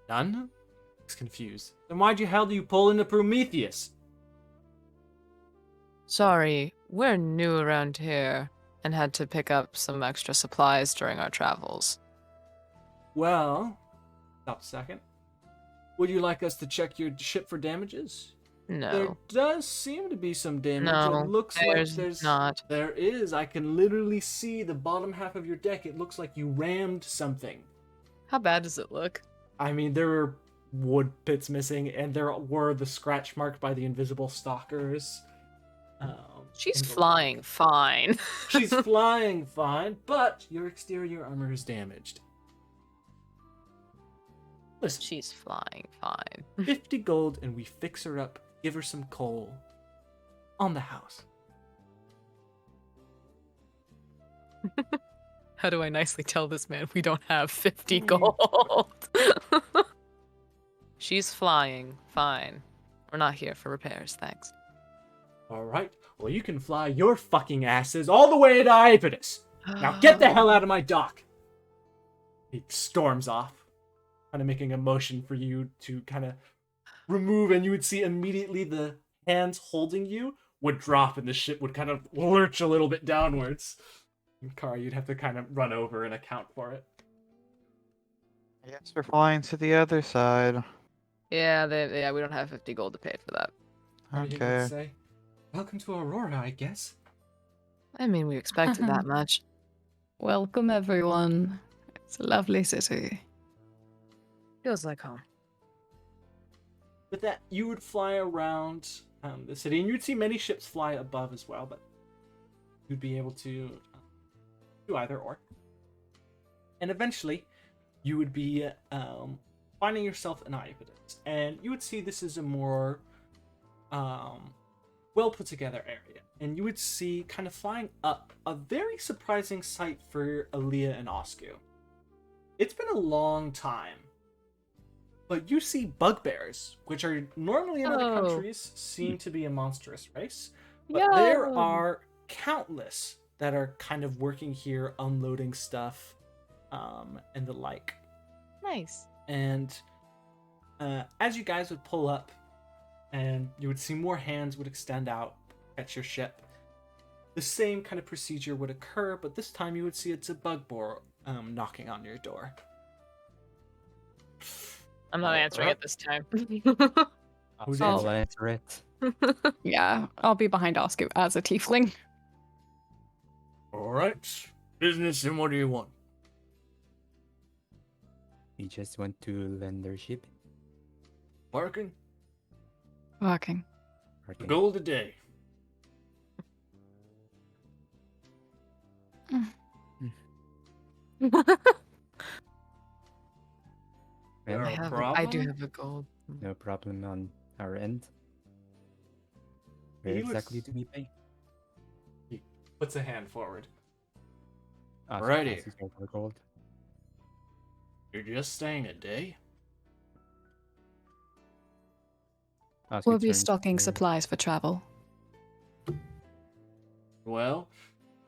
None? He's confused. Then why'd you hell do you pull into Prometheus? Sorry, we're new around here and had to pick up some extra supplies during our travels. Well, stop a second. Would you like us to check your ship for damages? There No. does seem to be some damage. No, It looks there's like there's not. There is. I can literally see the bottom half of your deck. It looks like you rammed something. How bad does it look? I mean, there were wood pits missing, and there were the scratch mark by the invisible stalkers. She's and the flying like. fine. She's flying fine, but your exterior armor is damaged. Listen, She's flying fine. 50 gold and we fix her up, give her some coal on the house. How do I nicely tell this man we don't have 50 gold? She's flying fine. We're not here for repairs, thanks. Alright, well you can fly your fucking asses all the way to Iapetus. Now get the hell out of my dock! He storms off, kind of making a motion for you to kind of remove, and you would see immediately the hands holding you would drop and the ship would kind of lurch a little bit downwards. And Kara, you'd have to kind of run over and account for it. I guess we're flying to the other side. Yeah, we don't have 50 gold to pay for that. What are you gonna Okay. say? Welcome to Aurora, I guess. I mean, we expected that much. Welcome, everyone. It's a lovely city. Feels like home. With that, you would fly around the city, and you'd see many ships fly above as well, but you'd be able to do either or. And eventually, you would be finding yourself in Iapetus, and you would see this is a more well put together area, and you would see kind of flying up a very surprising sight for Alea and Asku. It's been a long time, but you see bugbears, which are normally in other countries seem to be a monstrous race, but there are countless that are kind of working here, unloading stuff, and the like. Nice. And as you guys would pull up, and you would see more hands would extend out at your ship, the same kind of procedure would occur, but this time you would see it's a bugbear knocking on your door. I'm not answering it this time. Who's I'll answering? answer it. Yeah, I'll be behind Asku as a tiefling. All right, business, and what do you want? We just want to lend our ship. Barking? Working. Parking. Gold a day. Well, There I a do problem? have a gold. no problem on our end. He Where was- exactly do we pay? Puts a hand forward. Ah, so Alrighty. this is over gold. You're just staying a day? Asku We'll be turns stocking to- supplies for travel. Well,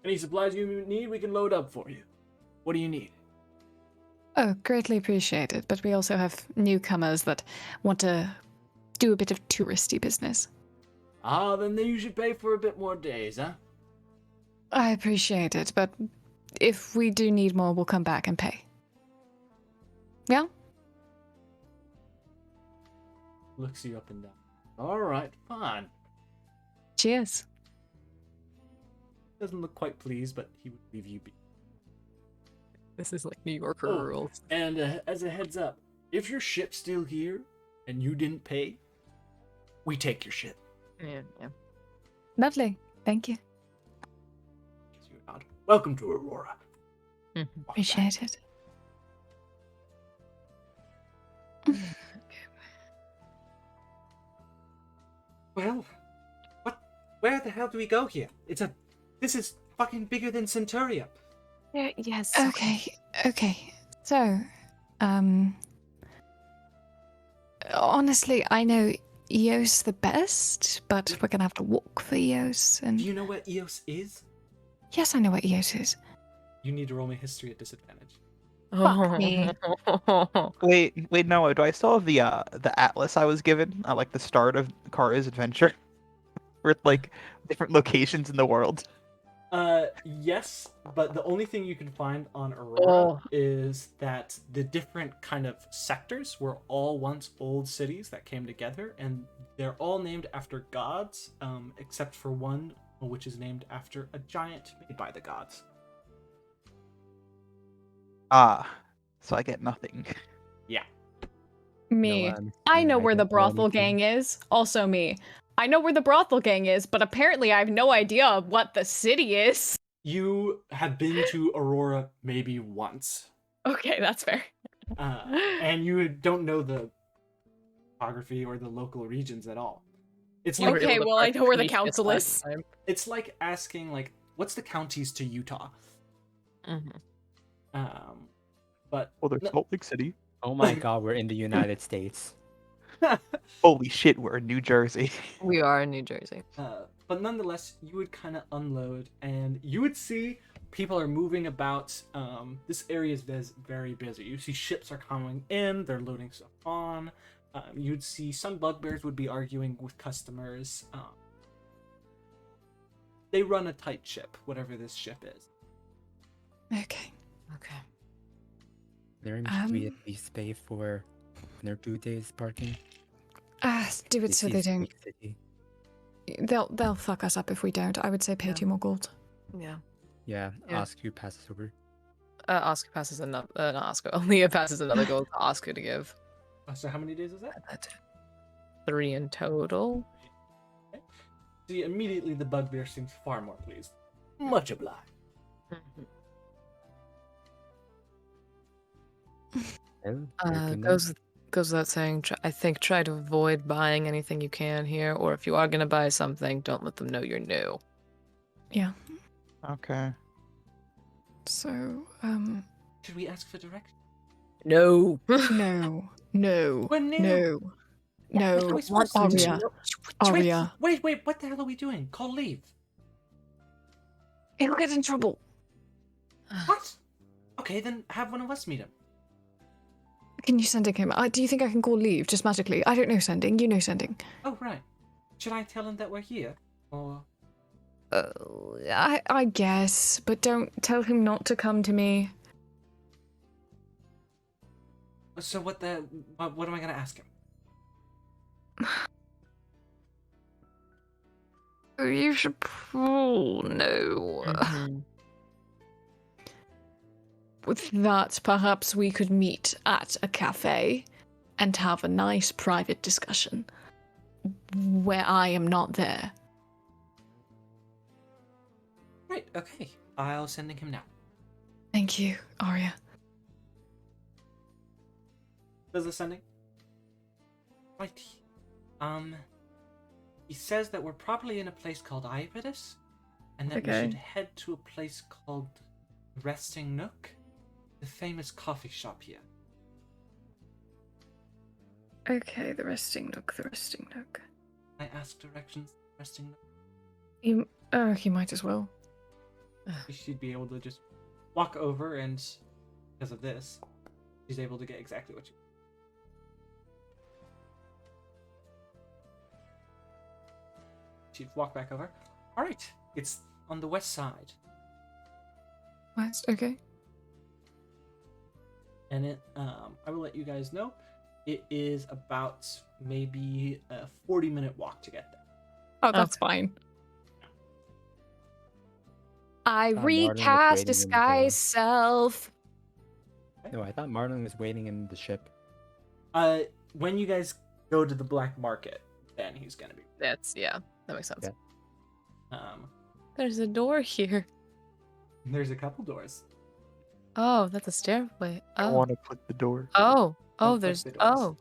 any supplies you need, we can load up for you. What do you need? Oh, greatly appreciated. But we also have newcomers that want to do a bit of touristy business. Ah, then you should pay for a bit more days, huh? I appreciate it, but if we do need more, we'll come back and pay. Yeah? Looks you up and down. Alright, fine. Cheers. Doesn't look quite pleased, but he would leave you be. This is like New Yorker Oh, rules. and as a heads up, if your ship's still here and you didn't pay, we take your ship. Yeah. Lovely. Thank you. Gives you a nod. Welcome to Aurora. Mhm. Walk back. Appreciate it. Well, where the hell do we go here? This is fucking bigger than Centuria. Yes. Okay. So, Honestly, I know Eos the best, but we're gonna have to walk for Eos. Do And you know what Eos is? yes, I know what Eos is. You need to roll me history at disadvantage. Fuck me. Wait, no. Do I still have the atlas I was given at like the start of Kara's adventure, with like different locations in the world? Yes, but the only thing you can find on Aurora Oh. is that the different kind of sectors were all once old cities that came together, and they're all named after gods, except for one, which is named after a giant made by the gods. Ah, so I get nothing. Yeah. Me. No, I'm I saying know I where the don't know brothel anything. gang is. Also me. I know where the brothel gang is, but apparently I have no idea what the city is. You have been to Aurora maybe once, Okay, that's fair. and you don't know the topography or the local regions at all. It's You like were Okay, able to well, I park know where the Prometheus council last is. time. it's like asking like what's the counties to Utah. Mhm. But Oh, there's no- Salt Lake City. Oh my god, we're in the United States. Holy shit, we're in New Jersey. We are in New Jersey. but nonetheless, you would kind of unload, and you would see people are moving about. This area is very busy. You see ships are coming in, they're loading stuff on. You'd see some bugbears would be arguing with customers. They run a tight ship, whatever this ship is. Okay. Okay. Lirim, should we at least pay for 1 or 2 days parking? Do it This so they is don't. big city. They'll fuck us up if we don't. I would say pay Yeah. 2 more gold. Yeah. Yeah, Yeah. Asku passes over. Oscar passes another. Not Oscar. Leah passes another gold to Oscar to give. So how many days is that? That's 3 in total. See, immediately the bugbear seems far more pleased. Much obliged. Well, there we go. Goes without saying. I think try to avoid buying anything you can here, or if you are gonna buy something, don't let them know you're new. Yeah. Okay. So, Should we ask for direction? No. no. No. We're new. No. No. How are we supposed to do? Aria. Aria. Wait, what the hell are we doing? Call Liev. He'll get in trouble. What? Okay, then have one of us meet him. Can you sending him? Do you think I can call Liev just magically? I don't know sending. You know sending. Oh, right. Should I tell him that we're here? Or... I guess, but don't tell him not to come to me. So what am I going to ask him? You should. Oh, no. Mhm. With that, perhaps we could meet at a cafe and have a nice private discussion where I am not there. Right, okay. I'll sending him now. Thank you, Aria. Does the sending? Right. He says that we're probably in a place called Ibidus, and that we Okay. should head to a place called Resting Nook, the famous coffee shop here. Okay, the resting nook. I ask directions. Resting Nook. You might as well. She'd be able to just walk over, and because of this, she's able to get exactly what she. She'd walk back over. All right, it's on the west side, What? Okay. and I will let you guys know. It is about maybe a 40-minute walk to get there. Oh, that's fine. I Marlin was recast waiting in disguise self. No, I thought Marlin was waiting in the ship. When you guys go to the black market, then he's gonna be. That makes sense. Yeah. There's a door here. There's a couple doors. Oh, that's a stairway. I Oh. want to click the door. Oh. Don't Oh, click there's the doors. oh.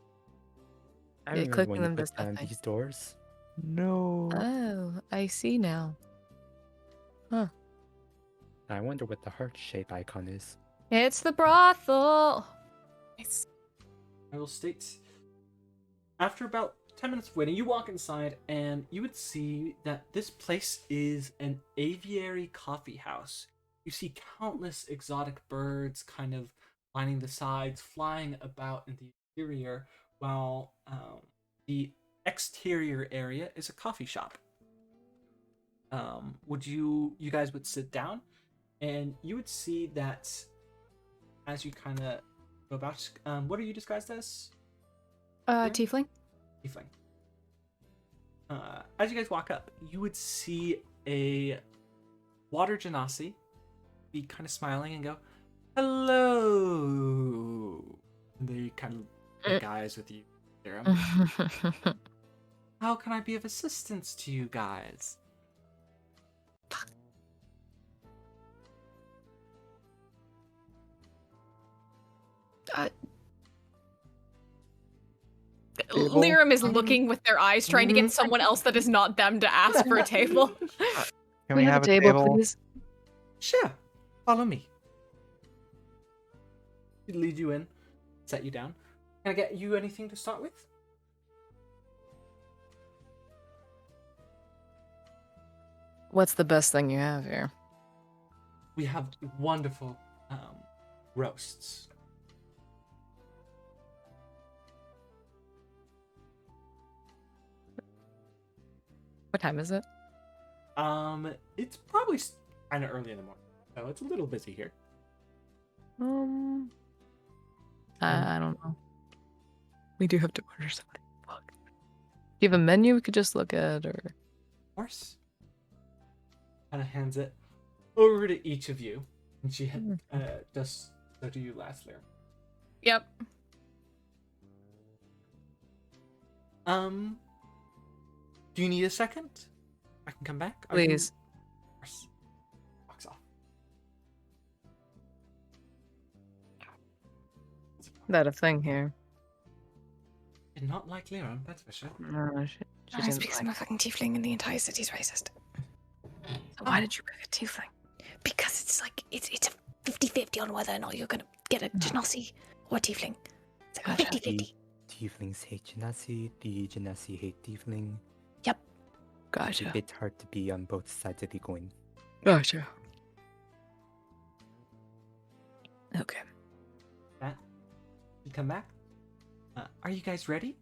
I Yeah, remember clicking when you them does clicked that on thing. these doors. No. Oh, I see now. I wonder what the heart shape icon is. It's the brothel. Nice. I will state, after about 10 minutes of waiting, you walk inside and you would see that this place is an aviary coffee house. You see countless exotic birds kind of lining the sides, flying about in the interior, while the exterior area is a coffee shop. You guys would sit down, and you would see that as you kind of go about. What are you disguised as? Tiefling. Tiefling. As you guys walk up, you would see a water genasi be kind of smiling and go, "Hello." And they kind of make eyes with you, Lirim. How can I be of assistance to you guys? Table? Lirim is looking with their eyes, trying to get someone else that is not them to ask for a table. Can we have a table? please? Sure, follow me. He'd lead you in, set you down. Can I get you anything to start with? What's the best thing you have here? We have wonderful roasts. What time is it? It's probably kind of early in the morning, so it's a little busy here. I don't know. We do have to order something. Fuck. Do you have a menu we could just look at, or? Of course. Kind of hands it over to each of you, and she does so to you last, Lirim. Yep. Do you need a second? I can come back. Please. Of course. Walks off. That a thing here? Did not like Lirim, that's for sure. No, she It's didn't because like I'm a fucking tiefling and the entire city's racist. So why did you pick a tiefling? Because it's like, it's a 50-50 on whether or not you're gonna get a genasi or a tiefling. It's like Gotcha. 50-50. Tieflings hate Genasi, the Genasi hate Tiefling. Yep. It's a Gotcha. bit hard to be on both sides of the coin. Gotcha. Okay. That. You come back. Are you guys ready?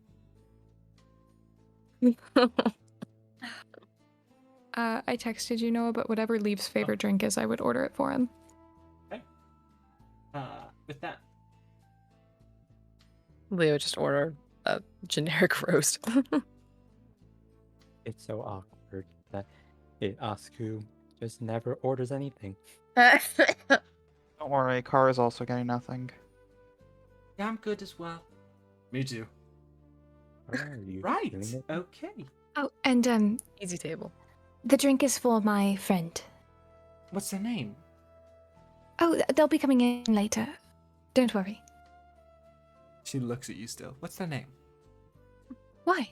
I texted you, Noah, but whatever Liev's favorite drink is, I would order it for him. With that, Leo just ordered a generic roast. It's so awkward that Asku just never orders anything. Don't worry, Car is also getting nothing. yeah, I'm good as well. Me too. Are you Right. feeling it? Okay. Oh, and Easy table. the drink is for my friend. What's their name? Oh, they'll be coming in later. Don't worry. She looks at you still. What's their name? Why?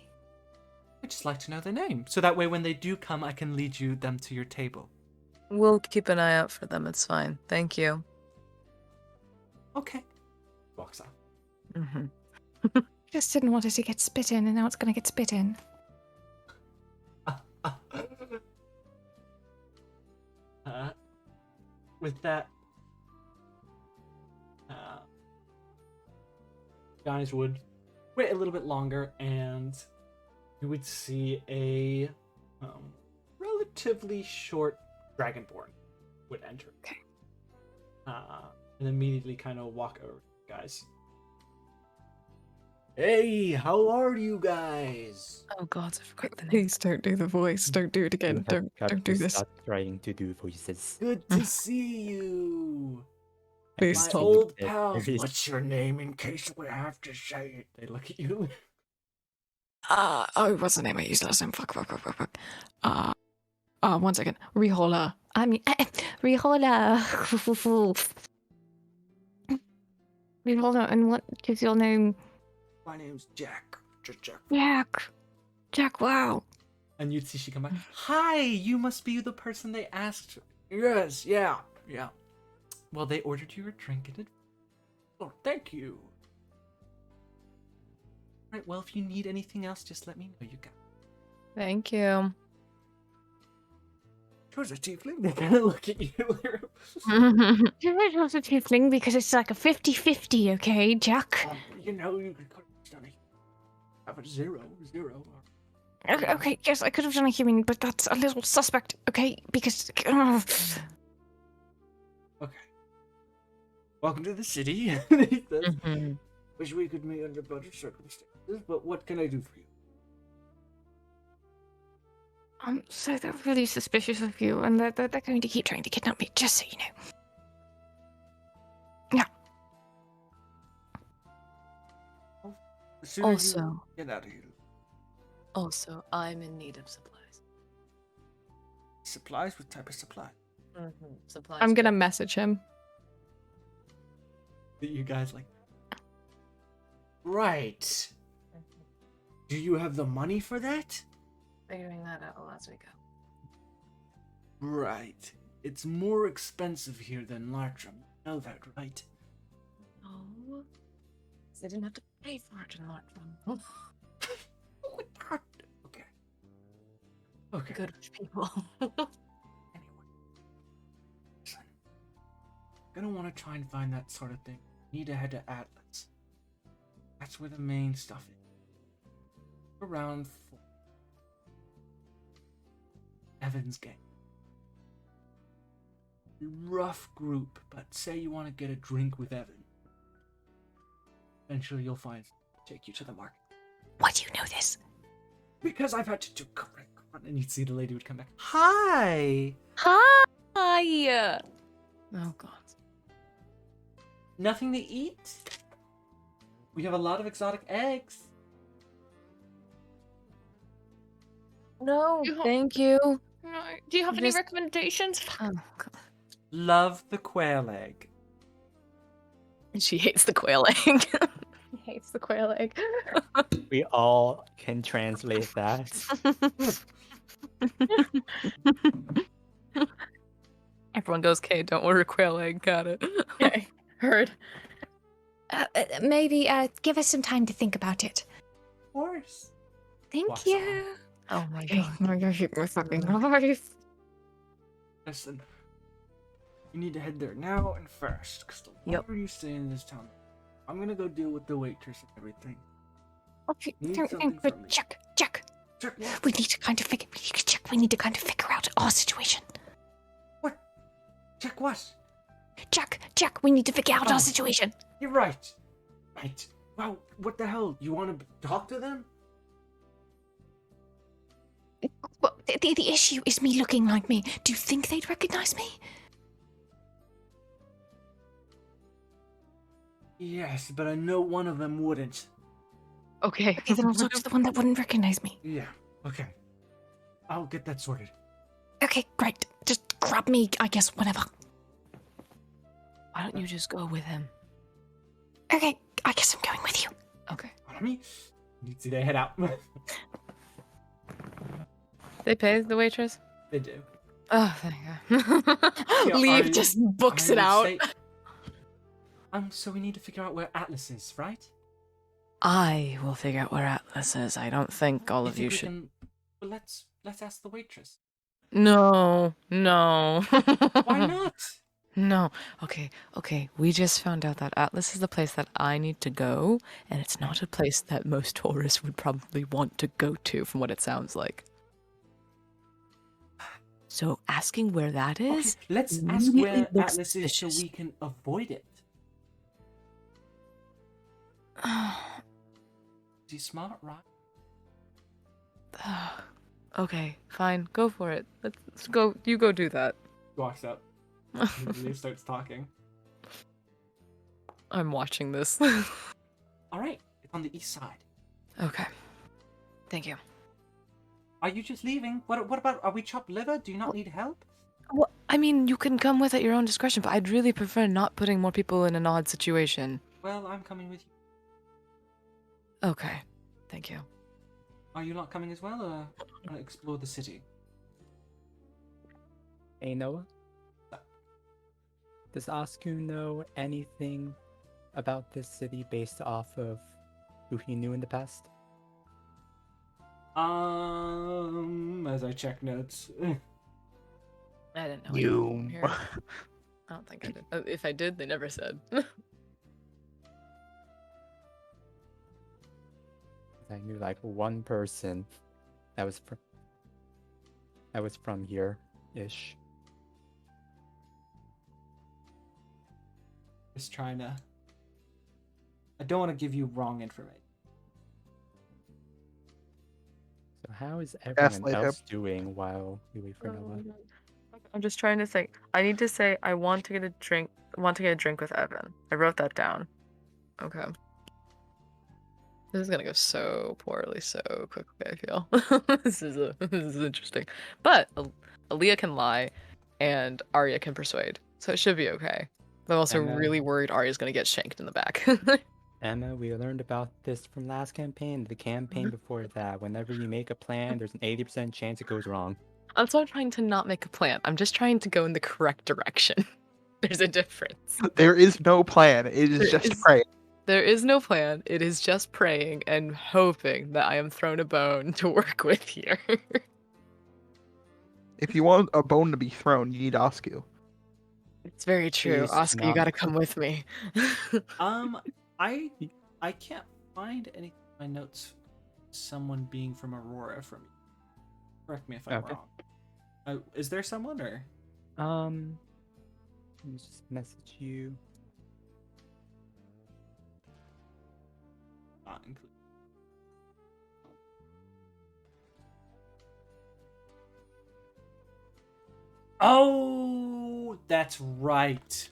I'd just like to know their name, so that way when they do come, I can lead them to your table. We'll keep an eye out for them. It's fine. Thank you. Okay. Walks off. Mm-hmm. Just didn't want it to get spit in, and now it's gonna get spit in. With that, guys would wait a little bit longer, and you would see a relatively short dragonborn would enter. Okay. And immediately kind of walk over to you guys. Hey, how are you guys? Oh God, I forgot the name. Please don't do the voice. Don't do it again. You have got Don't do to this. stop trying to do voices. Good to see you. Please My stop. old It pals. is- What's your name in case we have to say it? They look at you. Oh, what's the name I used last time? Fuck. 1 second. Rihola. I mean, Rihola. Rihola, and what is your name? My name's Jack. Just Jack. Jack. Jack, wow. And you'd see she come back. Hi, you must be the person they asked. Yes, yeah. Well, they ordered you a drink and it. Oh, thank you. Right, well, if you need anything else, just let me know. You got. Thank you. Who's a tiefling? They kind of look at you. You're not a tiefling because it's like a 50-50, okay, Jack? You know, you could have a 0. Okay, yes, I could have done a human, but that's a little suspect, okay? Because... Okay. Welcome to the city. He says, Mhm. wish we could meet under better circumstances, but what can I do for you? So they're really suspicious of you, and they're going to keep trying to kidnap me, just so you know. As soon as Also, you get out of here. I'm in need of supplies. Supplies? What type of supply? Supplies. I'm gonna for- message him. That you guys like. Right. Do you have the money for that? Figuring that out as we go. Right. It's more expensive here than Lartram. You know that, right? Oh, they didn't have to pay for it in Lartram. Okay. Okay. Good people. Anyway. Listen. Gonna want to try and find that sort of thing. Need to head to Atlas. That's where the main stuff is. Around 4. Evan's gang. Rough group, but say you want to get a drink with Evan. Eventually you'll find take you to the market. Why do you know this? Because I've had to do correct. And you'd see the lady would come back. Hi! Hi. Oh God. Nothing to eat? We have a lot of exotic eggs. No, You ho- thank you. No. Do you have any Just- recommendations? Oh God. Love the quail egg. She hates the quail egg. He hates the quail egg. We all can translate that. Everyone goes, "Okay, don't order quail egg." Got it. Okay, heard. Maybe give us some time to think about it. Of course. Thank Walks you. Oh my Okay, God. no, you're my fucking life. Listen. You need to head there now and first. Because the Yep. longer you stay in this town, I'm gonna go deal with the waitress and everything. Okay, Need thank something you, from but me. Jack, Check what? we need to kind of figure. We need to kind of figure out our situation. What? Check what? Jack, we need to figure out Oh. our situation. You're right. Right. Wow, what the hell? You want to talk to them? Well, the issue is me looking like me. Do you think they'd recognize me? Yes, but I know one of them wouldn't. Okay. Okay, then I'll talk to the one that wouldn't recognize me. Yeah, okay. I'll get that sorted. Okay, great. Just grab me, I guess, whatever. Why don't you just go with him? Okay, I guess I'm going with you. Okay. Follow me? You see they head out. They pay the waitress. They do. Oh, thank God. Yeah, Liev I- just books I it would out. say- so we need to figure out where Atlas is, right? I will figure out where Atlas is. I don't think all of think you we should. can- Well, let's ask the waitress. No. Why not? No. Okay. We just found out that Atlas is the place that I need to go, and it's not a place that most tourists would probably want to go to, from what it sounds like. So asking where that Okay, is, let's ask immediately where looks Atlas is so suspicious. we can avoid it. Is he smart, right? okay, fine, go for it. Let's go. You go do that. Walks up. Liv starts talking. I'm watching this. All right, it's on the east side. Okay. Thank you. Are you just leaving? What about? Are we chopped liver? Do you not need help? Well, I mean, you can come with at your own discretion, but I'd really prefer not putting more people in an odd situation. Well, I'm coming with you. Okay. Thank you. Are you not coming as well, or want to explore the city? Hey, Noah? Does Asku know anything about this city based off of who he knew in the past? As I check notes. I didn't know You. anything here. I don't think I did. If I did, they never said. I knew like one person that was from here ish. Just trying to. I don't want to give you wrong information. So how is everyone Gaslight him. else doing while we wait for Noah? I'm just trying to think. I need to say I want to get a drink. Want to get a drink with Evan. I wrote that down. Okay. This is gonna go so poorly so quickly. I feel this is interesting. But Alea can lie, and Aria can persuade, so it should be okay. But I'm also Emma. really worried Aria's gonna get shanked in the back. Emma, we learned about this from last campaign, the campaign before that. Whenever you make a plan, there's an 80% chance it goes wrong. That's why I'm trying to not make a plan. I'm just trying to go in the correct direction. There's a difference. There is no plan. It is There just is- pray. There is no plan. It is just praying and hoping that I am thrown a bone to work with here. If you want a bone to be thrown, you need Asku. It's very true. Please Asku, you not. gotta come with me. I can't find any of my notes. Someone being from Aurora from. Correct me if I'm Okay. wrong. Is there someone or? Let me just message you. Not included. Oh, that's right.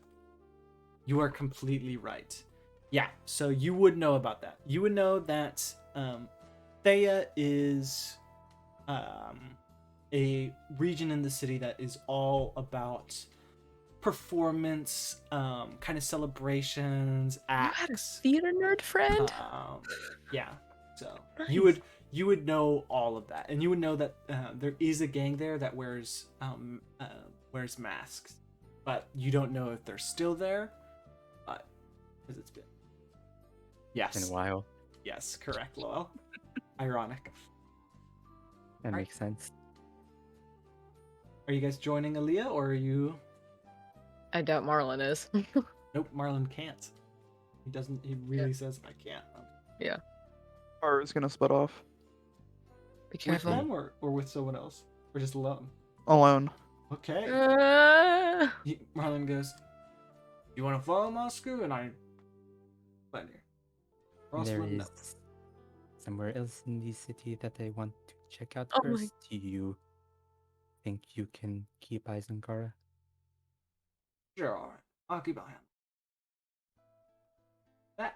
You are completely right. Yeah, so you would know about that. You would know that Thea is a region in the city that is all about performance, kind of celebrations, You had a acts. theater nerd friend? Yeah. So Nice. you would know all of that, and you would know that there is a gang there that wears masks, but you don't know if they're still there, but because it's been. Yes. In a while. Yes, correct, Lowell. Ironic. That Alright. makes sense. Are you guys joining Alea, or are you? I doubt Marlin is. Nope, Marlin can't. He doesn't. He really says, "I can't." Or is gonna split off Be With careful. them, or with someone else, or just alone. alone. Okay. Ah. Marlin goes, "You want to follow Asku?" And I, plenty. Ross There wouldn't know. is somewhere else in the city that I want to check out Oh my- first. Do you think you can keep eyes on Kara? Sure, all right. I'll keep an eye on that.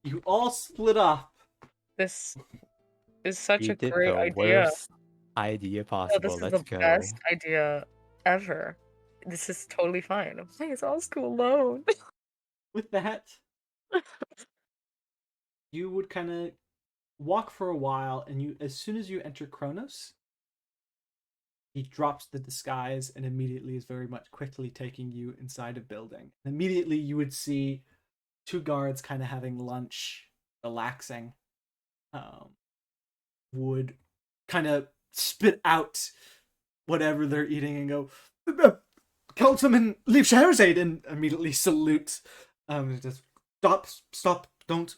You all split up. This is such You a did great the idea. worst idea No, possible. this is Let's the go. best idea ever. This is totally fine. Hey, it's all school alone. With that, you would kind of walk for a while, and you, as soon as you enter Kronos, he drops the disguise and immediately is very much quickly taking you inside a building. And immediately you would see two guards kind of having lunch, relaxing. Would kind of spit out whatever they're eating and go, "Councilman Liev Scheherazade," and immediately salute. Just stop, don't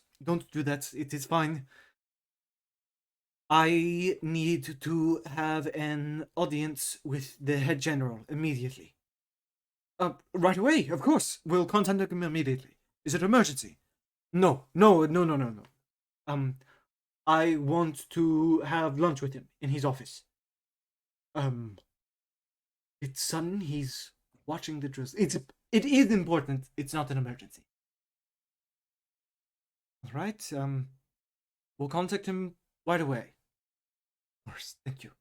do that. It is fine. I need to have an audience with the head general immediately. Right away, of course. We'll contact him immediately. Is it emergency? No. I want to have lunch with him in his office. It's sudden. He's watching the drills. It is important. It's not an emergency. All right. We'll contact him right away. Of course. Thank you.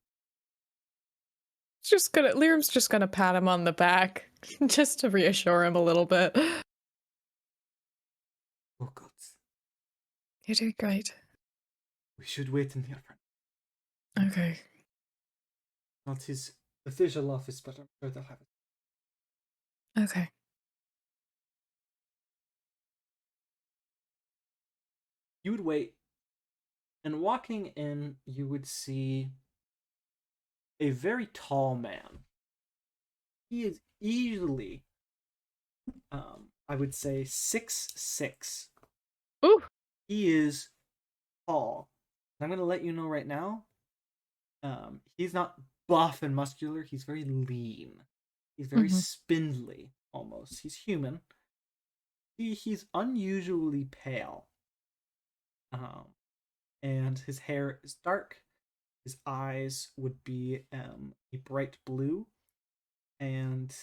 Lirim's just gonna pat him on the back just to reassure him a little bit. Oh God. You're doing great. We should wait in here for Okay. not his official office, but I'm sure they'll have it. Okay. You would wait And walking in, you would see a very tall man. He is easily, I would say, 6'6". Ooh. He is tall. And I'm going to let you know right now, he's not buff and muscular. He's very lean. He's very spindly, almost. He's human. He's unusually pale. And his hair is dark. His eyes would be a bright blue. And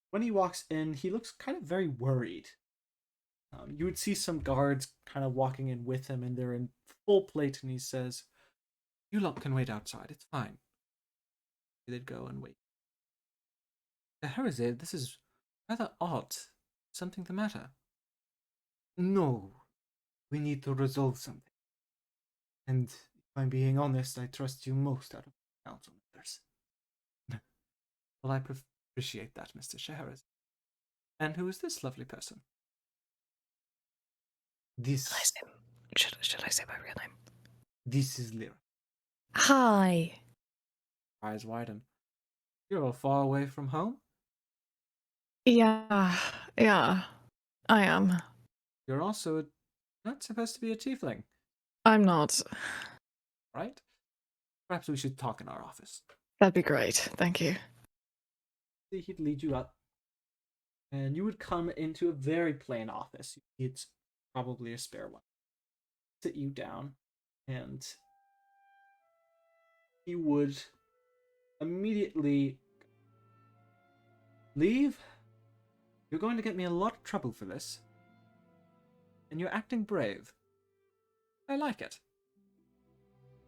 when he walks in, he looks kind of very worried. You would see some guards kind of walking in with him, and they're in full plate, and he says, "You lot can wait outside, it's fine." They'd go and wait. Herzid, this is rather odd. Something the matter? No, we need to resolve something. And if I'm being honest, I trust you most out of council members. Well, I appreciate that, Mr. Scheherazade. And who is this lovely person? This Should I say my real name? this is Lirim. Hi. Eyes widen. You're all far away from home? Yeah, I am. You're also not supposed to be a tiefling, I'm not. right? Perhaps we should talk in our office. That'd be great. Thank you. He'd lead you up, and you would come into a very plain office. It's probably a spare one. Sit you down, and he would immediately leave. You're going to get me a lot of trouble for this, and you're acting brave. I like it.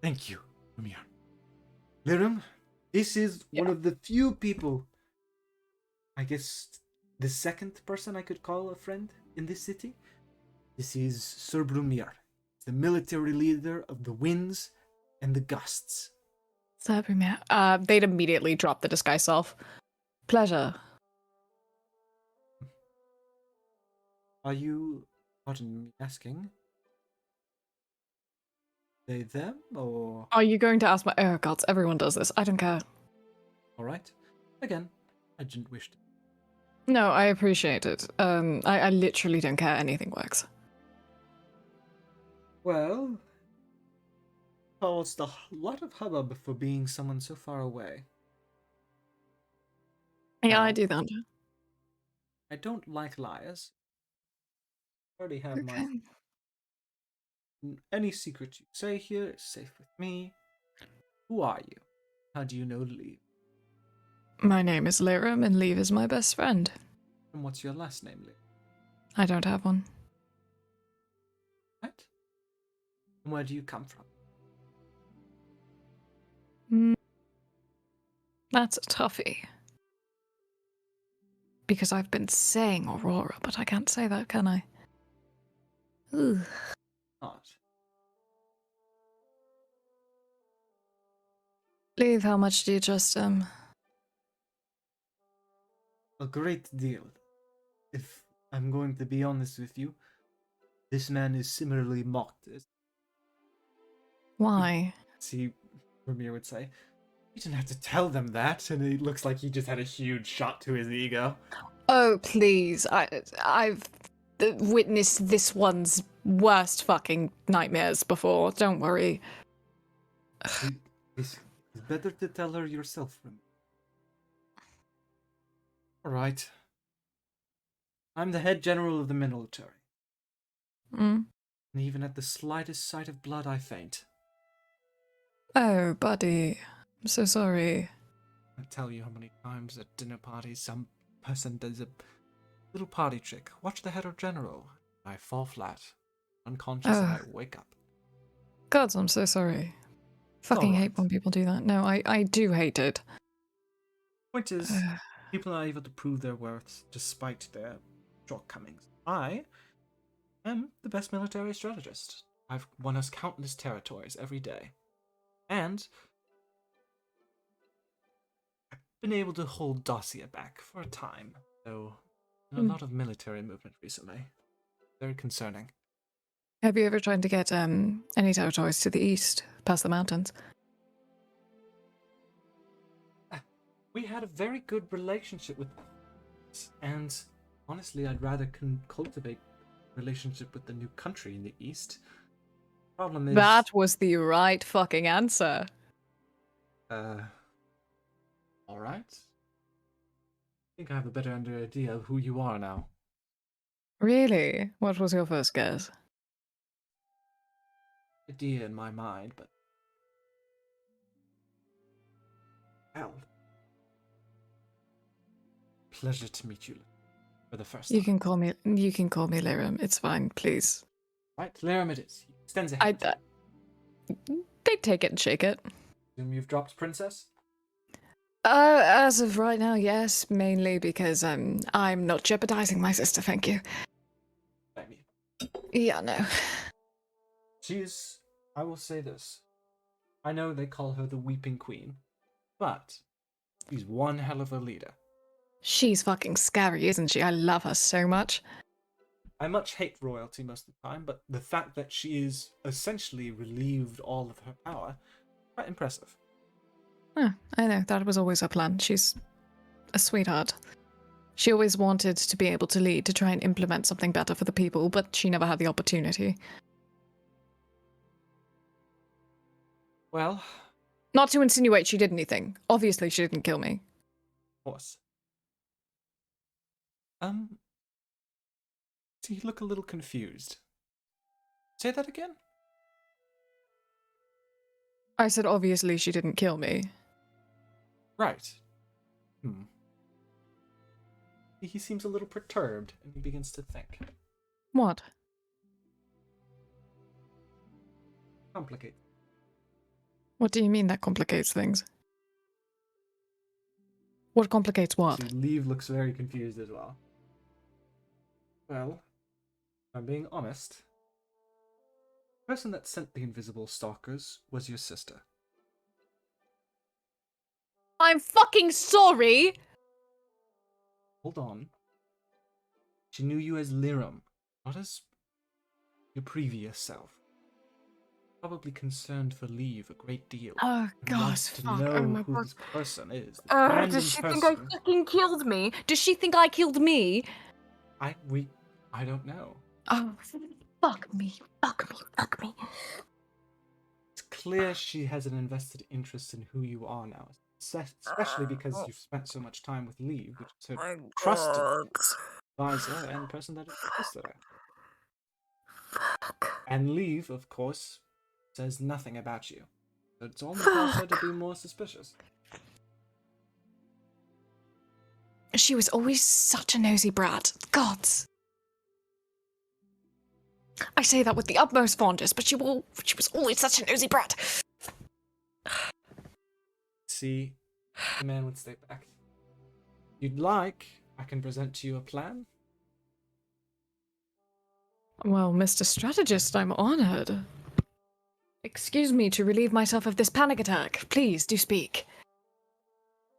Thank you, Brumir. Lirim, this is one of the few people, I guess the second person I could call a friend in this city. This is Sir Brumir, the military leader of the winds and the gusts. Sir Brumir. They'd immediately drop the disguise self. Pleasure. Are you, pardon me asking, they them or? Are you going to ask my? Oh gods, everyone does this. I don't care. All right. Again, I didn't wish to. No, I appreciate it. I literally don't care. Anything works. Well, caused a lot of hubbub for being someone so far away. Yeah, I Now, do that. I don't like liars. I already have Okay. any secret you say here is safe with me. Who are you? How do you know Liev? My name is Lirim, and Liev is my best friend. And what's your last name, Liev? I don't have one. Right? And where do you come from? That's a toughie. Because I've been saying Aurora, but I can't say that, can I? Ugh. Not. Liev, how much do you trust him? A great deal. If I'm going to be honest with you, this man is similarly mocked. Why? See, Brumir would say, "You didn't have to tell them that," and it looks like he just had a huge shot to his ego. Oh, please. I've witnessed this one's worst fucking nightmares before. Don't worry. It's better to tell her yourself, Brumir. Alright. I'm the head general of the military, Mm. and even at the slightest sight of blood I faint. Oh, buddy. I'm so sorry. I tell you how many times at dinner parties some person does a little party trick. Watch the head of general. I fall flat, unconscious, and I wake up. Gods, I'm so sorry. Fucking hate alright. when people do that. No, I do hate it. Point is, people are able to prove their worth despite their shortcomings. I am the best military strategist. I've won us countless territories every day. And I've been able to hold Dacia back for a time, though a lot of military movement recently. Very concerning. Have you ever tried to get any territories to the east, past the mountains? We had a very good relationship with, and honestly, I'd rather cultivate relationship with the new country in the east. Problem is That was the right fucking answer. all right. I think I have a better idea of who you are now. Really? What was your first guess? Idea in my mind, but well, pleasure to meet you for the first time. You can call me Lirim. It's fine, please. Right, Lirim it is. He extends a I hand. they take it and shake it. Assume you've dropped Princess? As of right now, yes, mainly because I'm not jeopardizing my sister, thank you. I mean, Yeah, no. she is, I will say this. I know they call her the Weeping Queen, but she's one hell of a leader. She's fucking scary, isn't she? I love her so much. I much hate royalty most of the time, but the fact that she is essentially relieved all of her power, quite impressive. Oh, I know, that was always her plan. She's a sweetheart. She always wanted to be able to lead, to try and implement something better for the people, but she never had the opportunity. Well, Not to insinuate she did anything. Obviously, she didn't kill me. of course. So you look a little confused. Say that again? I said, obviously, she didn't kill me. Right. He seems a little perturbed, and he begins to think. What? Complicate. What do you mean that complicates things? What complicates what? See, Liev looks very confused as well. Well, if I'm being honest, the person that sent the invisible stalkers was your sister. I'm fucking sorry! Hold on. She knew you as Lirim, not as your previous self. Probably concerned for Liev a great deal. Oh, And God, wants to fuck. know Oh my who God. this person is. The random Does she person. think I fucking killed me? Does she think I killed me? I don't know. Oh, fuck me. Fuck me. Fuck me. It's clear she has an invested interest in who you are now, especially because you've spent so much time with Liev, which is her trusted advisor and person that trusted her. And Liev, of course, says nothing about you. So it's only caused her to be more suspicious. She was always such a nosy brat. Gods. I say that with the utmost fondness, but she was always such a nosy brat. See, the man would stay back. If you'd like, I can present to you a plan. Well, Mr. Strategist, I'm honored. Excuse me to relieve myself of this panic attack. Please, do speak.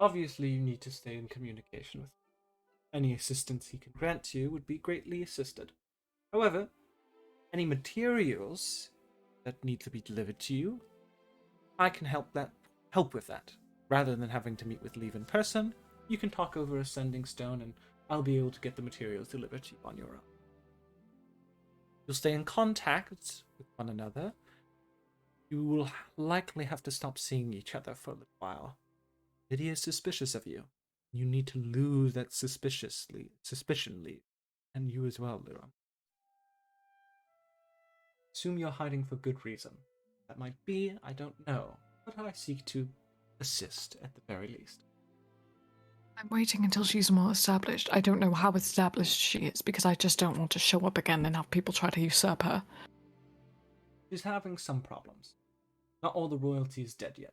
Obviously, you need to stay in communication with him. Any assistance he can grant to you would be greatly assisted. However, any materials that need to be delivered to you, I can help with that. Rather than having to meet with Liev in person, you can talk over a sending stone and I'll be able to get the materials delivered to you on your own. You'll stay in contact with one another. You will likely have to stop seeing each other for a little while. Lydia is suspicious of you. You need to lose that suspicion lead. And you as well, Lirim. Assume you're hiding for good reason. That might be, I don't know, but I seek to assist at the very least. I'm waiting until she's more established. I don't know how established she is, because I just don't want to show up again and have people try to usurp her. She's having some problems. Not all the royalty is dead yet.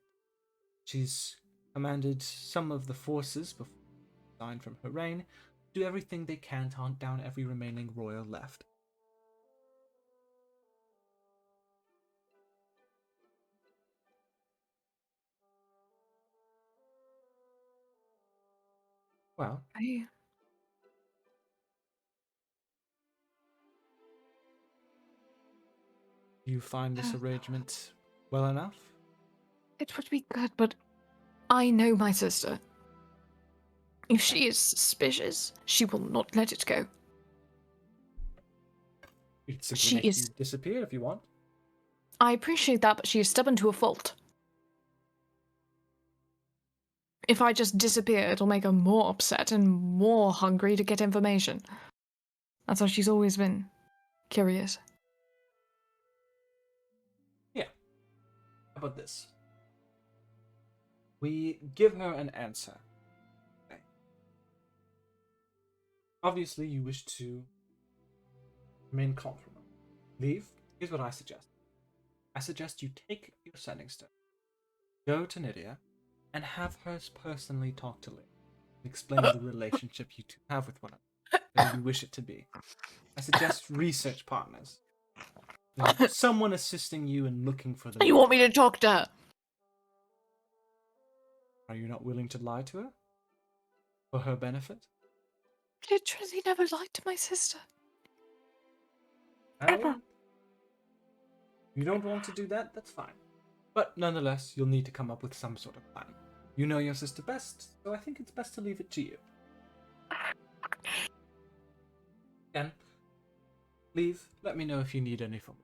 She's commanded some of the forces before resigned from her reign to do everything they can to hunt down every remaining royal left. Well, Do you find this arrangement well enough? It would be good, but I know my sister. If she is suspicious, she will not let it go. You could simply She make is- you disappear if you want. I appreciate that, but she is stubborn to a fault. If I just disappear, it'll make her more upset and more hungry to get information. That's how she's always been. Curious. Yeah. How about this? We give her an answer. Okay. Obviously, you wish to remain calm for a moment. Leave. Here's what I suggest. I suggest you take your sending stone, go to Nydia, and have her personally talk to Liv and explain the relationship you two have with one another, how you wish it to be. I suggest research partners. You know, someone assisting you in looking for the. You want me to talk to her? Are you not willing to lie to her? For her benefit? Literally never lied to my sister. Well, you don't want to do that? That's fine. But nonetheless, you'll need to come up with some sort of plan. You know your sister best, so I think it's best to leave it to you. Again, leave. Let me know if you need any from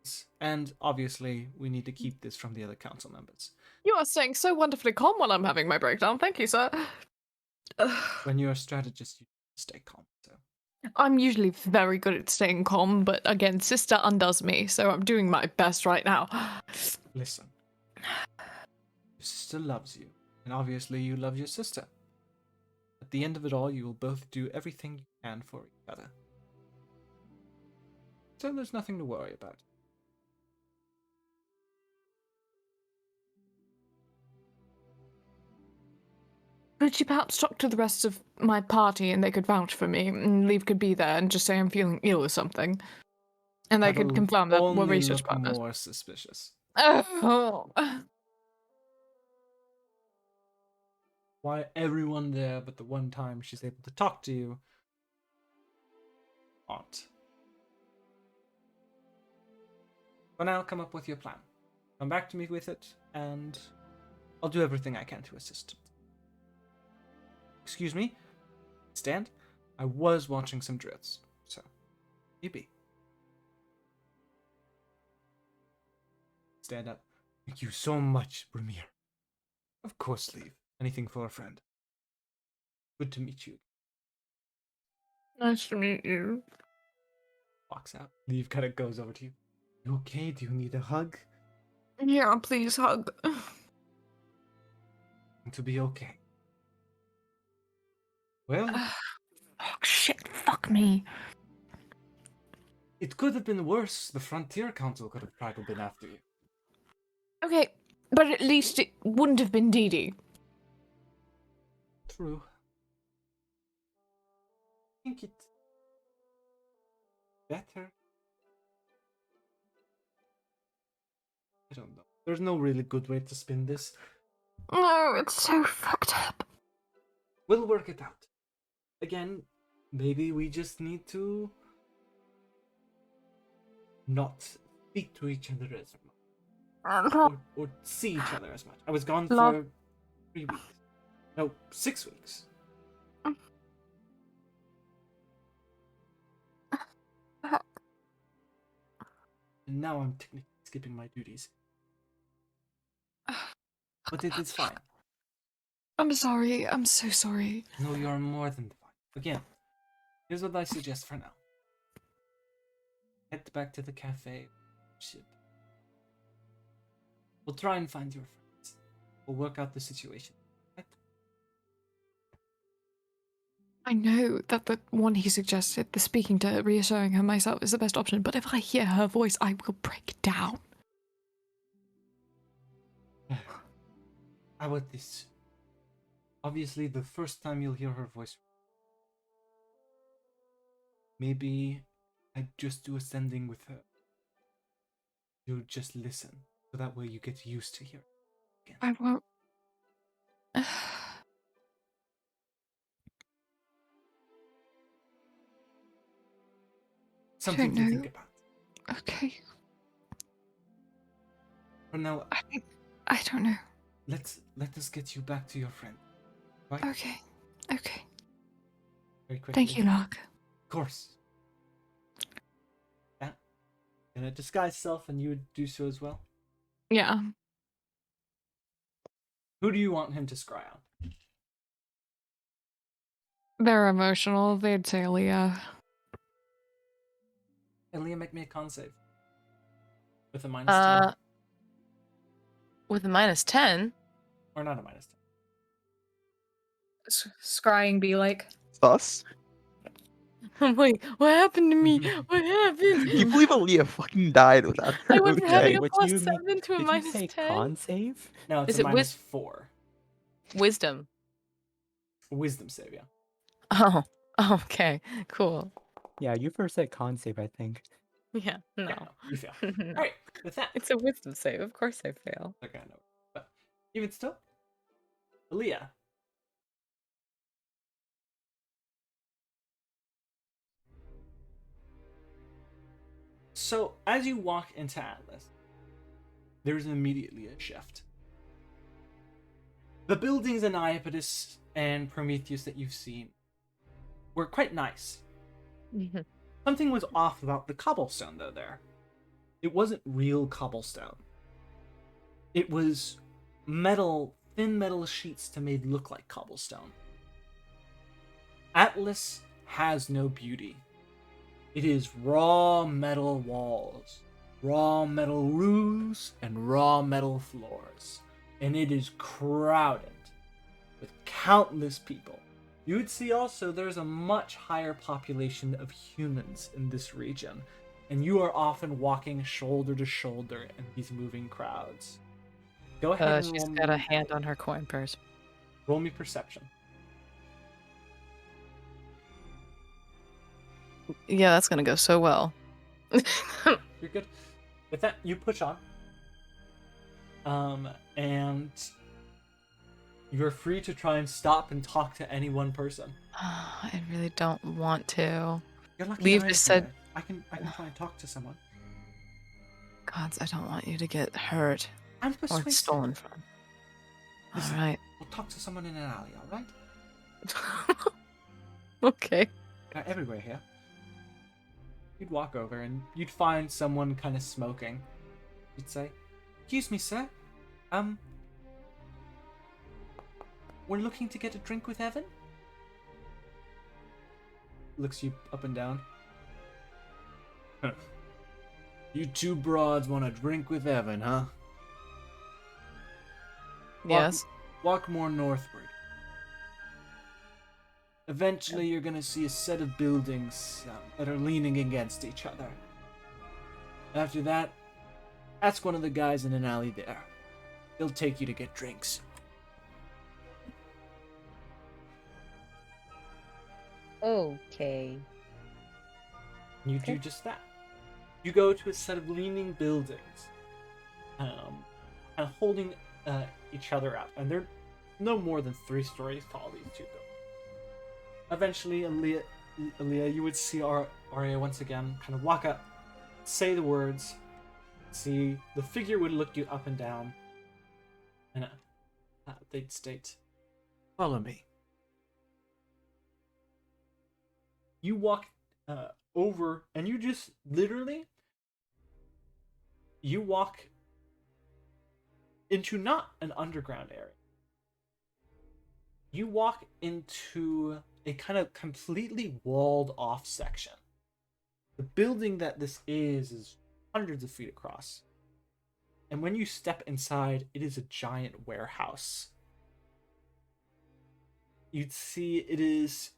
us. And obviously, we need to keep this from the other council members. You are staying so wonderfully calm while I'm having my breakdown. Thank you, sir. When you're a strategist, you stay calm. So I'm usually very good at staying calm, but again, sister undoes me, so I'm doing my best right now. listen. Your sister loves you, and obviously you love your sister. At the end of it all, you will both do everything you can for each other. So there's nothing to worry about. Could you perhaps talk to the rest of my party and they could vouch for me, and Liev could be there and just say I'm feeling ill or something? And they could That'll confirm that we're only research look partners. more suspicious. Oh. Why everyone there but the one time she's able to talk to you aren't. For now, come up with your plan. Come back to me with it, and I'll do everything I can to assist. Excuse me? Stand? I was watching some drills, so you be. Stand up. Thank you so much, Brumir. Of course, Liev. Anything for a friend. Good to meet you. Nice to meet you. Walks out. Liev kind of goes over to you. You okay? Do you need a hug? Yeah, please hug. To be okay. Well, Oh, shit, fuck me. it could have been worse. The Frontier Council could have probably been after you. Okay, but at least it wouldn't have been Dee Dee. True. I think it's better. I don't know. There's no really good way to spin this. No, it's so fucked up. We'll work it out. Again, maybe we just need to not speak to each other as much. Or see each other as much. I was gone Love. for 3 weeks. No, 6 weeks. And now I'm technically skipping my duties. But it is fine. I'm sorry. I'm so sorry. No, you're more than fine. Again, here's what I suggest for now. Head back to the cafe. Ship. We'll try and find your friends. We'll work out the situation. Right? I know that the one he suggested, the speaking to her, reassuring her myself, is the best option, but if I hear her voice, I will break down. How about this? Obviously, the first time you'll hear her voice, maybe I just do a sending with her. You'll just listen, so that way you get used to hearing again. I won't. Something to think know. about. Okay. For now, I don't know. let us get you back to your friend. Right? Okay. Okay. Very quickly. Thank you, Lark. Of course. Yeah. Gonna disguise self, and you would do so as well. Yeah. Who do you want him to scry on? They're emotional. They'd say Leah. Leah, make me a con save. With a -10. With a -10? Or not a -10. Scrying be like. Sus? I'm like, what happened to me? What happened? Can you believe Aaliyah fucking died without her? I wasn't having a What do you +7 mean? to a Did you say -10. con save? No, it's Is a it -4. Wisdom. Wisdom save, yeah. Oh, okay, cool. Yeah, you first said con save, I think. Yeah, no. Yeah, no, you fail. Alright, with that, It's a wisdom save. Of course I fail. they're gonna know. But even still, Aaliyah. So, as you walk into Atlas, there's immediately a shift. The buildings in Iapetus and Prometheus that you've seen were quite nice. Something was off about the cobblestone, though, there. It wasn't real cobblestone. It was metal, thin metal sheets to make look like cobblestone. Atlas has no beauty. It is raw metal walls, raw metal roofs, and raw metal floors. And it is crowded with countless people. You would see also there's a much higher population of humans in this region, and you are often walking shoulder to shoulder in these moving crowds. Go ahead and She's roll got a me, hand on her coin purse. roll me perception. Yeah, that's gonna go so well. You're good. With that, you push on. And you're free to try and stop and talk to any one person. I really don't want to. You're lucky Liev I just am said- here. I can try and talk to someone. Gods, I don't want you to get hurt I'm or persuasive. stolen from. Listen. Alright. We'll talk to someone in an alley, alright? Okay. They're everywhere here. You'd walk over and you'd find someone kind of smoking. You'd say, "Excuse me, sir. We're looking to get a drink with Evan?" Looks you up and down. You two broads want a drink with Evan, huh? Yes. Walk more northward. Eventually, you're gonna see a set of buildings that are leaning against each other. After that, ask one of the guys in an alley there. They'll take you to get drinks. Okay. You do just that. You go to a set of leaning buildings, kind of holding each other up, and they're no more than 3 stories tall, these two buildings. Eventually, Aaliyah, you would see Aria once again kind of walk up, say the words, see the figure would look you up and down, and they'd state, "Follow me." You walk over, and you just literally, you walk into not an underground area. You walk into a kind of completely walled off section. The building that this is hundreds of feet across. And when you step inside, it is a giant warehouse. You'd see it is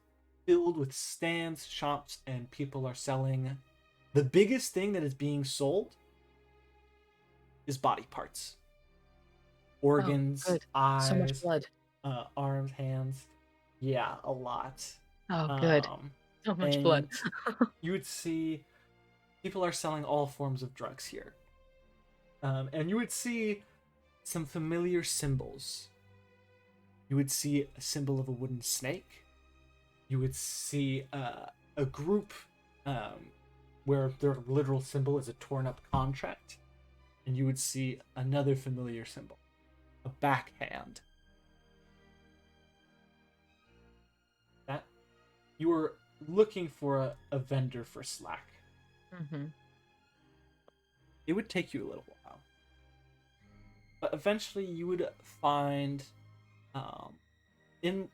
filled with stands, shops, and people are selling. The biggest thing that is being sold is body parts. Organs, good. eyes, So much blood. arms, hands. Yeah, a lot. Oh, good. So much blood. You would see people are selling all forms of drugs here. And you would see some familiar symbols. You would see a symbol of a wooden snake. You would see a group where their literal symbol is a torn up contract. and you would see another familiar symbol, a backhand. That you were looking for a vendor for slack. Mm-hmm. It would take you a little while, but eventually you would find in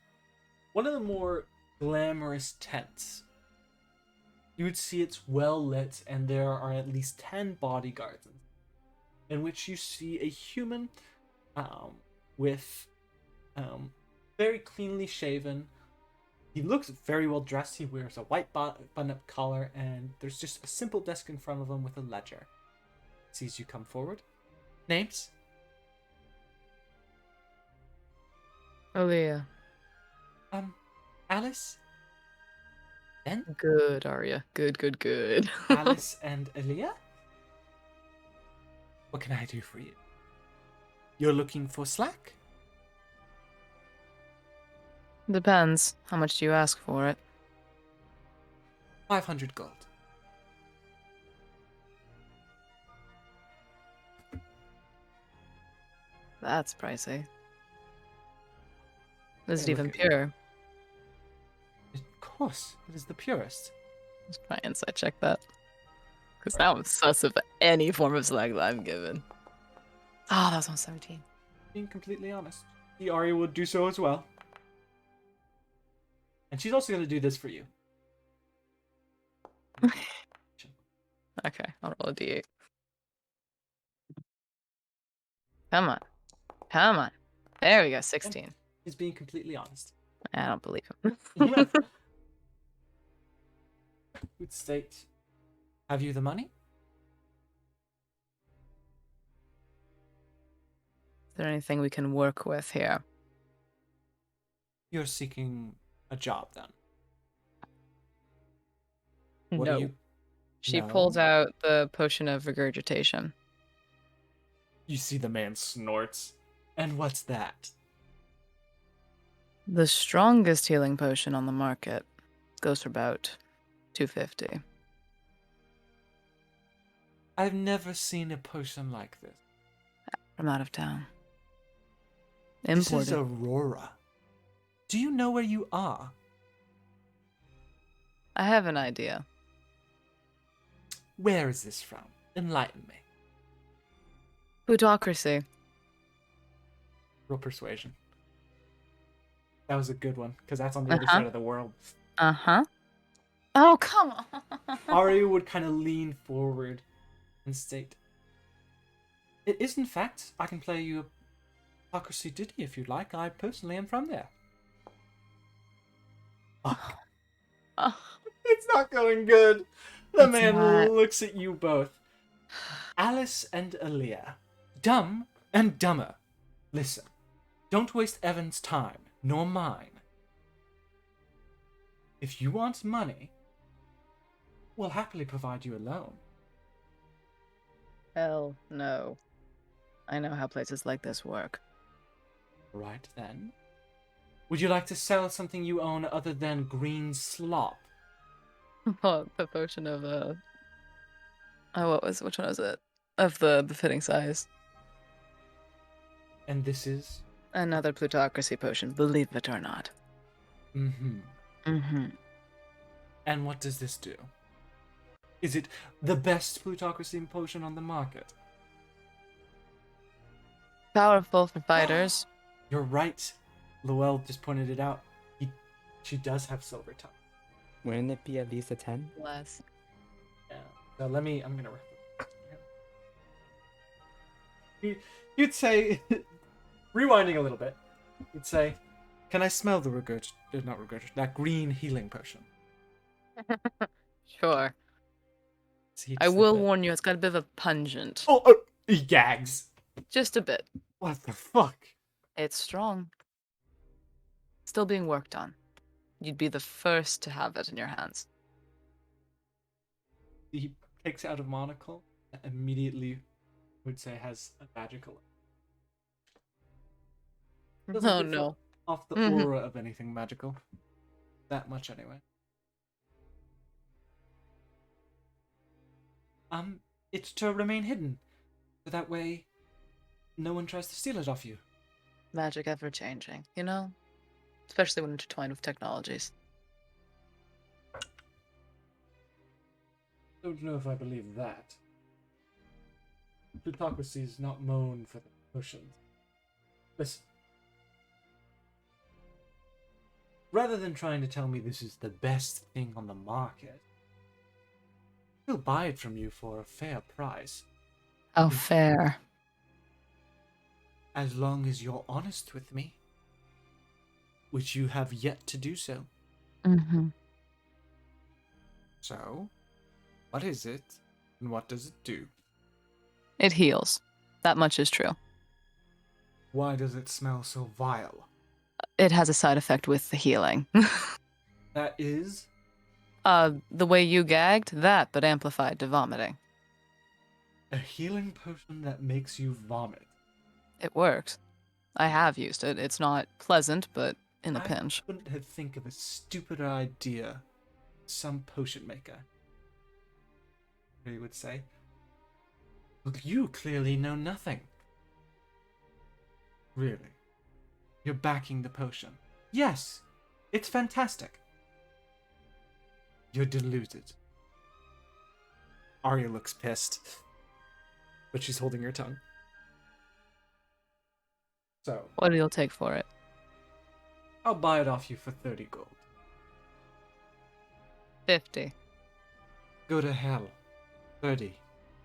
one of the more glamorous tents. You would see it's well lit, and there are at least 10 bodyguards in which you see a human with very cleanly shaven. He looks very well dressed. He wears a white button-up collar, and there's just a simple desk in front of him with a ledger. Sees you come forward. Names? Alea. Alice? Ben? Good, Aria. Good. Alice and Alea? What can I do for you? You're looking for slack? Depends. How much do you ask for it? 500 gold. That's pricey. Is it Hey, even look at- pure? Of course, it is the purest. Let's try insight check that. Because now I'm sus of any form of slag that I'm given. Ah, that was on 17. Being completely honest, the Aria would do so as well. And she's also going to do this for you. Okay, I'll roll a d8. Come on. There we go, 16. He's being completely honest. I don't believe him. Would state, have you the money? Is there anything we can work with here? You're seeking a job then. What No. do you... She No? pulls out the potion of regurgitation. You see the man snorts. And what's that? The strongest healing potion on the market goes for about 250. I've never seen a potion like this. I'm out of town. This is Imported. Aurora. Do you know where you are? I have an idea. Where is this from? Enlighten me. Plutocracy. Roll persuasion. That was a good one, because that's on the other Uh-huh. side of the world. Uh-huh. Oh, come on. Aria would kind of lean forward and state, it is in fact, I can play you a hypocrisy ditty if you'd like. I personally am from there. Fuck. Oh, It's not going good. The It's man not. looks at you both. Alice and Alea. Dumb and dumber. Listen. Don't waste Evan's time, nor mine. If you want money, we'll happily provide you a loan. hell no. I know how places like this work. Right then. Would you like to sell something you own other than green slop? Oh, the potion of which one was it? Of the befitting size. And this is? Another plutocracy potion, believe it or not. Mm-hmm. Mm-hmm. And what does this do? Is it the best plutocracy potion on the market? Powerful for fighters. You're right. Luell just pointed it out. She does have silver tongue. Wouldn't it be at least a 10? Less. Yeah. So I'm gonna You'd say, rewinding a little bit, you'd say, can I smell the that green healing potion? Sure. So he'd I say will that- warn you, it's got a bit of a pungent. Oh, he gags. Just a bit. What the fuck? It's strong. Still being worked on. You'd be the first to have it in your hands. He takes out a monocle that immediately would say has a magical. Doesn't Oh give no. Off the Mhm. aura of anything magical. That much anyway. It's to remain hidden. So that way, no one tries to steal it off you. Magic ever changing, you know? Especially when intertwined with technologies. Don't know if I believe that. Plutocracy's not known for the potions. Listen. Rather than trying to tell me this is the best thing on the market, I'll buy it from you for a fair price. How fair. As long as you're honest with me. Which you have yet to do so. Mm-hmm. So, what is it, and what does it do? It heals. That much is true. Why does it smell so vile? It has a side effect with the healing. That is... The way you gagged, that, but amplified to vomiting. a healing potion that makes you vomit. It works. I have used it. It's not pleasant, but in a I pinch. couldn't have think of a stupider idea. Some potion maker. He would say. Well, you clearly know nothing. Really? You're backing the potion. Yes, it's fantastic. You're deluded. Aria looks pissed, but she's holding her tongue. So, What do you take for it? I'll buy it off you for 30 gold. 50. Go to hell. 30.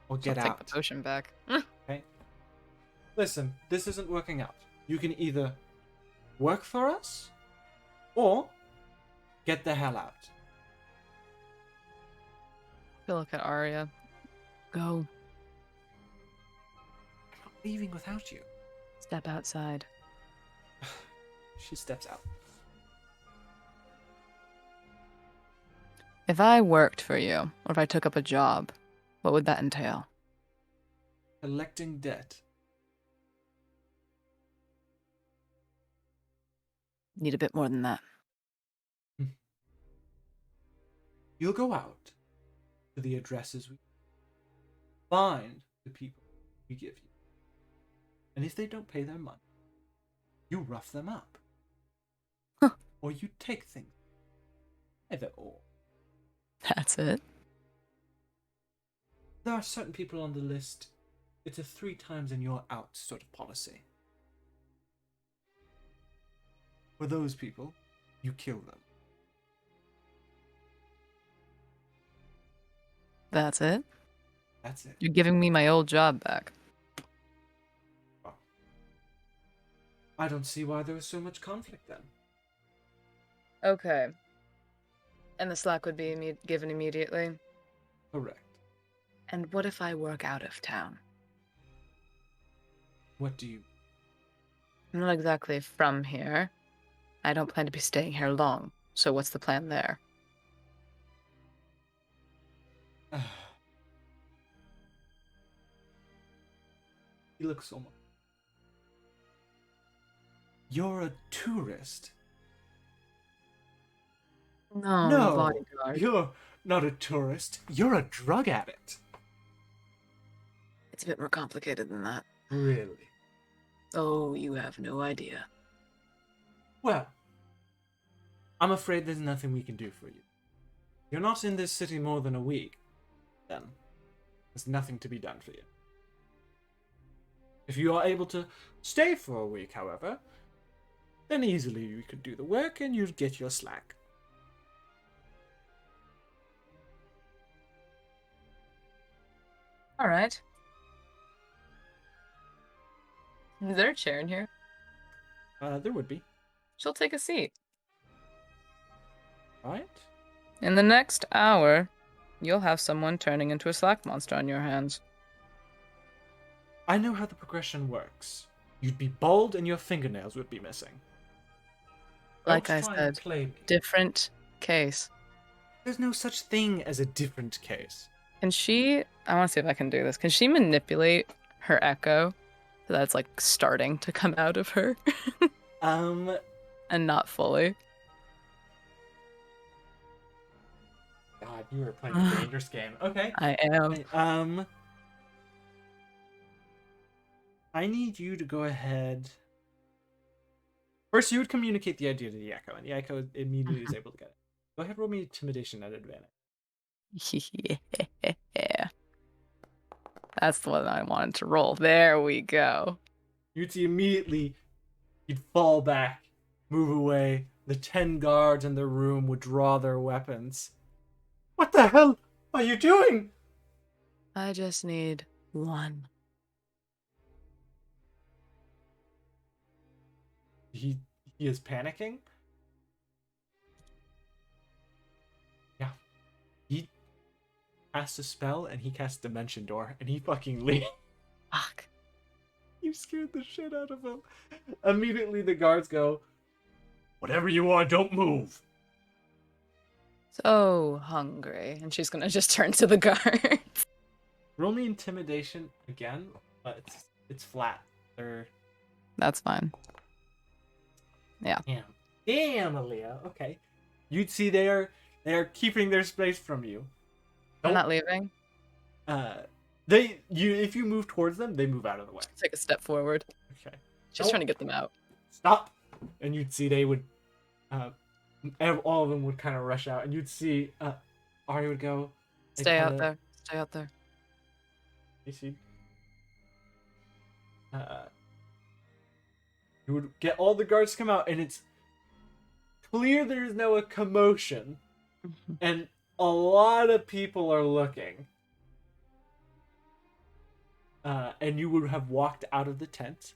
Or get I'll out. take the potion back. Okay? Listen, this isn't working out. You can either work for us, or get the hell out. Go look at Aria. Go. I'm not leaving without you. Step outside. She steps out. If I worked for you, or if I took up a job, what would that entail? Collecting debt. Need a bit more than that. You'll go out to the addresses we find the people we give you. And if they don't pay their money, you rough them up. Huh. Or you take things. Either or. That's it. There are certain people on the list. It's a 3 times and you're out sort of policy. For those people, you kill them. That's it? That's it. You're giving me my old job back. I don't see why there was so much conflict then. Okay. And the slack would be given immediately? Correct. And what if I work out of town? What do you... I'm not exactly from here. I don't plan to be staying here long. So what's the plan there? He looks so much. You're a tourist. No, No, bodyguard. you're not a tourist. You're a drug addict. It's a bit more complicated than that. Really? Oh, you have no idea. Well, I'm afraid there's nothing we can do for you. You're not in this city more than a week. Then, there's nothing to be done for you. If you are able to stay for a week, however, then easily you could do the work and you'd get your slack. All right. Is there a chair in here? There would be. She'll take a seat. Right? In the next hour, you'll have someone turning into a slack monster on your hands. I know how the progression works. You'd be bald and your fingernails would be missing. Like Don't I try said, and play me. different case. There's no such thing as a different case. Can she... I want to see if I can do this. Can she manipulate her echo so that it's, like, starting to come out of her? And not fully? God, you were playing a dangerous game. Okay. I am. Okay, I need you to go ahead. First, you would communicate the idea to the Echo, and the Echo immediately is able to get it. Go ahead, roll me intimidation at advantage. Yeah. That's the one I wanted to roll. There we go. You'd see immediately you'd fall back, move away. The 10 guards in the room would draw their weapons. What the hell are you doing? I just need one. He is panicking. Yeah. He casts a spell and he casts Dimension Door and he fucking leaves. Fuck. You scared the shit out of him. Immediately the guards go, whatever you are, don't move. So hungry. And she's gonna just turn to the guards. Roll me intimidation again, but it's flat. That's fine. Yeah. Damn, Alea. Okay. You'd see they are keeping their space from you. I'm not leaving. If you move towards them, they move out of the way. Take a step forward. Okay. Just trying to get them out. Stop. And you'd see they would all of them would kind of rush out, and you'd see Aria would go, Stay out there. Stay out there. you see you would get all the guards to come out, and it's clear there's no commotion, and a lot of people are looking. And you would have walked out of the tent.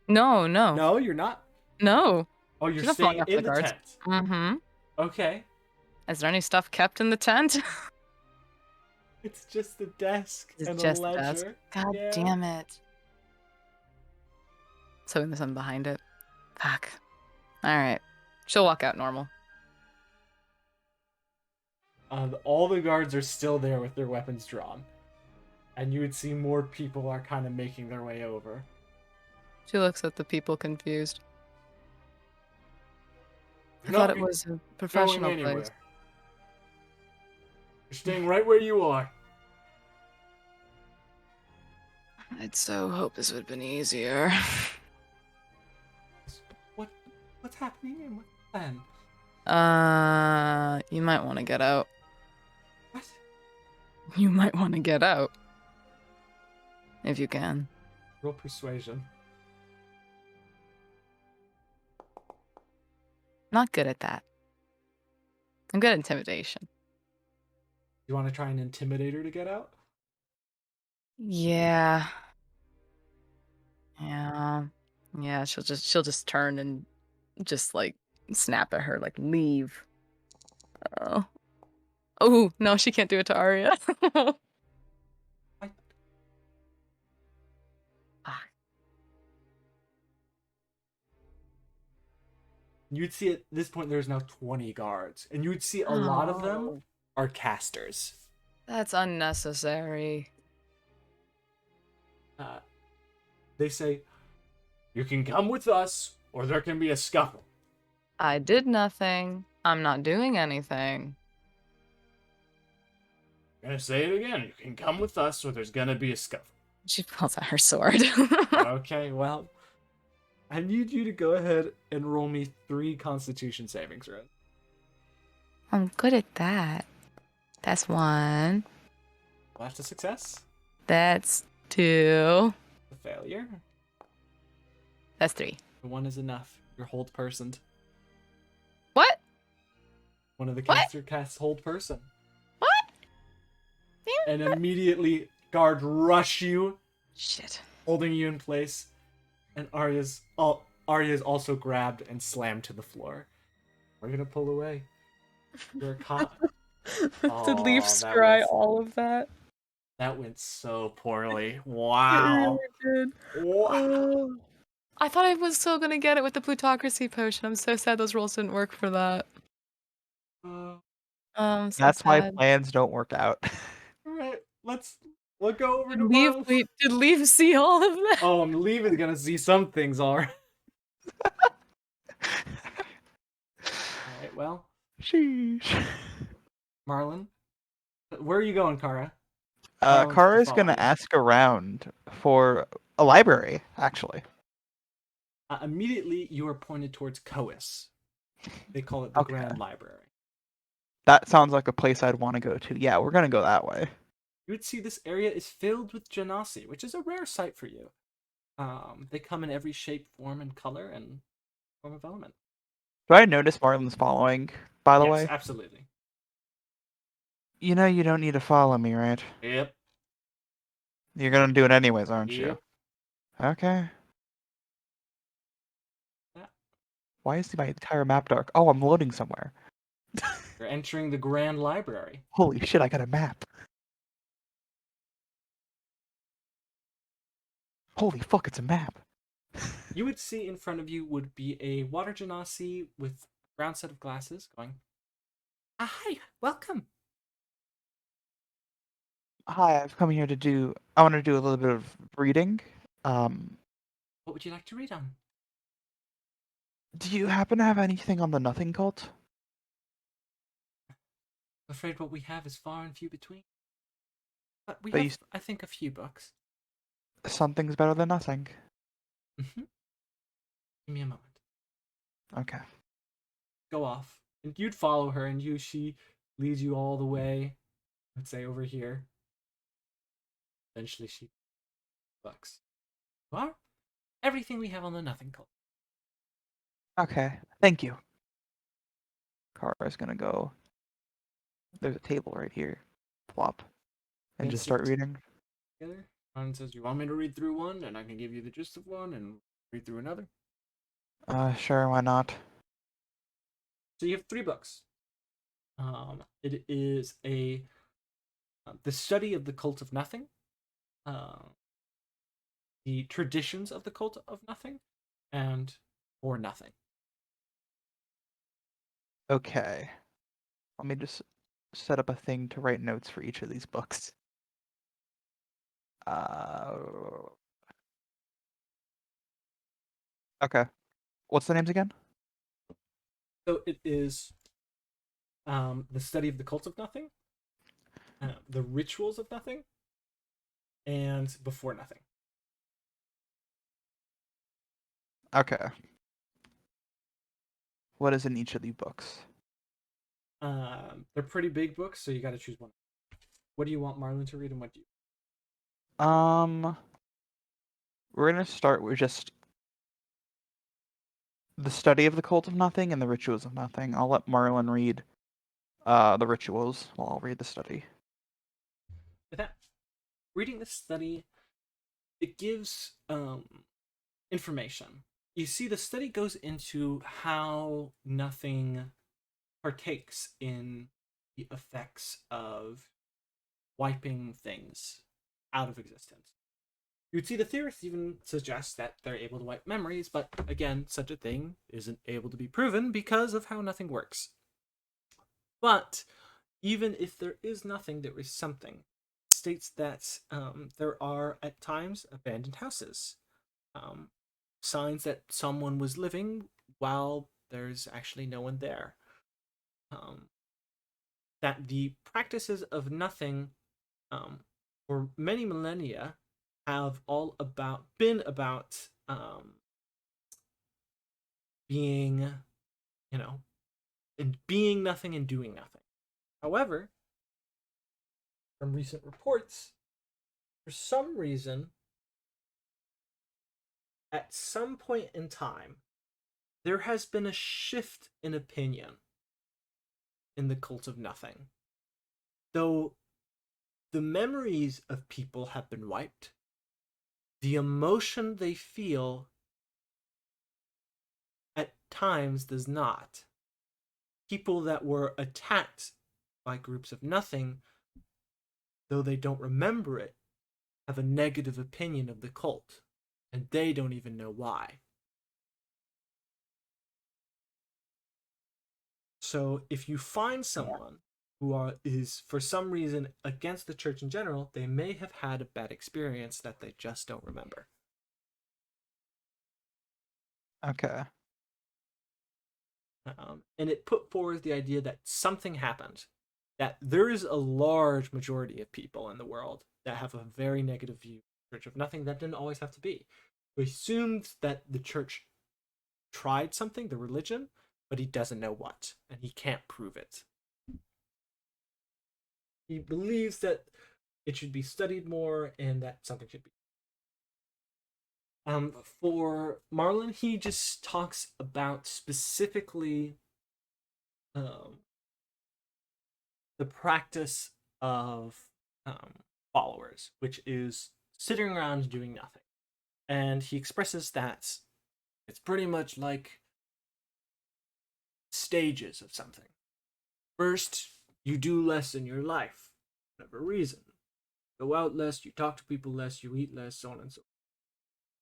No. No, you're not. No. Oh, you're She's not staying falling off in the the guards. tent. Mm-hmm. Okay. Is there any stuff kept in the tent? It's just a desk It's and just a the ledger. desk. God Yeah. damn it. So there's something behind it. Fuck. Alright. She'll walk out normal. All the guards are still there with their weapons drawn. And you would see more people are kind of making their way over. She looks at the people confused. I You're thought not it was a going professional anywhere. place. You're staying right where you are. I'd so hope this would have been easier. What's happening and what's the plan? You might want to get out. What? You might want to get out. If you can. Roll persuasion. Not good at that. I'm good at intimidation. You want to try and intimidate her to get out? Yeah. She'll just turn and just like snap at her, like leave. Oh no, she can't do it to Aria. You'd see at this point there's now 20 guards, and you'd see a lot of them are casters. That's unnecessary. They say, you can come with us, or there can be a scuffle. I did nothing. I'm not doing anything. I'm gonna say it again. You can come with us, or there's gonna be a scuffle. She pulls out her sword. Okay, well, I need you to go ahead and roll me 3 Constitution saving throws. I'm good at that. That's 1. Well, that's a success. That's 2. A failure. That's 3. The 1 is enough. You're hold personed. What? One of the What? caster casts hold person. What? Damn. And immediately guards rush you, Shit. holding you in place, and Arya's also grabbed and slammed to the floor. We're gonna pull away. You're caught. Did Lievs that scry was- all of that? That went so poorly. Wow. It really did. Wow. I thought I was still gonna get it with the plutocracy potion. I'm so sad those rolls didn't work for that. So That's why sad. plans don't work out. Alright, let's go over to Did Miles. Did Liev see all of that? Oh, I'm leaving. Gonna see some things, alright. Alright, well, Sheesh. Marlin, where are you going, Kara? Marlin's Kara's to gonna follow. ask around for a library, actually. Immediately, you are pointed towards Cois. They call it the Okay. Grand Library. That sounds like a place I'd want to go to. Yeah, we're gonna go that way. You would see this area is filled with genasi, which is a rare sight for you. They come in every shape, form, and color, and form of element. Do I notice Marlin's following, by the Yes, way? absolutely. You know you don't need to follow me, right? Yep. You're gonna do it anyways, aren't you? Yep. Okay. Yeah. Why is my entire map dark? Oh, I'm loading somewhere. You're entering the Grand Library. Holy shit, I got a map. Holy fuck, it's a map. You would see in front of you would be a water genasi with a brown set of glasses going, hi, welcome. Hi, I've come here to do. I want to do a little bit of reading. What would you like to read on? Do you happen to have anything on the Nothing Cult? I'm afraid what we have is far and few between. But we But have, I think, a few books. Something's better than nothing. Mm-hmm. Give me a moment. Okay. Go off. And you'd follow her, and she leads you all the way, let's say over here. Eventually she books. Well, everything we have on the Nothing Cult. Okay. Thank you. Kara's gonna go. There's a table right here. Plop. And Then just start sit reading. Together. Ron says, you want me to read through one, and I can give you the gist of one, and read through another? Sure, why not? So you have 3 books. It is the study of the cult of nothing, the traditions of the cult of nothing, and or nothing. Okay. Let me just set up a thing to write notes for each of these books. Okay. What's the names again? So it is the study of the cult of nothing, the rituals of nothing, and before nothing. Okay. What is in each of these books? They're pretty big books, so you got to choose one. What do you want Marlin to read, and what do you? We're gonna start with just the study of the cult of nothing and the rituals of nothing. I'll let Marlin read the rituals while I'll read the study. With that, reading the study, it gives information. You see, the study goes into how nothing partakes in the effects of wiping things out of existence. You'd see the theorists even suggest that they're able to wipe memories, but again, such a thing isn't able to be proven because of how nothing works. But even if there is nothing, there is something. It states that there are at times abandoned houses, signs that someone was living while there's actually no one there. That the practices of nothing for many millennia have all been about being, and being nothing and doing nothing. However, from recent reports, for some reason, at some point in time, there has been a shift in opinion in the cult of nothing. Though the memories of people have been wiped, the emotion they feel at times does not. People that were attacked by groups of nothing, though they don't remember it, have a negative opinion of the cult, and they don't even know why. So if you find someone who is for some reason against the church in general, they may have had a bad experience that they just don't remember. Okay. And it put forward the idea that something happened, that there is a large majority of people in the world that have a very negative view Church of Nothing. That didn't always have to be. He assumed that the church tried something, the religion, but he doesn't know what, and he can't prove it. He believes that it should be studied more and that something should be. For Marlin, he just talks about specifically the practice of followers, which is sitting around doing nothing. And he expresses that it's pretty much like stages of something. First, you do less in your life, for whatever reason. Go out less, you talk to people less, you eat less, so on and so forth.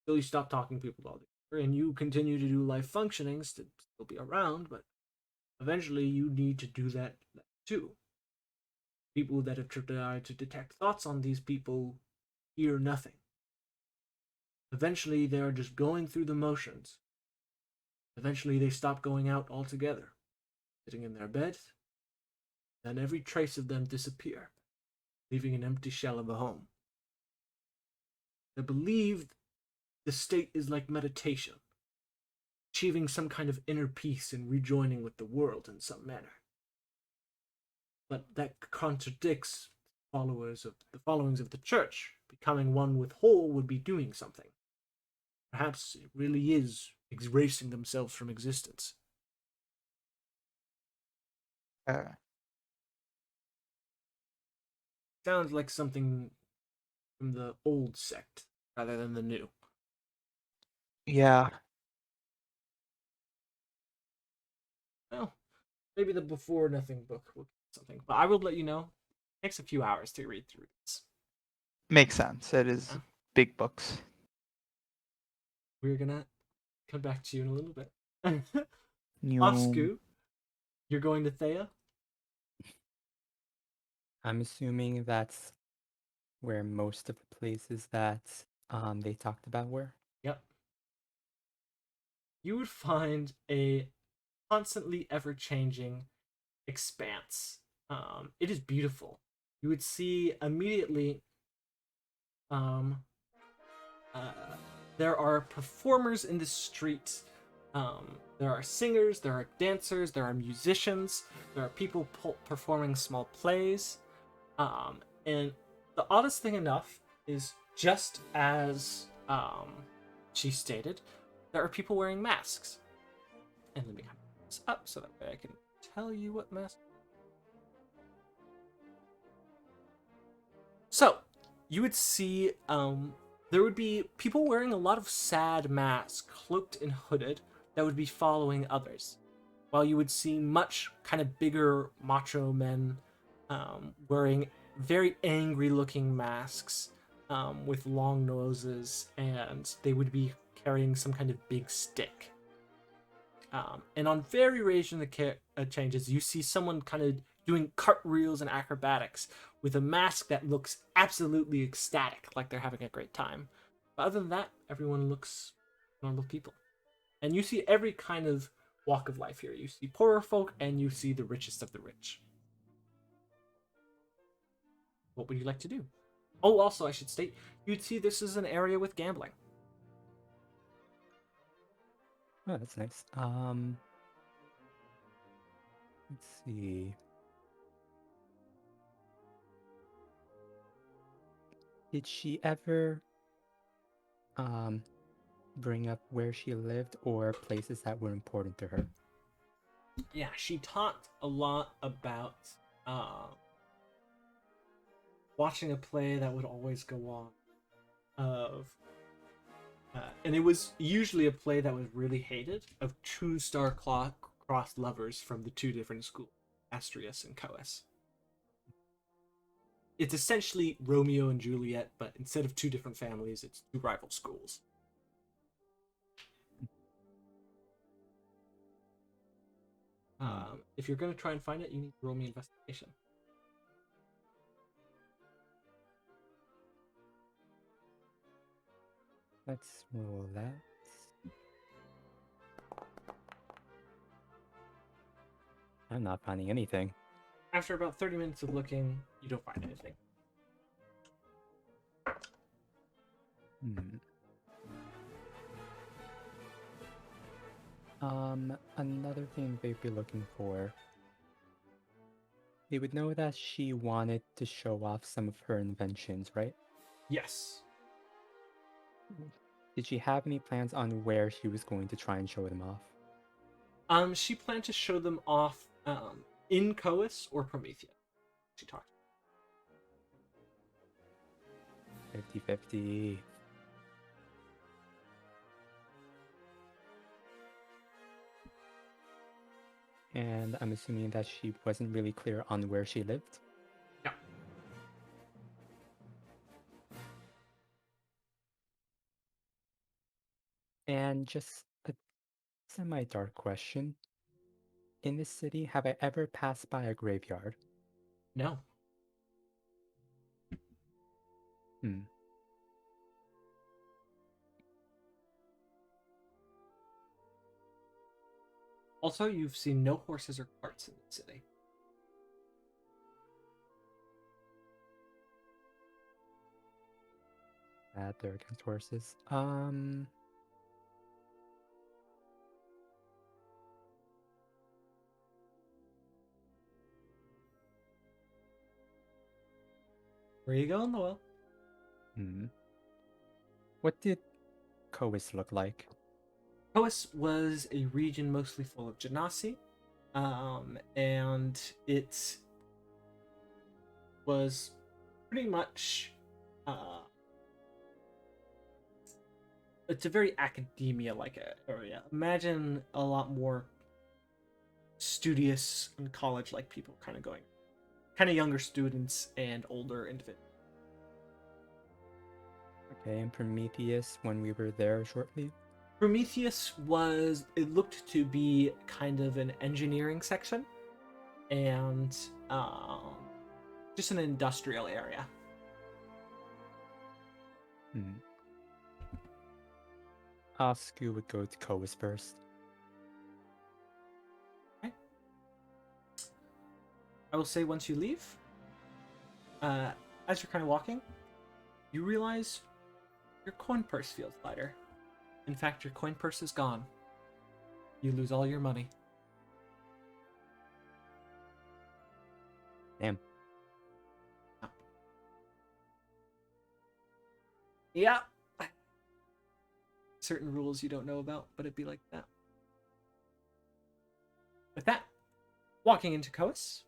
Until you stop talking to people altogether, and you continue to do life functionings to still be around, but eventually you need to do that too. People that have tried to detect thoughts on these people hear nothing. Eventually they are just going through the motions. Eventually they stop going out altogether, sitting in their bed, then every trace of them disappear, leaving an empty shell of a home. They believe the state is like meditation, achieving some kind of inner peace and rejoining with the world in some manner. But that contradicts the followings of the church. Becoming one with whole would be doing something. Perhaps it really is erasing themselves from existence. Sounds like something from the old sect rather than the new. Yeah. Well, maybe the Before Nothing book will get something, but I will let you know. It takes a few hours to read through this. Makes sense. It is Yeah. big books. We're gonna come back to you in a little bit. New. Asku, you're going to Thea? I'm assuming that's where most of the places that they talked about were. Yep. You would find a constantly ever-changing expanse. It is beautiful. You would see immediately there are performers in the street. There are singers, there are dancers, there are musicians, there are people performing small plays. And the oddest thing enough is, just as she stated, there are people wearing masks. And let me have this up so that way I can tell you what mask. So, you would see there would be people wearing a lot of sad masks, cloaked and hooded, that would be following others. While you would see much kind of bigger macho men wearing very angry looking masks with long noses, and they would be carrying some kind of big stick. And on variation of the changes, you see someone kind of doing cartwheels and acrobatics with a mask that looks absolutely ecstatic, like they're having a great time. But other than that, everyone looks normal people. And you see every kind of walk of life here. You see poorer folk, and you see the richest of the rich. What would you like to do? Oh, also, I should state, you'd see this is an area with gambling. Oh, that's nice. Let's see. Did she ever bring up where she lived or places that were important to her? Yeah, she talked a lot about watching a play that would always go on and it was usually a play that was really hated, of two star-crossed lovers from the two different schools, Astrius and Coes. It's essentially Romeo and Juliet, but instead of two different families, it's two rival schools. If you're going to try and find it, you need to roll me investigation. Let's roll that. I'm not finding anything. After about 30 minutes of looking, you don't find anything. Hmm. Another thing they'd be looking for. They would know that she wanted to show off some of her inventions, right? Yes. Did she have any plans on where she was going to try and show them off? She planned to show them off in Coas or Promethea. She talked. 50-50. And I'm assuming that she wasn't really clear on where she lived? Yeah. And just a semi-dark question. In this city, have I ever passed by a graveyard? No. Hmm. Also, you've seen no horses or carts in the city. They're against horses. Where you going, Noel? What did Coas look like? Coas was a region mostly full of genasi, and it was pretty much it's a very academia-like area. Imagine a lot more studious and college-like people kind of younger students and older individuals. Okay, and Prometheus, when we were there shortly? Prometheus it looked to be kind of an engineering section and just an industrial area. Asku would go to Coas first. Okay. I will say once you leave, as you're kind of walking, you realize your coin purse feels lighter. In fact, your coin purse is gone. You lose all your money. Damn. Yeah. Certain rules you don't know about, but it'd be like that. With that, walking into Coas,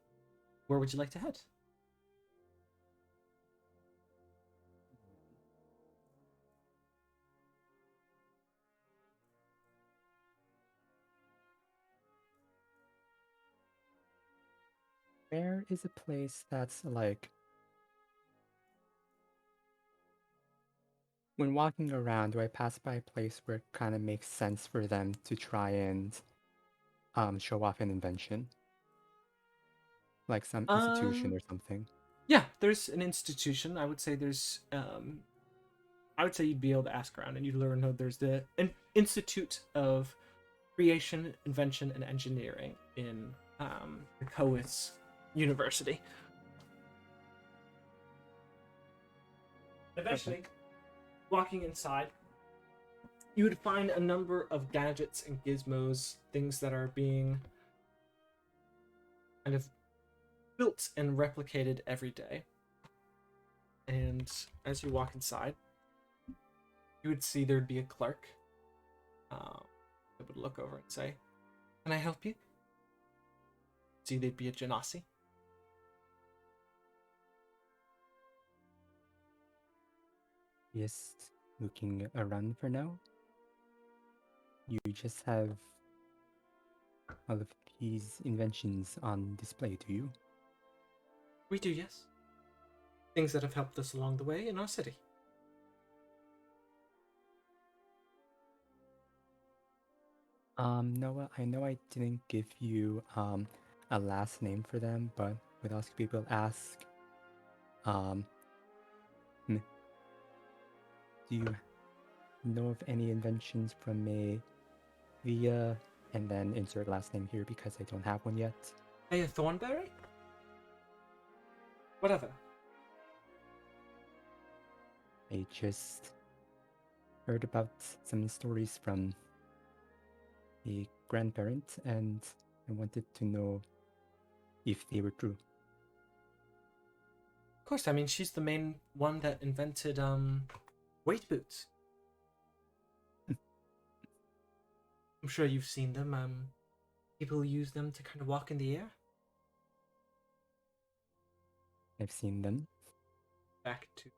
where would you like to head? Where is a place that's like... When walking around, do I pass by a place where it kind of makes sense for them to try and show off an invention? Like some institution or something? Yeah, there's an institution. I would say you'd be able to ask around and you'd learn how there's an Institute of Creation, Invention, and Engineering in the Coas University. Eventually, walking inside, you would find a number of gadgets and gizmos, things that are being kind of built and replicated every day. And as you walk inside, you would see there'd be a clerk that would look over and say, "Can I help you?" See, there'd be a genasi. Just looking around for now. You just have all of these inventions on display, do you? We do, yes. Things that have helped us along the way in our city. Noah, I know I didn't give you a last name for them, but with us people ask, do you know of any inventions from Via, and then insert last name here because I don't have one yet? Hey, a Thornberry? Whatever. I just heard about some stories from a grandparent, and I wanted to know if they were true. Of course, I mean, she's the main one that invented weight boots. I'm sure you've seen them. People use them to kind of walk in the air. I've seen them. Back to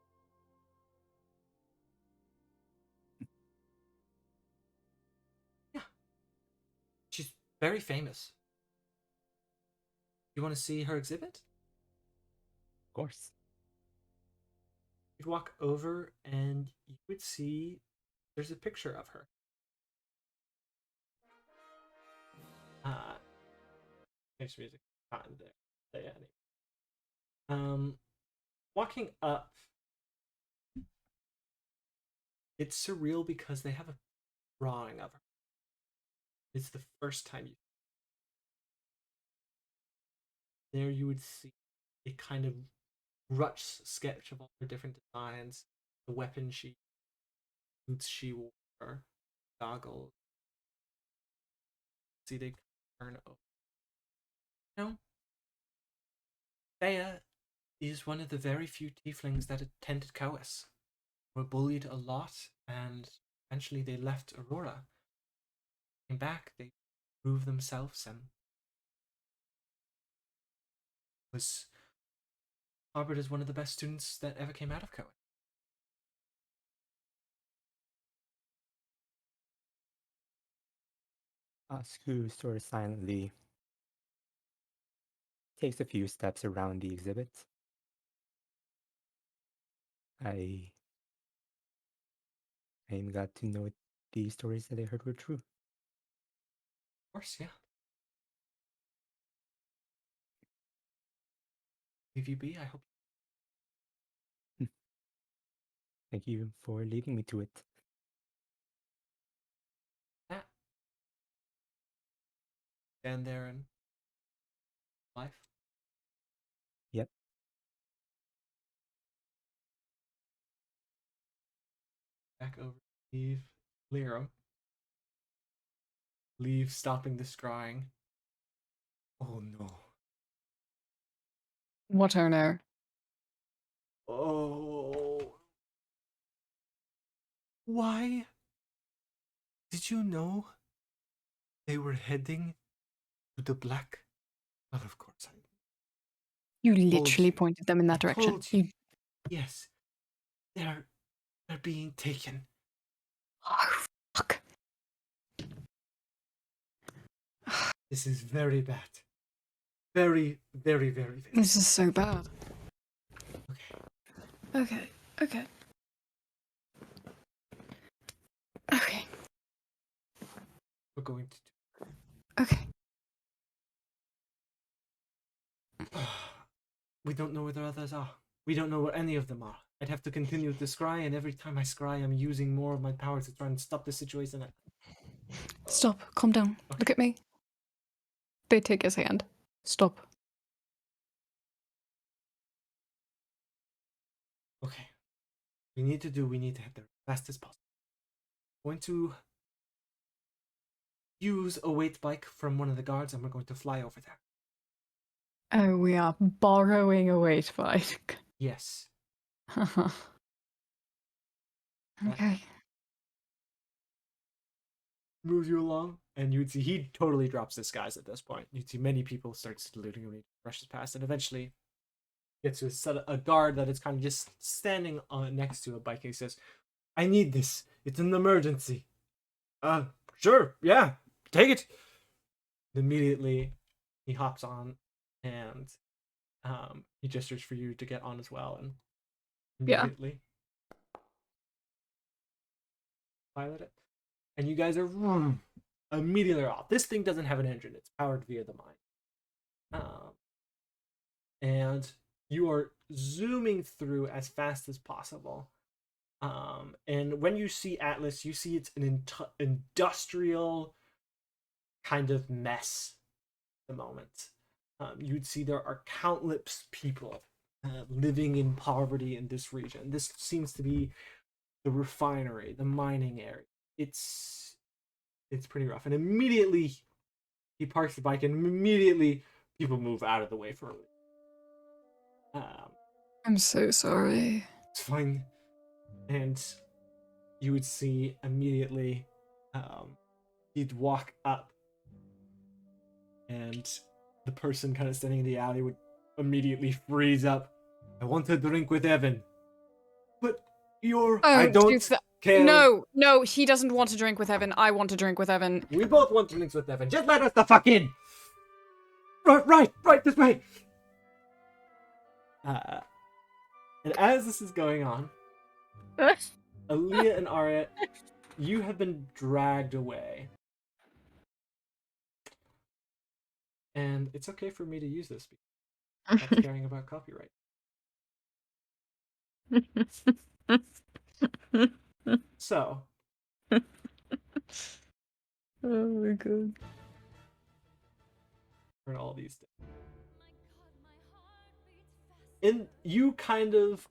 yeah, she's very famous. You want to see her exhibit? Of course. You'd walk over and you would see there's a picture of her. There's music on there. Yeah. Walking up, it's surreal because they have a drawing of her. It's the first time you. There you would see a kind of rush sketch of all her different designs, the weapon she, boots she wore, goggles. See, they turn over. No. Thea is one of the very few tieflings that attended Coas. Were bullied a lot, and eventually they left Aurora. Came back, they proved themselves, and was harbored as one of the best students that ever came out of Coas. Asku sort of silently takes a few steps around the exhibit. I'm glad to know the stories that I heard were true. Of course, yeah. Leave you be, I hope. Thank you for leading me to it. Yeah. Stand there and life. Yep. Back over to Liev, Lirim. Liev stopping the scrying. Oh no. What on air? Oh. Why did you know they were heading to the black? Well, of course I You told literally you. pointed them in that I direction. told you. Yes. They're being taken. Oh, fuck. This is very bad. Very, very, very, very. This is so bad. Okay. Okay. Okay. We're going to Okay. We don't know where the others are. We don't know where any of them are. I'd have to continue to scry, and every time I scry, I'm using more of my power to try and stop the situation. Stop. Calm down. Okay. Look at me. They take his hand. Stop. Okay. We need to head there as fast as possible. Going to use a weight bike from one of the guards, and we're going to fly over there. Oh, we are borrowing a weight bike. Yes. Okay. Moves you along, and you'd see he totally drops disguise at this point. You'd see many people start saluting him, he rushes past, and eventually gets to a guard that is kind of just standing next to a bike. And he says, "I need this. It's an emergency." Sure, yeah, take it. Immediately, he hops on, and he gestures for you to get on as well, and immediately pilot it. And you guys are immediately off. This thing doesn't have an engine; it's powered via the mind. And you are zooming through as fast as possible. And when you see Atlas, you see it's an industrial kind of mess at the moment. You'd see there are countless people living in poverty in this region. This seems to be the refinery, the mining area. It's pretty rough. And immediately he parks the bike, and immediately people move out of the way for him. I'm so sorry. It's fine. And you would see immediately he'd walk up, and the person kind of standing in the alley would immediately freeze up. I want to drink with Evan. But I don't care. No, he doesn't want to drink with Evan. I want to drink with Evan. We both want to drink with Evan. Just let us the fuck in. Right, this way. And as this is going on, Alea and Aria, you have been dragged away. And it's okay for me to use this because I'm not caring about copyright. So. Oh my god. For all these things. And you kind of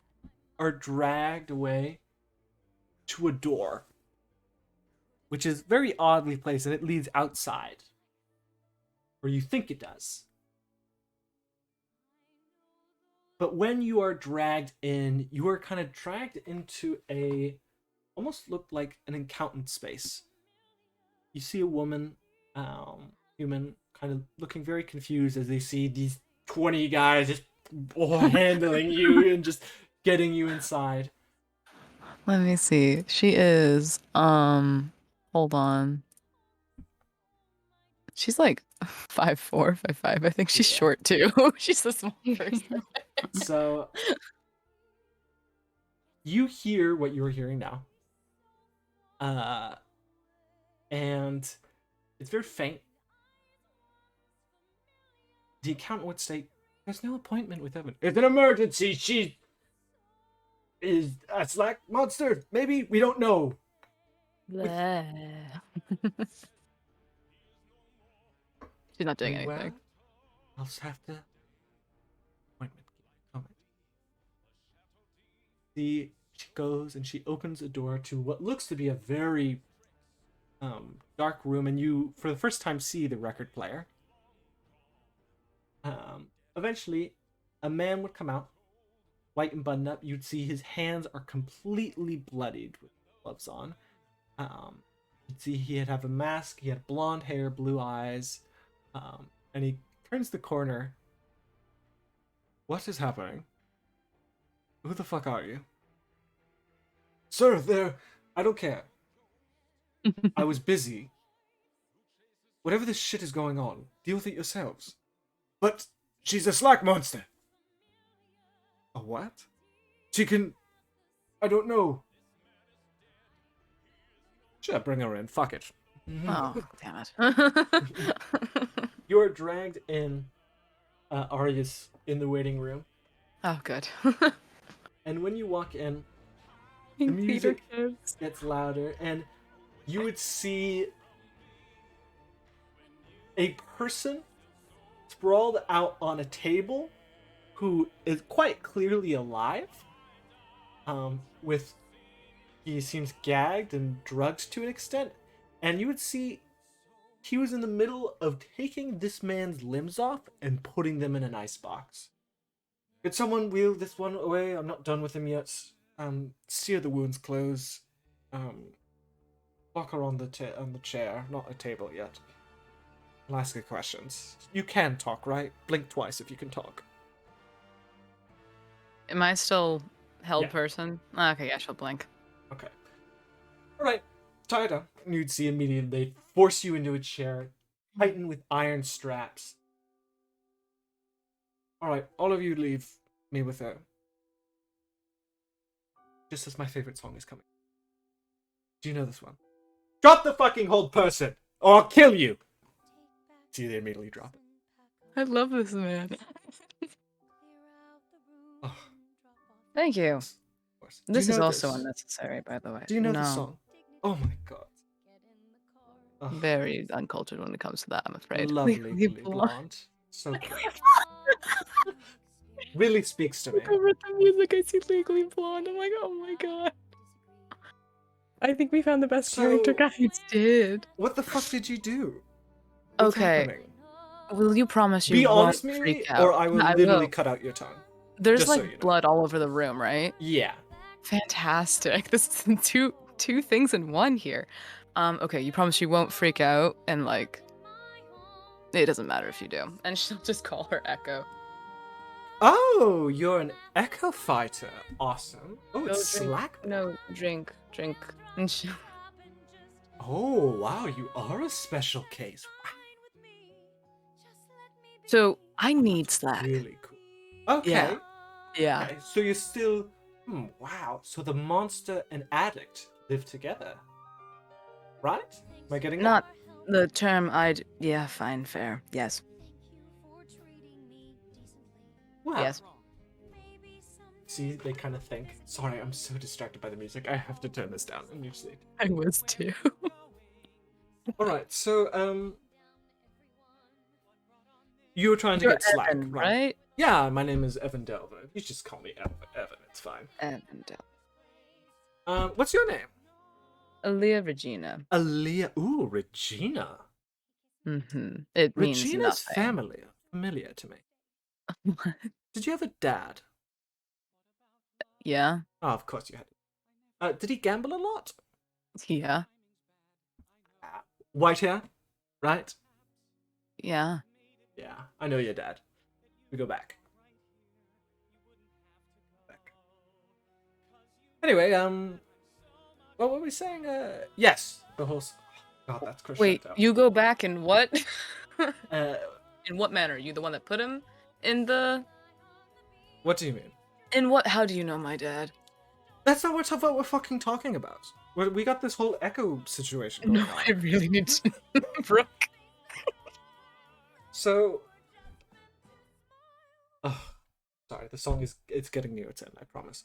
are dragged away to a door, which is very oddly placed, and it leads outside. Or you think it does. But when you are dragged in, you are kind of dragged into almost looked like an accountant space. You see a woman, human, kind of looking very confused as they see these 20 guys just handling you and just getting you inside. Let me see. She is, hold on. She's like 5'4", 5'5". I think she's short too. She's a small person. So you hear what you are hearing now. And it's very faint. The accountant would say, "There's no appointment with Evan. It's an emergency. She is a slack monster. Maybe, we don't know." She's not doing anything. Well, I'll just have to appointment. She goes and she opens a door to what looks to be a very dark room, and you, for the first time, see the record player. Eventually, a man would come out, white and buttoned up. You'd see his hands are completely bloodied with gloves on. You'd see he'd have a mask. He had blonde hair, blue eyes, and he turns the corner. "What is happening? Who the fuck are you?" "Sir, I don't care. I was busy. Whatever this shit is going on, deal with it yourselves." "But she's a slack monster." "A what?" "She can... I don't know." Sure, bring her in. Fuck it. Oh, damn it. You are dragged in. Aria's in the waiting room. Oh, good. And when you walk in, the music gets louder, and you would see a person sprawled out on a table who is quite clearly alive. He seems gagged and drugged to an extent, and you would see he was in the middle of taking this man's limbs off and putting them in an icebox. "Could someone wheel this one away? I'm not done with him yet. Sear the wounds close. Lock her on the chair, not a table yet. I'll ask her questions. You can talk, right? Blink twice if you can talk." Am I still held Yeah. person? Okay, yeah, she'll blink. Okay. Alright, tie her down. And you'd see immediately they force you into a chair, tightened with iron straps. Alright, all of you leave me with her. Just as my favorite song is coming. Do you know this one? "Drop the fucking hold person, or I'll kill you!" See, they immediately drop it. I love this man. Oh, Thank you. of course. This Do is you know also this? unnecessary, by the way. Do you know no. the song? Oh my god. Oh, Very uncultured when it comes to that, I'm afraid. lovely, Legally Lily Blonde. So good. Really speaks to me. Look over at the music, I see Legally Blonde. I'm like, oh my god. I think we found the best character So- guides. Did. What the fuck did you do? What's Okay. happening? Will you promise you Be won't honest with me, freak out? or I will I literally will. cut out your tongue. There's just like so you know. blood all over the room, right? Yeah. Fantastic. This is two things in one here. Okay, you promise you won't freak out and like it doesn't matter if you do. And she'll just call her Echo. Oh, you're an echo fighter. Awesome. Oh, No, it's drink. Slack. No, drink. And she Oh, wow, you are a special case. So I need That's Slack. really cool. Okay. Yeah. Okay, so you're still. Wow. So the monster and addict live together, right? Am I getting that? Not the term I'd yeah, fine, fair. Yes. Wow. Yes. See, they kind of think. Sorry, I'm so distracted by the music. I have to turn this down immediately. I was too. All right. So you were trying to You're get Slack, Evan, right? right? Yeah, my name is Evan Delver. You just call me Evan. It's fine. Evan. What's your name? Alea Regina. Alea. Ooh, Regina. Mm-hmm. It means Regina's nothing. familiar to me. What? Did you have a dad? Yeah. Oh, of course you had. Did he gamble a lot? Yeah. White hair, right? Yeah. Yeah, I know your dad. We go back. Anyway, what were we saying? Yes, the whole. God, that's crescendo. Wait, you go back in what? Uh, In what manner? You the one that put him in the? what do you mean? In what? How do you know my dad? That's not what we're fucking talking about. We got this whole echo situation going No, on. I really need to. Brooke. So, sorry, the song it's getting near its end. I promise.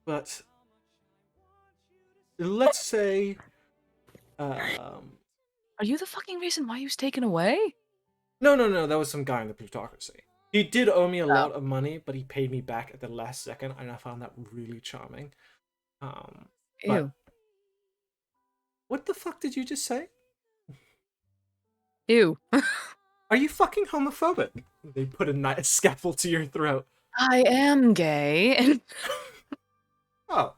But let's say, Are you the fucking reason why he was taken away? no, that was some guy in the plutocracy. He did owe me a lot of money, but he paid me back at the last second, and I found that really charming. But Ew. what the fuck did you just say? Ew. Are you fucking homophobic? They put a scaffold to your throat. I am gay, and Oh,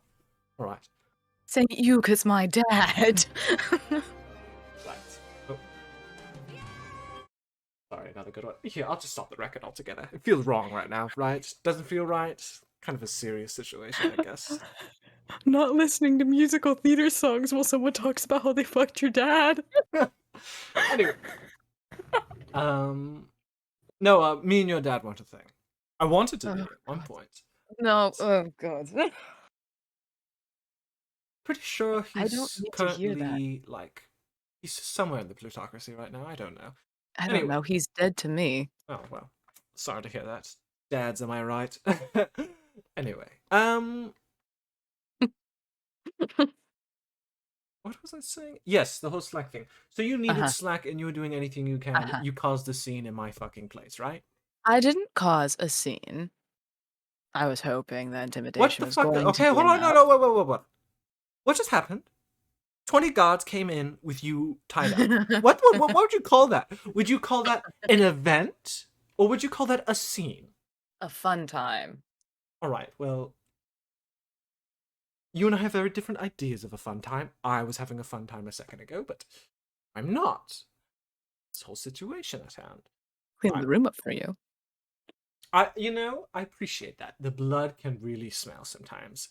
all right. saying you because my dad. Right. Oh. Sorry, another good one. Here, I'll just stop the record altogether. It feels wrong right now, right? Doesn't feel right. Kind of a serious situation, I guess. Not listening to musical theater songs while someone talks about how they fucked your dad. Anyway. No, me and your dad want a thing. I wanted to be at one point. No. Oh god. Pretty sure I he's don't need to hear that. currently, like, he's somewhere in the plutocracy right now. I don't know. I don't know. He's dead to me. Oh, well. Sorry to hear that. Dads, am I right? Anyway, what was I saying? Yes, the whole Slack thing. So you needed Slack and you were doing anything you can. You caused the scene in my fucking place, right? I didn't cause a scene. I was hoping that intimidation What the was fuck? going Okay, to be hold on. enough. No, what? What just happened? 20 guards came in with you tied up. What would you call that? Would you call that an event? Or would you call that a scene? A fun time. Alright, well, you and I have very different ideas of a fun time. I was having a fun time a second ago, but I'm not. This whole situation at hand. Clean the room up for you. I appreciate that. The blood can really smell sometimes.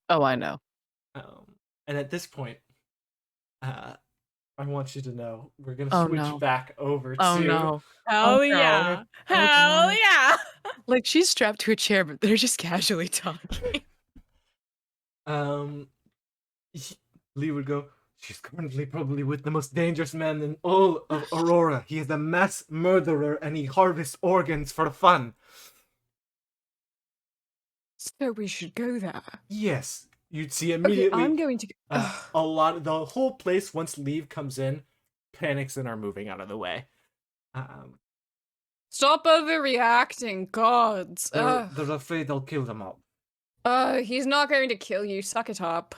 Oh, I know. And at this point, I want you to know we're gonna switch back over to. Oh no! Hell yeah! Hell yeah! Like she's strapped to a chair, but they're just casually talking. Lee would go. She's currently probably with the most dangerous man in all of Aurora. He is a mass murderer and he harvests organs for fun. So we should go there. Yes. You'd see immediately. Okay, I'm going to. A lot. The whole place, once Liev comes in, panics and are moving out of the way. Stop overreacting, gods. They're afraid they'll kill them all. He's not going to kill you. Suck it up.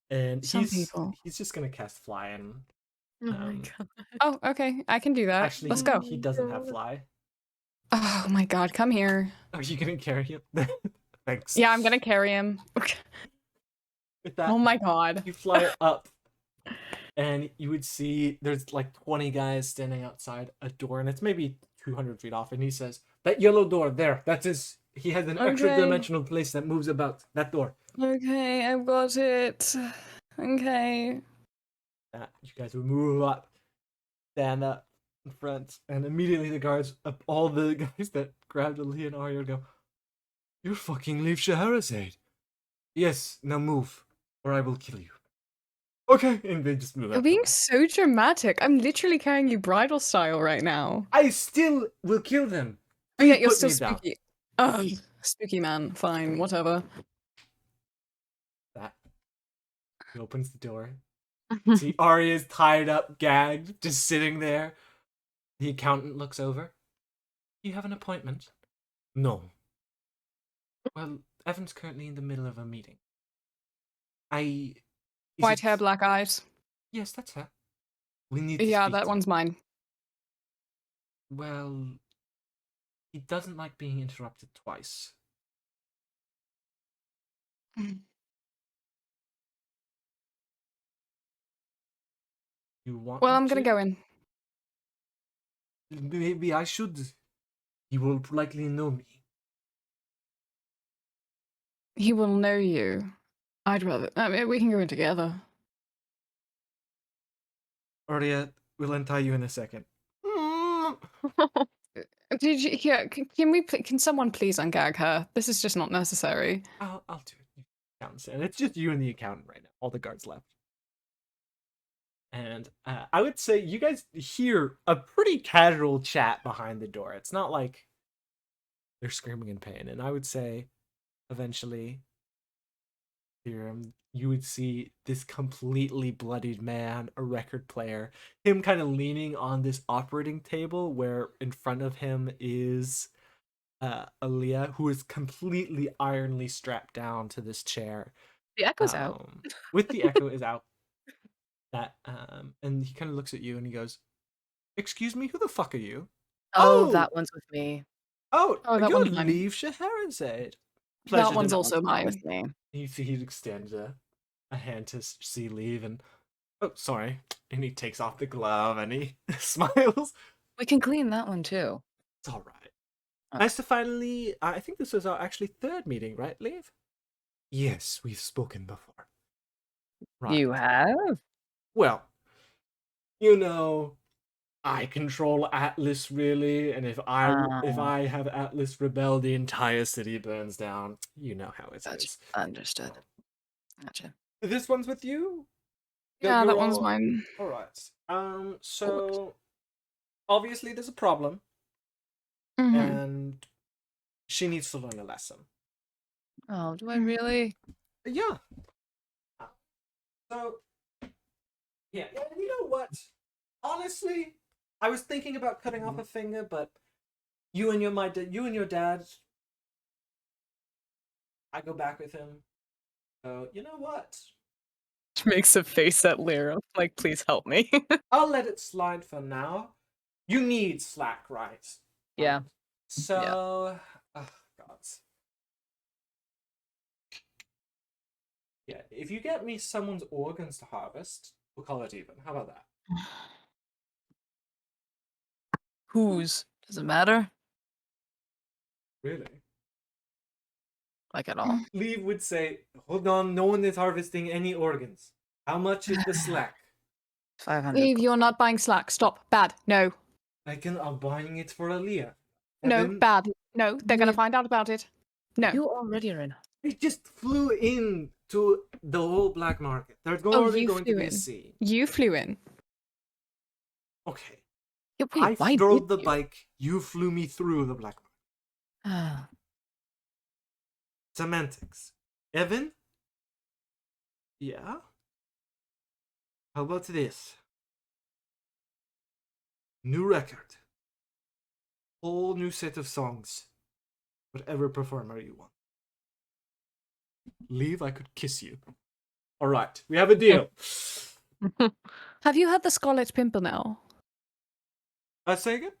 And Some people. he's just gonna cast fly and Oh my god. Oh, okay. I can do that. actually Let's go. he doesn't have fly. Oh my god, come here. Are you gonna carry him? Thanks. Yeah, I'm gonna carry him. Okay. With that, Oh my god. you fly up, and you would see there's like 20 guys standing outside a door, and it's maybe 200 feet off. And he says, "That yellow door there. That is." He has an extra Okay. dimensional place that moves about. That door. Okay, I've got it. Okay. You guys would move up, stand up in front, and immediately the guards, all the guys that grabbed Alea and Aria would go, "You're fucking Liev Scheherazade." "Yes, now move, or I will kill you." "Okay," and they just move You're up. being so dramatic. I'm literally carrying you bridal style right now. I still will kill them. Oh yeah, Please you're put still me down. spooky. Ugh, spooky man. Fine, whatever. That. He opens the door. See, Arya's tied up, gagged, just sitting there. The accountant looks over. "You have an appointment?" "No." "Well, Evan's currently in the middle of a meeting. Is White it- hair, black eyes. Yes, that's her. We need to Yeah, speak that to one's him." mine. "Well, he doesn't like being interrupted twice." "You want Well, me I'm gonna to? go in. Maybe I should. He will likely know me." He will know you. I'd rather. I mean, we can go in together. "Arya, we'll untie you in a second." Did you? Yeah. Can we? Can someone please ungag her? This is just not necessary. I'll do it. Accountant said, "It's just you and the accountant right now. All the guards left." And I would say you guys hear a pretty casual chat behind the door. It's not like they're screaming in pain. And I would say eventually, you would see this completely bloodied man, a record player, him kind of leaning on this operating table where in front of him is Alea, who is completely ironly strapped down to this chair. The echo's out. With the echo is out. That and he kind of looks at you and he goes, "Excuse me, who the fuck are you?" Oh, Oh! that one's with me. "Oh, Oh, that you're one's mine. Liev Scheherazade." That To one's know. also Not mine. with me. You see he extends a hand to see Liev and, "Oh, sorry." And he takes off the glove and he smiles. We can clean that one too. It's all right. Oh. Nice to finally. I think this was our actually third meeting, right, Liev? "Yes, we've spoken before." "Right. You have? Well, I control Atlas really, and if I have Atlas rebel, the entire city burns down. You know how it is. Gotcha. Understood. Gotcha. This one's with you? Yeah, that you're one's all- mine. All right. So obviously there's a problem, Mhm. and she needs to learn a lesson. Oh, do I really? Yeah. So, yeah, you know what? Honestly, I was thinking about cutting off a finger, but you and your dad, I go back with him. So, you know what? Makes a face at Lirim, like, please help me. I'll let it slide for now. You need slack, right? Yeah. So, oh, God. Yeah, if you get me someone's organs to harvest, we'll call it even. How about that? Whose? Does it matter? Really? Like at all? Liev would say, "Hold on, no one is harvesting any organs. How much is the slack?" 500. Eve, you're not buying slack. Stop. Bad. No. I'm buying it for Alea. No. Evan, Bad. No. They're gonna Liv- find out about it. No. You already are in. They just flew in to the whole black market. There's already you going to flew be a in. scene. You flew in. Okay. Yeah, wait, why I rode the did you? bike. You flew me through the black market. Ah, Semantics. Evan? Yeah? How about this? New record. Whole new set of songs. Whatever performer you want. Liev, I could kiss you. All right, we have a deal. Have you heard the Scarlet Pimpernel? Say again?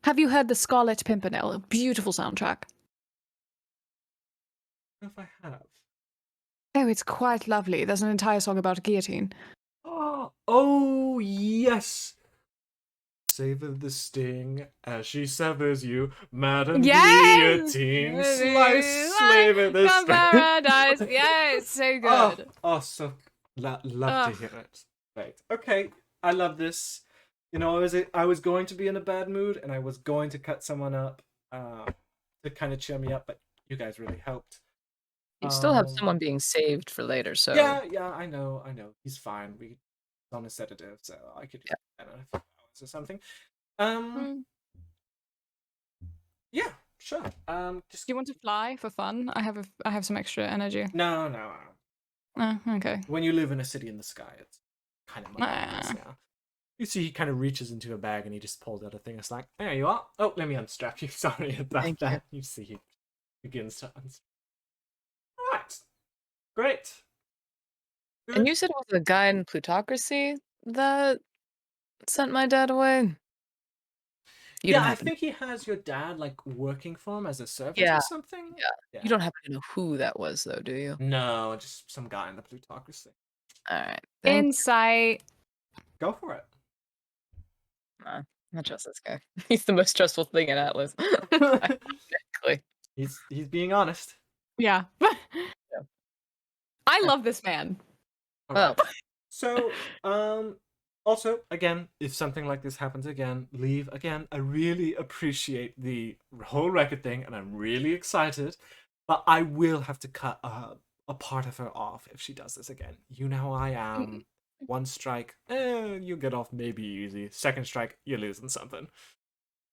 Have you heard the Scarlet Pimpernel? A beautiful soundtrack. I don't know if I have. Oh, it's quite lovely. There's an entire song about a guillotine. Oh, yes. Savor the sting as she severs you, Madam Yes! Guillotine. Slice, flavor the sting. Paradise. Yes, so good. So love to hear it. Right. Okay, I love this. You know, I was going to be in a bad mood, and I was going to cut someone up to kind of cheer me up, but you guys really helped. You still have someone being saved for later, so Yeah, I know. He's fine. He's on a sedative, so I could do that in a few hours or something. Yeah, sure. Just Do you want to fly for fun? I have some extra energy. no. Oh, okay. When you live in a city in the sky, it's kind of monotonous now. You see, he kind of reaches into a bag and he just pulls out a thing. It's like, there you are. Oh, let me unstrap you. Sorry about Thank that. You see, he begins to unstrap. All right, great. And you said it was a guy in plutocracy that sent my dad away? I think he has your dad like working for him as a servant or something. Yeah. You don't happen to know who that was, though, do you? No, just some guy in the plutocracy. Alright. Insight. Go for it. Nah, I trust this guy. He's the most stressful thing in Atlas. Exactly. He's being honest. Yeah. I love this man. All right. So, also, again, if something like this happens again, Liev. Again, I really appreciate the whole record thing, and I'm really excited. But I will have to cut a part of her off if she does this again. You know how I am. One strike, you get off maybe easy. Second strike, you're losing something.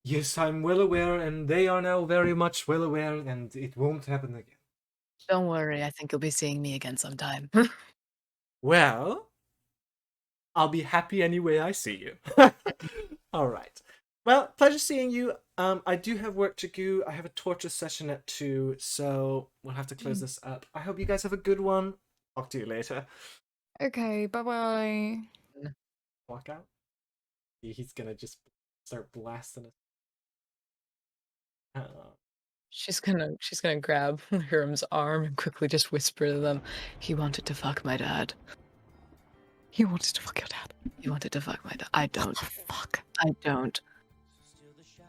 Yes, I'm well aware, and they are now very much well aware, and it won't happen again. Don't worry, I think you'll be seeing me again sometime. Well, I'll be happy any way I see you. All right. Well, pleasure seeing you. I do have work to do. I have a torture session at 2, so we'll have to close this up. I hope you guys have a good one. Talk to you later. Okay, bye-bye. Walk out. He's gonna just start blasting us. She's gonna grab Lirim's arm and quickly just whisper to them, "He wanted to fuck my dad. He wanted to fuck your dad. He wanted to fuck my dad. I don't. What the fuck? I don't.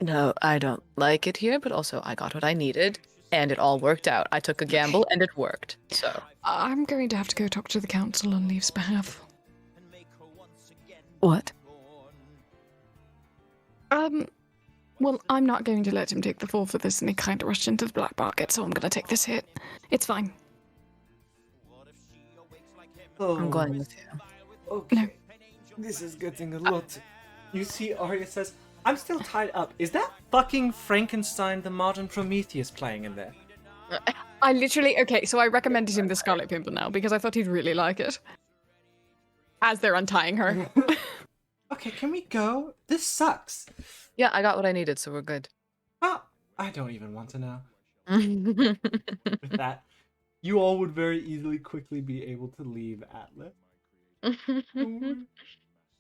No, I don't like it here, but also I got what I needed, and it all worked out. I took a gamble, and it worked. So I'm going to have to go talk to the council on Liev's behalf. What? Well, I'm not going to let him take the fall for this, and he kind of rushed into the blackmarket, so I'm going to take this hit. It's fine. I'm going with you. Okay. No. This is getting a lot. You see, Aria says, I'm still tied up. Is that fucking Frankenstein the modern Prometheus playing in there? I literally... Okay, so I recommended him the Scarlet Pimpernel because I thought he'd really like it. As they're untying her. Okay, can we go? This sucks. Yeah, I got what I needed, so we're good. Oh, I don't even want to know. With that, you all would very easily quickly be able to leave Atlas.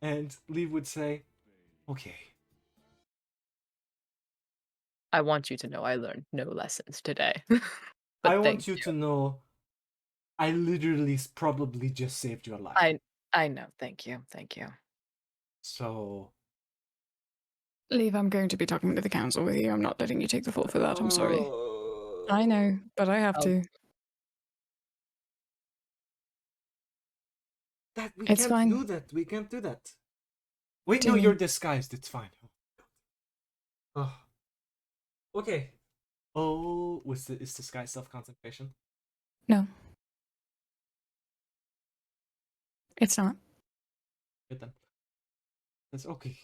And Liev would say, okay. I want you to know I learned no lessons today. I want you to know I literally probably just saved your life. I know. Thank you. So... Liev, I'm going to be talking to the council with you. I'm not letting you take the fall for that. I'm sorry. I know, but I have to. We It's can't fine. do that. We can't do that. Wait, no, Timmy. you're disguised. It's fine. Oh. Okay. Oh, is disguise self-concentration? No. It's not. Good then. That's okay.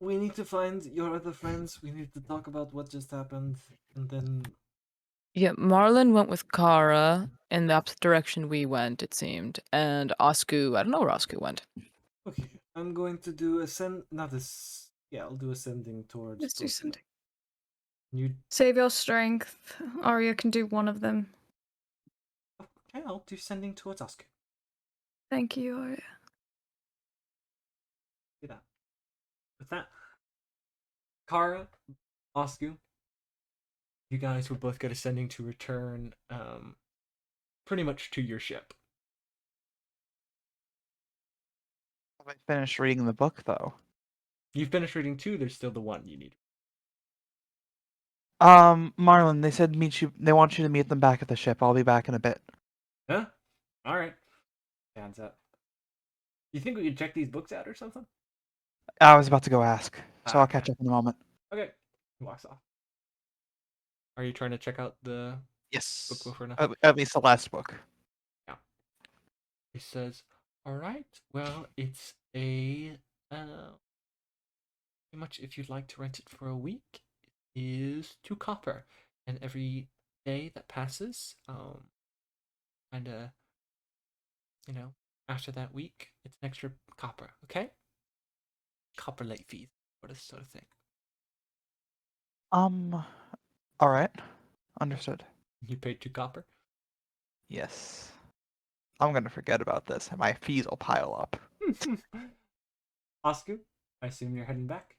We need to find your other friends. We need to talk about what just happened, and then... Yeah, Marlin went with Kara in the opposite direction we went, it seemed. And Asku, I don't know where Asku went. Okay, I'm going to do I'll do ascending towards... Let's do something. You Save your strength. Aria can do one of them. okay? I'll do sending towards Asku. Thank you, Aria. Do that. With that, Kara, Asku, you guys will both get a sending to return, pretty much to your ship. Have I finished reading the book though? You've finished reading 2. There's still the 1 you need. Marlin, they said meet you. They want you to meet them back at the ship. I'll be back in a bit. Huh? All right. Hands up. You think we could check these books out or something? I was about to go ask, so I'll Okay. catch up in a moment. Okay. He walks off. Are you trying to check out the Yes. book before now? At least the last book. He says, "All right. Well, it's a pretty much if you'd like to rent it for a week, it is 2 copper, and every day that passes, kind of, after that week, it's an extra copper. Okay? Copper late fees, or this sort of thing. All right. Understood. You paid 2 copper. Yes. I'm gonna forget about this, and my fees will pile up. Asku, I assume you're heading back.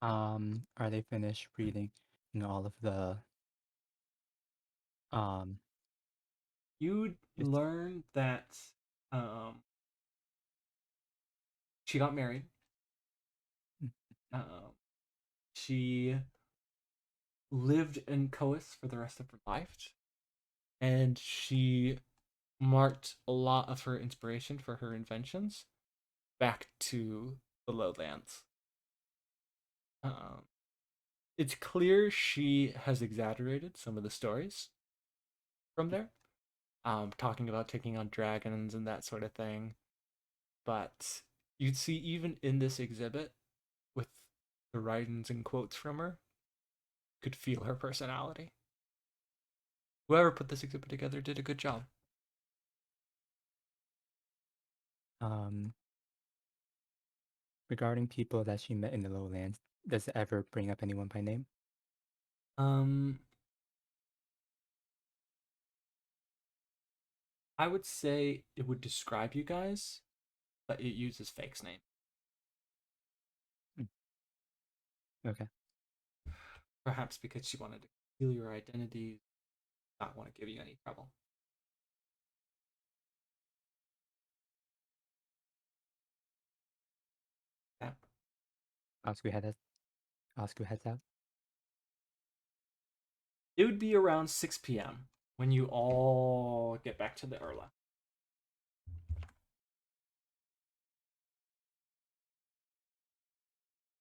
Are they finished reading all of the You It's- learn that she got married. She lived in Coas for the rest of her life, and she marked a lot of her inspiration for her inventions back to the lowlands. It's clear she has exaggerated some of the stories from there, talking about taking on dragons and that sort of thing. But you'd see even in this exhibit, with the writings and quotes from her, you could feel her personality. Whoever put this exhibit together did a good job. regarding people that she met in the lowlands, does it ever bring up anyone by name? I would say it would describe you guys, but it uses Fake's name. Okay. Perhaps because she wanted to conceal your identity, not want to give you any trouble. Yeah. Asku heads out. It would be around 6 p.m. when you all get back to the Urla.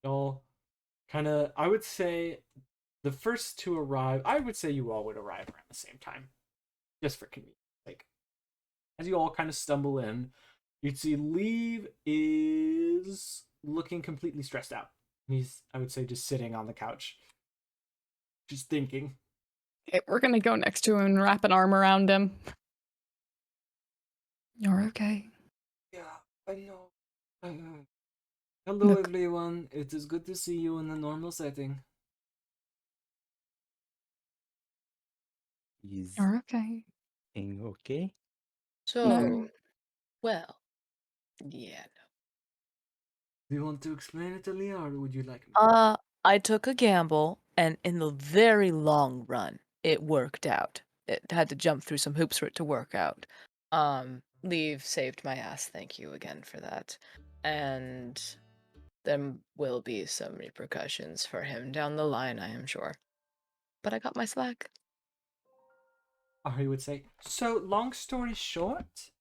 Y'all kind of, I would say the first to arrive, I would say you all would arrive around the same time, just for convenience sake. As you all kind of stumble in, you'd see Liev is looking completely stressed out. He's, I would say, just sitting on the couch, just thinking. Okay, we're gonna go next to him and wrap an arm around him. You're okay. Yeah, I know. Hello, Look. everyone. It is good to see you in a normal setting. He's You're okay. being okay. So, No. well, yeah. Do you want to explain it to Leah, or would you like me? I took a gamble, and in the very long run, it worked out. It had to jump through some hoops for it to work out. Liev saved my ass. Thank you again for that. And there will be some repercussions for him down the line, I am sure. But I got my slack. Ari would say, so, long story short,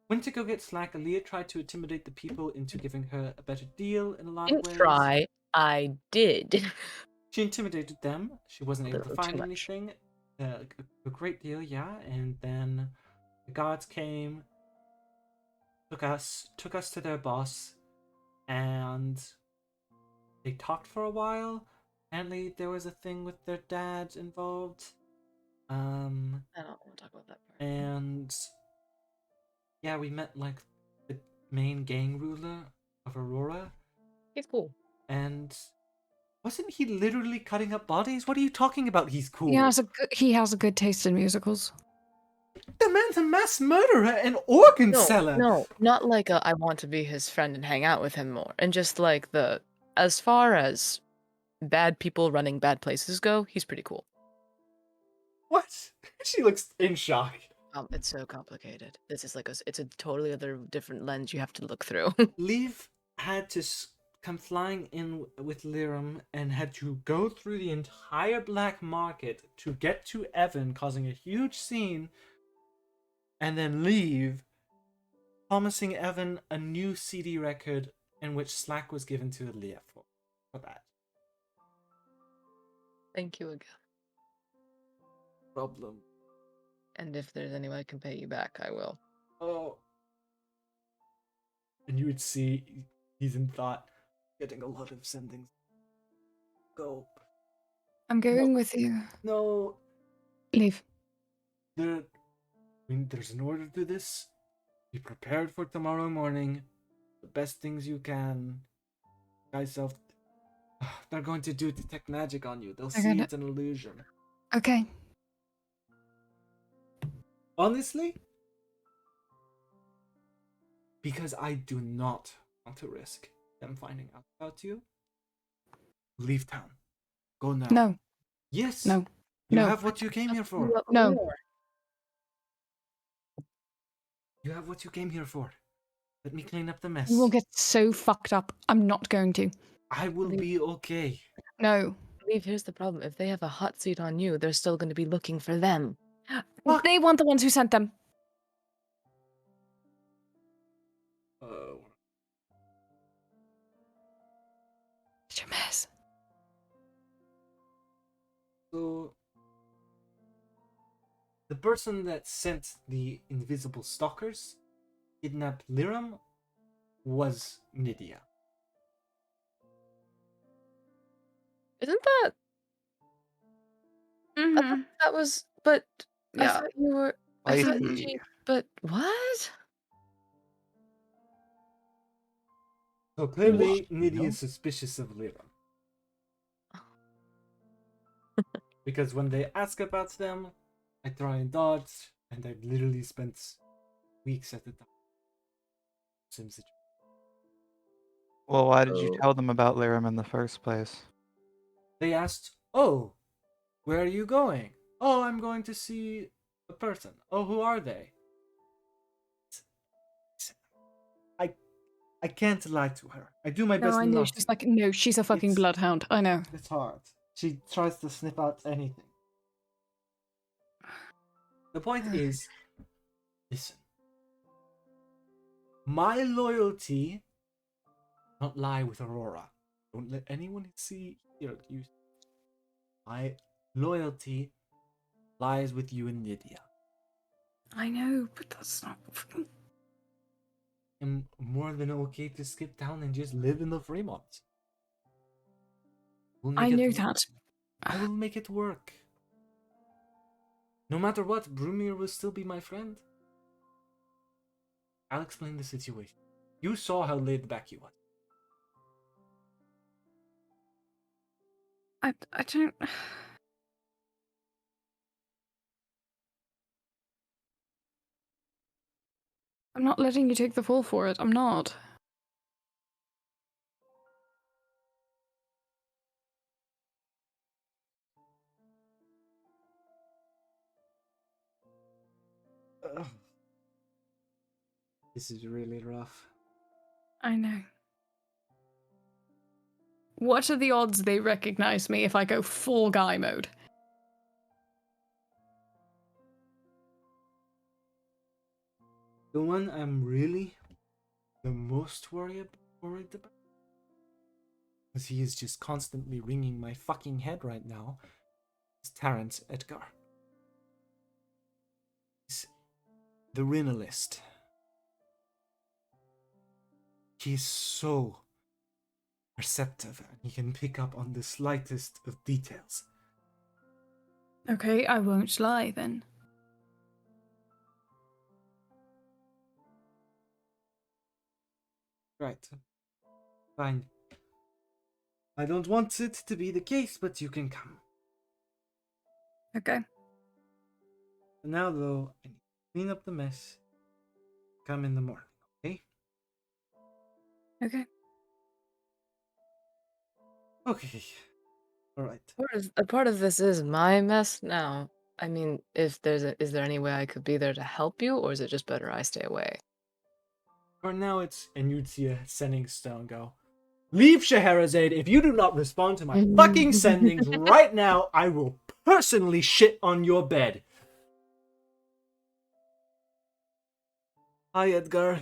went to go get slack. Aaliyah tried to intimidate the people into giving her a better deal in a lot of Didn't ways. try. I did. She intimidated them. She wasn't able to Little find too much. anything. A great deal, yeah. And then the guards came, took us to their boss, and they talked for a while. Apparently, there was a thing with their dad involved. I don't want to talk about that part. And yeah, we met like the main gang ruler of Aurora, He's cool. and Wasn't he literally cutting up bodies? What are you talking about? He's cool. He has a good taste in musicals. The man's a mass murderer and organ seller. No, not like I want to be his friend and hang out with him more. And just like as far as bad people running bad places go, he's pretty cool. What? She looks in shock. It's so complicated. This is like it's a totally other different lens you have to look through. Liev had to come flying in with Lirim and had to go through the entire black market to get to Evan, causing a huge scene, and then leave, promising Evan a new CD record in which Slack was given to Liev for that. Thank you again. Problem. And if there's any way I can pay you back, I will. Oh. And you would see he's in thought, getting a lot of sendings. Go. I'm going with you. No. Leave. There's an order to this. Be prepared for tomorrow morning. The best things you can. Guys, they're going to do detect magic on you. They'll see it's an illusion. Okay. Honestly, because I do not want to risk them finding out about you, leave town. Go now. No. Yes. No. You No. have what you came here for. No. You have what you came here for. Let me clean up the mess. You will get so fucked up. I'm not going to. I will be okay. No. Liev, here's the problem. If they have a hot seat on you, they're still going to be looking for them. What? They want the ones who sent them. Oh. It's a mess. So, the person that sent the invisible stalkers kidnapped Lirim was Nydia. Isn't that? I thought that was, but I Yeah. thought you were. I thought Lady. she. But what? So clearly, Nydia is suspicious of Lirim. Because when they ask about them, I try and dodge, and I've literally spent weeks at a time. Same situation. Well, why did you Oh. tell them about Lirim in the first place? They asked, "Oh, where are you going?" "Oh, I'm going to see a person." "Oh, who are they?" I can't lie to her. I do my best No, I know. not She's to. like, no, she's a fucking It's- bloodhound. I know. It's hard. She tries to sniff out anything. The point is, listen. My loyalty not lie with Aurora. Don't let anyone hear you. My loyalty lies with you and Nydia. I know, but that's not fucking... I'm more than okay to skip town and just live in the Fremont. I knew that. I will make it work. No matter what, Brumir will still be my friend. I'll explain the situation. You saw how laid back he was. I don't... I'm not letting you take the fall for it. I'm not. Ugh. This is really rough. I know. What are the odds they recognize me if I go full guy mode? The one I'm really the most worried about, because he is just constantly ringing my fucking head right now, is Terrence Edgar. He's the Rinalist. He's so perceptive and he can pick up on the slightest of details. Okay, I won't lie then. Right. Fine. I don't want it to be the case, but you can come. Okay. For now, though, I need to clean up the mess. Come in the morning, okay? Okay. Okay. All right. A part of this is my mess now. I mean, is there any way I could be there to help you, or is it just better I stay away? For now, it's... And you'd see a sending stone go, "Leave, Scheherazade. If you do not respond to my fucking sendings right now, I will personally shit on your bed." Hi, Edgar.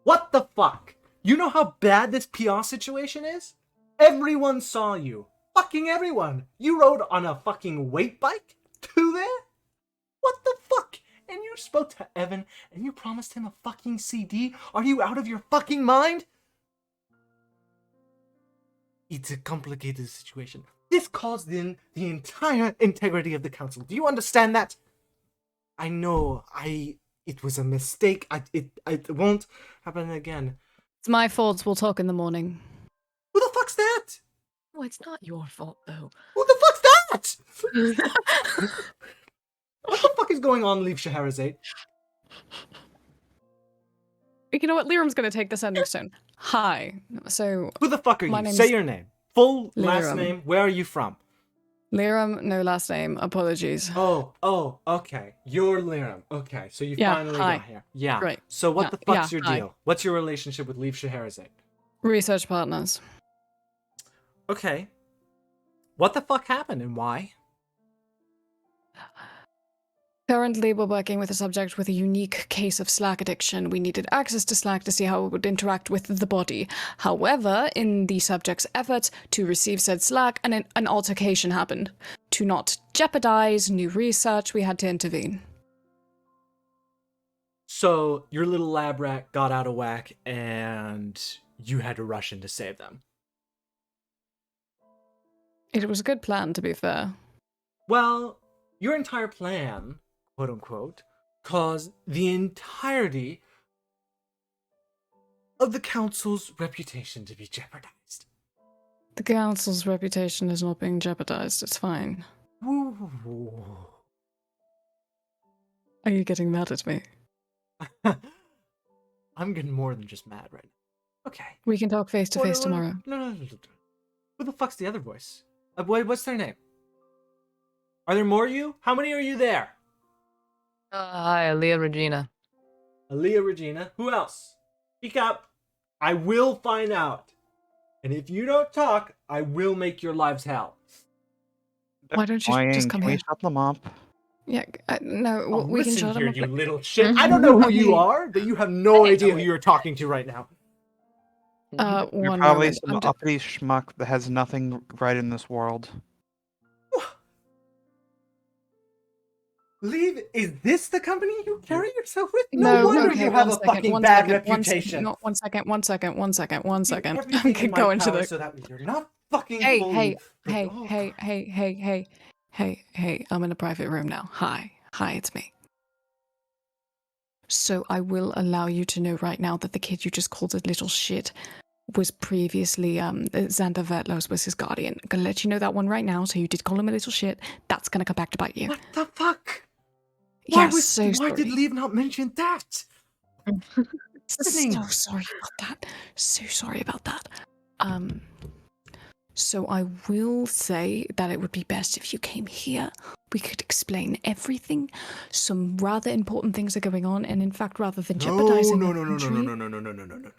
What the fuck? You know how bad this PR situation is? Everyone saw you. Fucking everyone. You rode on a fucking weight bike to there? What the fuck? And you spoke to Evan and you promised him a fucking CD? Are you out of your fucking mind? It's a complicated situation. This caused in the entire integrity of the council. Do you understand that? I know, it was a mistake. It won't happen again. It's my fault. We'll talk in the morning. Who the fuck's that? Oh, it's not your fault though. Who the fuck's that? What the fuck is going on, Liev Scheherazade? You know what? Lirim's going to take the sending stone. Hi. So, Who the fuck are My you? name's Say your name. Full last Lirim. name. Where are you from? Lirim, no last name. Apologies. Oh, okay. You're Lirim. Okay, so you Yeah, finally hi. got here. Yeah. Great. So what Yeah, the fuck's yeah, your hi. deal? What's your relationship with Liev Scheherazade? Research partners. Okay. What the fuck happened and why? Currently, we're working with a subject with a unique case of Slack addiction. We needed access to Slack to see how it would interact with the body. However, in the subject's efforts to receive said Slack, an altercation happened. To not jeopardize new research, we had to intervene. So your little lab rat got out of whack and you had to rush in to save them. It was a good plan, to be fair. Well, your entire plan, quote unquote, caused the entirety of the council's reputation to be jeopardized. The council's reputation is not being jeopardized. It's fine. Ooh. Are you getting mad at me? I'm getting more than just mad right now. Okay. We can talk face to face tomorrow. No. Who the fuck's the other voice? What's their name? Are there more of you? How many are you there? Hi, Alea Regina. Alea Regina. Who else? Speak up. I will find out. And if you don't talk, I will make your lives hell. Why don't you just come Can we here? shut them up? Yeah, no, Oh, we can listen shut here, him up. you little shit. I don't know who you are, but you have no idea who you're talking to right now. You're One probably moment. some uppity schmuck that has nothing right in this world. Liev, is this the company you carry yourself with? No, wonder okay, you have one a second, fucking one bad second, reputation. One second. Do I'm everything in my going to power the. so that you're not fucking Hey, bullied. hey, Oh, hey, I'm in a private room now. Hi, it's me. So I will allow you to know right now that the kid you just called a little shit was previously, Xander Vertlos was his guardian. I'm gonna let you know that one right now, so you did call him a little shit. That's gonna come back to bite you. what the fuck? Yeah, Why did sorry. Liev not mention that? So sorry about that. So I will say that it would be best if you came here. We could explain everything. Some rather important things are going on, and in fact, rather than jeopardizing No. the country,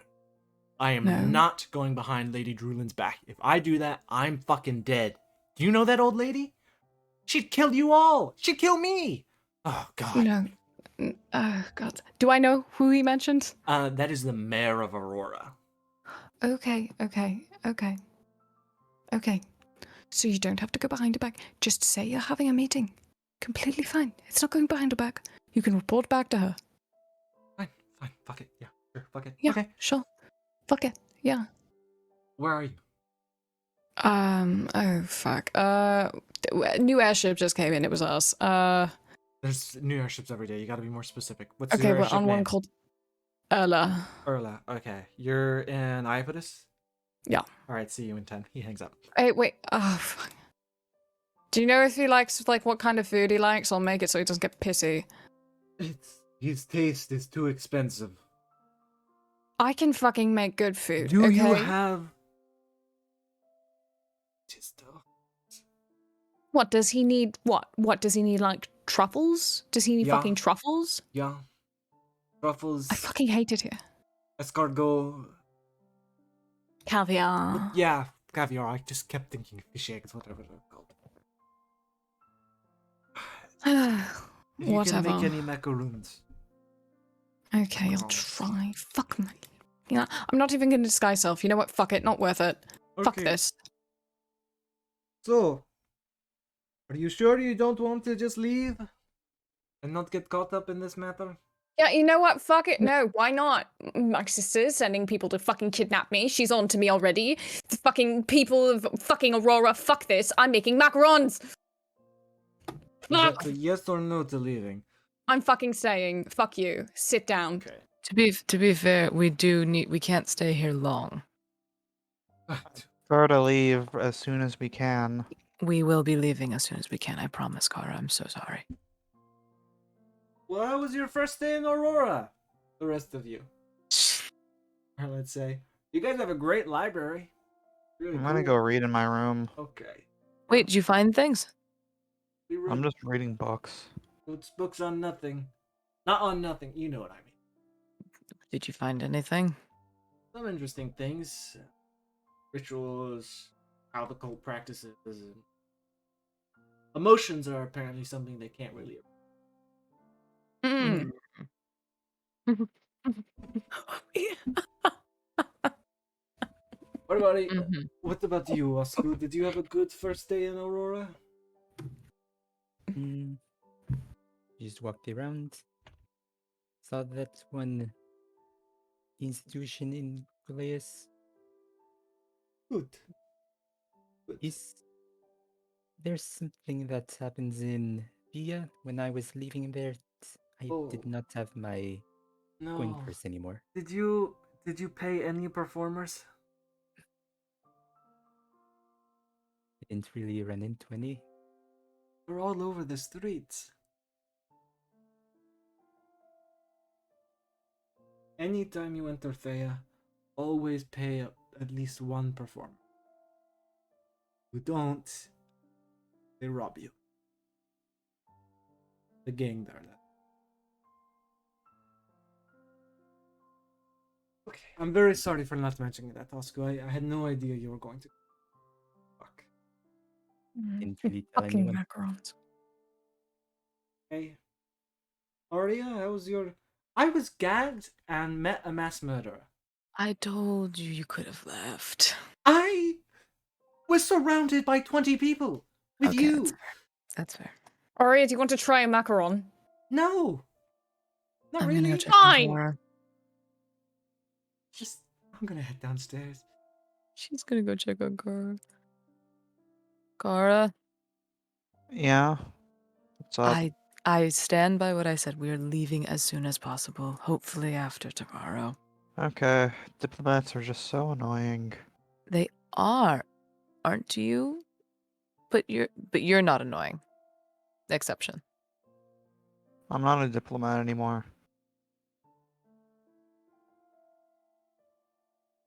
I am No. not going behind Lady Drulin's back. If I do that, I'm fucking dead. Do you know that old lady? She'd kill you all. She'd kill me. Oh, God. No. God. Do I know who he mentioned? That is the mayor of Aurora. Okay. So you don't have to go behind her back. Just say you're having a meeting. Completely fine. It's not going behind her back. You can report back to her. Fine. Fuck it. Yeah, sure. Fuck it. Yeah, Okay. sure. Fuck it. Yeah. Where are you? Oh, fuck. New airship just came in. It was us. There's new airships every day. You gotta be more specific. What's Okay, your we're airship on name? one called Erla. Urla. Okay. You're in Iapetus? Yeah. All right, see you in 10. He hangs up. Hey, wait. Oh, fuck. Do you know if he likes, like, what kind of food he likes? I'll make it so he doesn't get pissy. His taste is too expensive. I can fucking make good food, Do okay? you have... Just, What, does he need, what? What, does he need, like, truffles? Does he need Yeah. fucking truffles? yeah. Truffles, I fucking hate it here. escargot... Caviar. Yeah, caviar. I just kept thinking fish eggs, whatever they're called. If you Whatever. can make any macaroons. Okay, I'll try. Fuck me. Yeah, I'm not even gonna disguise self. You know what? Fuck it. Not worth it. Fuck Okay. this. So, are you sure you don't want to just leave? And not get caught up in this matter? Yeah, you know what? Fuck it. No, why not? My sister's sending people to fucking kidnap me. She's on to me already. The fucking people of fucking Aurora. Fuck this. I'm making macarons. Is that a yes or no to leaving? I'm fucking saying, fuck you. Sit down. Okay. To be fair, we can't stay here long. Prefer to leave as soon as we can. We will be leaving as soon as we can, I promise, Kara. I'm so sorry. Well, how was your first day in Aurora? The rest of you. Or let's say. You guys have a great library. Really I'm gonna go read in my room. Okay. Wait, did you find things? We I'm read just reading books. books on nothing. Not on nothing, you know what I mean. Did you find anything? Some interesting things. Rituals, how the cult practices. And emotions are apparently something they can't really... Mm. What about Mhm. what about you, Asku? Did you have a good first day in Aurora? Just walked around. Saw that one institution in Goliath. Good. Good. Is there something that happens in Via when I was leaving there? I Oh. did not have my coin No. purse anymore. Did you pay any performers? I didn't really run into any. They're all over the streets. Anytime you enter Thea, always pay at least one performer. If you don't, they rob you. The gang there. Okay, I'm very sorry for not mentioning that, Asku. I had no idea you were going to. Fuck. Didn't really tell Fucking anyone. macarons. Hey. Aria, how was your... I was gagged and met a mass murderer. I told you you could have left. I was surrounded by 20 people. With Okay, you. That's fair. Aria, do you want to try a macaron? No. Not I'm really. gonna go check on Fine. Kara. Just, I'm gonna head downstairs. She's gonna go check on Kara. Kara, Yeah. What's up? I stand by what I said. We are leaving as soon as possible. Hopefully after tomorrow. Okay. Diplomats are just so annoying. They are, aren't you? But you're not annoying. Exception. I'm not a diplomat anymore.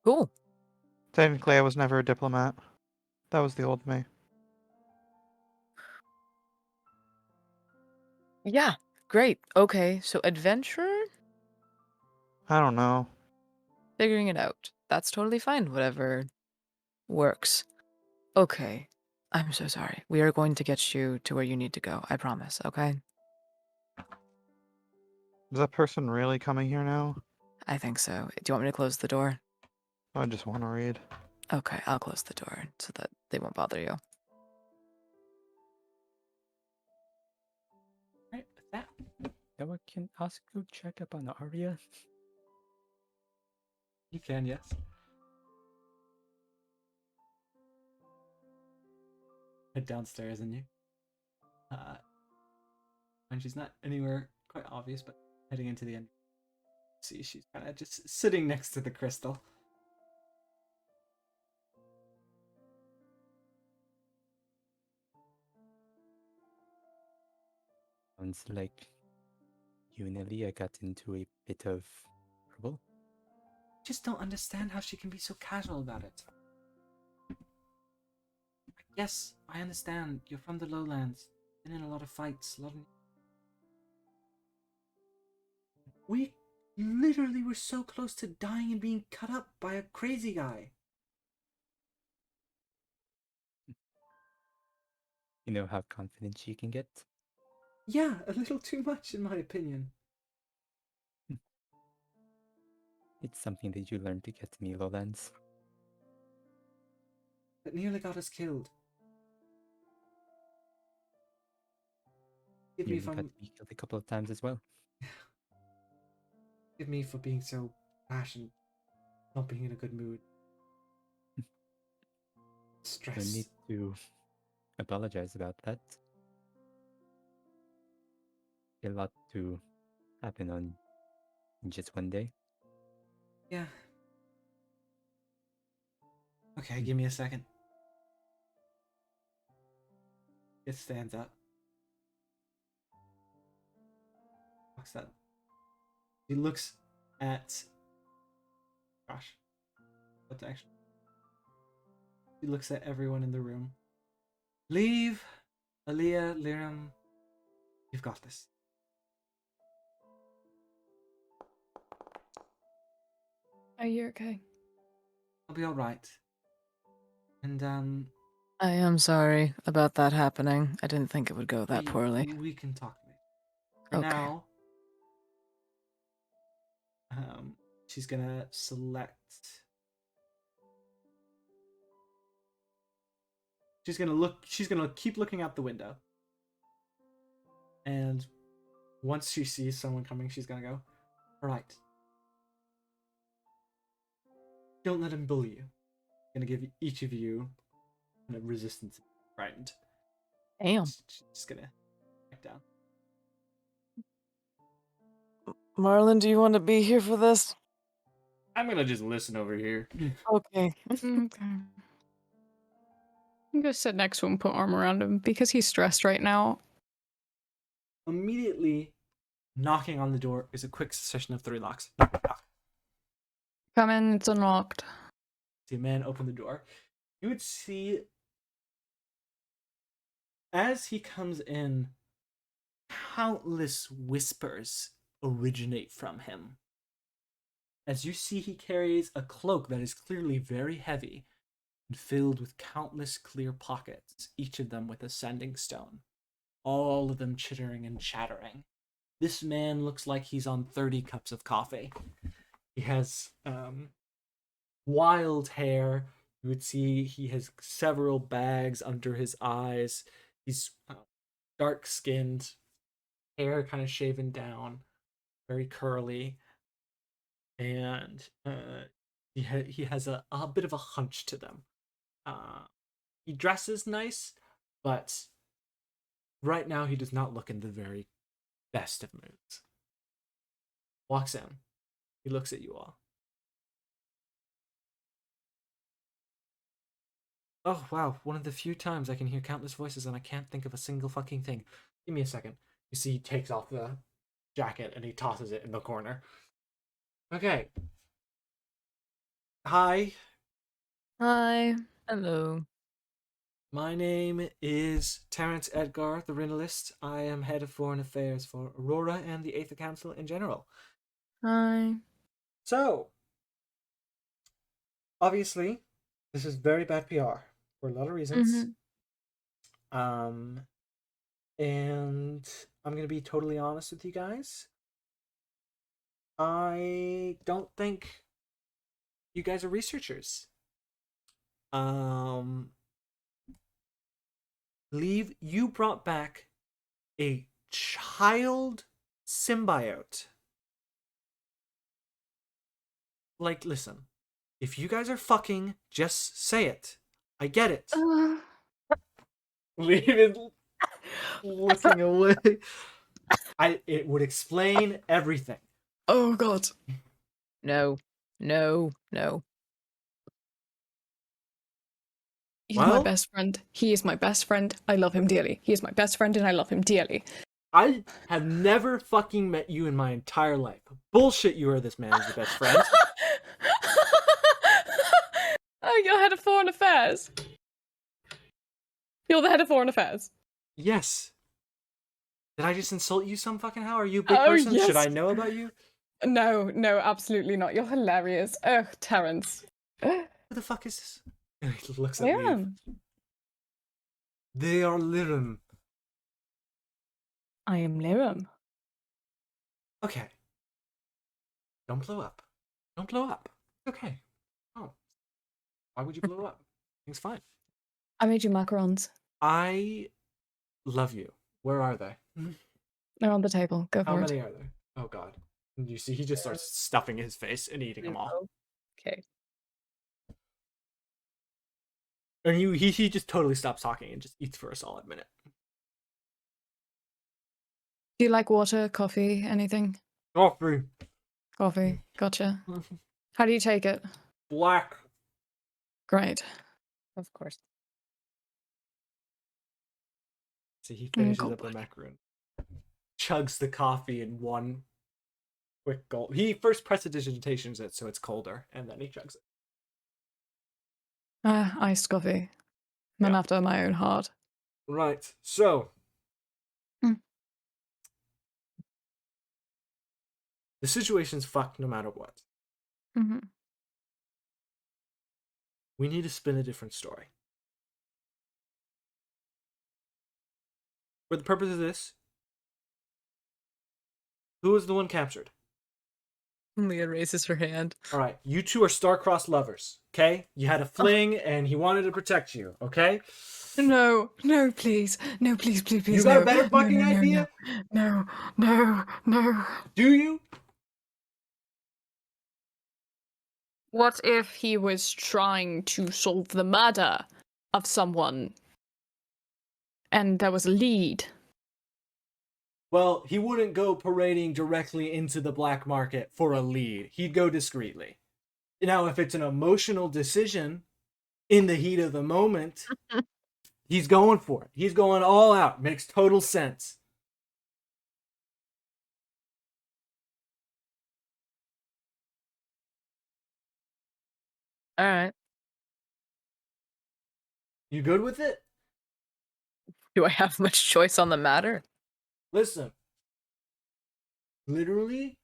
Cool. Technically, I was never a diplomat. That was the old me. Yeah, great. Okay, so adventurer? I don't know. Figuring it out. That's totally fine. Whatever works. Okay. I'm so sorry. We are going to get you to where you need to go. I promise, okay? Is that person really coming here now? I think so. Do you want me to close the door? I just want to read. Okay, I'll close the door so that they won't bother you. Right, with that. Now I can ask you to check up on Aria. You can, yes. Head downstairs and you. And she's not anywhere quite obvious, but heading into the end. See, she's kind of just sitting next to the crystal. Sounds like you and Alia got into a bit of trouble. Just don't understand how she can be so casual about it. Yes, I understand. You're from the lowlands. Been in a lot of fights. We literally were so close to dying and being cut up by a crazy guy. You know how confident she can get? Yeah, a little too much in my opinion. It's something that you learn to get in the lowlands. It nearly got us killed. Give You me if got I'm... me killed a couple of times as well. Give me for being so rash and not being in a good mood. No Stress. need to apologize about that. A lot to happen on in just one day. Yeah. Okay, give me a second. It stands up. What's that? He looks at... Gosh. What actually? He looks at everyone in the room. Liev, Alea, Lirim, you've got this. Are you okay? I'll be alright. And, I am sorry about that happening. I didn't think it would go that poorly. we can talk later. For Okay. now, she's gonna select... She's gonna keep looking out the window. And once she sees someone coming, she's gonna go, alright. Don't let him bully you. I'm gonna give each of you a resistance frightened. Damn. Just gonna back down. Marlin, do you want to be here for this? I'm gonna just listen over here. Okay. Okay. I'm gonna sit next to him, put arm around him because he's stressed right now. Immediately knocking on the door is a quick succession of 3 locks. Knock, knock. Come in, it's unlocked. See a man open the door. You would see as he comes in, countless whispers originate from him. As you see, he carries a cloak that is clearly very heavy and filled with countless clear pockets, each of them with a sending stone, all of them chittering and chattering. This man looks like he's on 30 cups of coffee. He has wild hair. You would see he has several bags under his eyes. He's dark-skinned, hair kind of shaven down, very curly, and he has a bit of a hunch to them. He dresses nice, but right now he does not look in the very best of moods. Walks in. He looks at you all. Oh, wow. One of the few times I can hear countless voices and I can't think of a single fucking thing. Give me a second. You see he takes off the jacket and he tosses it in the corner. Okay. Hi. Hi. Hello. My name is Terrence Edgar, the Rinalist. I am head of foreign affairs for Aurora and the Aether Council in general. Hi. So, obviously, this is very bad PR for a lot of reasons. And I'm gonna be totally honest with you guys. I don't think you guys are researchers. Liev, you brought back a child symbiote. Like, listen, if you guys are fucking, just say it. I get it. Leave it looking away. It would explain everything. Oh god. No. No. No. He's my Well? best friend. He is my best friend. I love him dearly. He is my best friend and I love him dearly. I have never fucking met you in my entire life. Bullshit, you are this man's best friend. Oh, you're head of foreign affairs. You're the head of foreign affairs. Yes. Did I just insult you some fucking how? Are you a big Oh, person? Should I yes. know about you? No, absolutely not. You're hilarious. Ugh, Terrence. Who the fuck is this? And he looks at Liev. Lirim. They are Lirim. I am Lirim. Okay. Don't blow up. Don't blow up. Okay. Oh. Why would you blow up? It's fine. I made you macarons. I love you. Where are they? They're on the table. Go How for it. many are there? Oh god. And you see he just starts stuffing his face and eating them all. Okay. And he just totally stops talking and just eats for a solid minute. Do you like water, coffee, anything? Coffee. Coffee. Gotcha. How do you take it? Black. Great. Of course. See, he finishes cold up the blood. macaroon. Chugs the coffee in one quick gulp. He first prestidigitations it so it's colder, and then he chugs it. Iced coffee. Man Yeah. after my own heart. Right, so. Mm. The situation's fucked no matter what. Mm-hmm. We need to spin a different story. For the purpose of this, who was the one captured? Leah raises her hand. All right, you two are star-crossed lovers, okay? You had a fling, and he wanted to protect you, okay? No, please. No, please. You got a better fucking idea? No. Do you? What if he was trying to solve the murder of someone and there was a lead? Well, he wouldn't go parading directly into the black market for a lead. He'd go discreetly. Now, if it's an emotional decision in the heat of the moment, he's going for it. He's going all out. Makes total sense. All right. You good with it? Do I have much choice on the matter? Listen. Literally,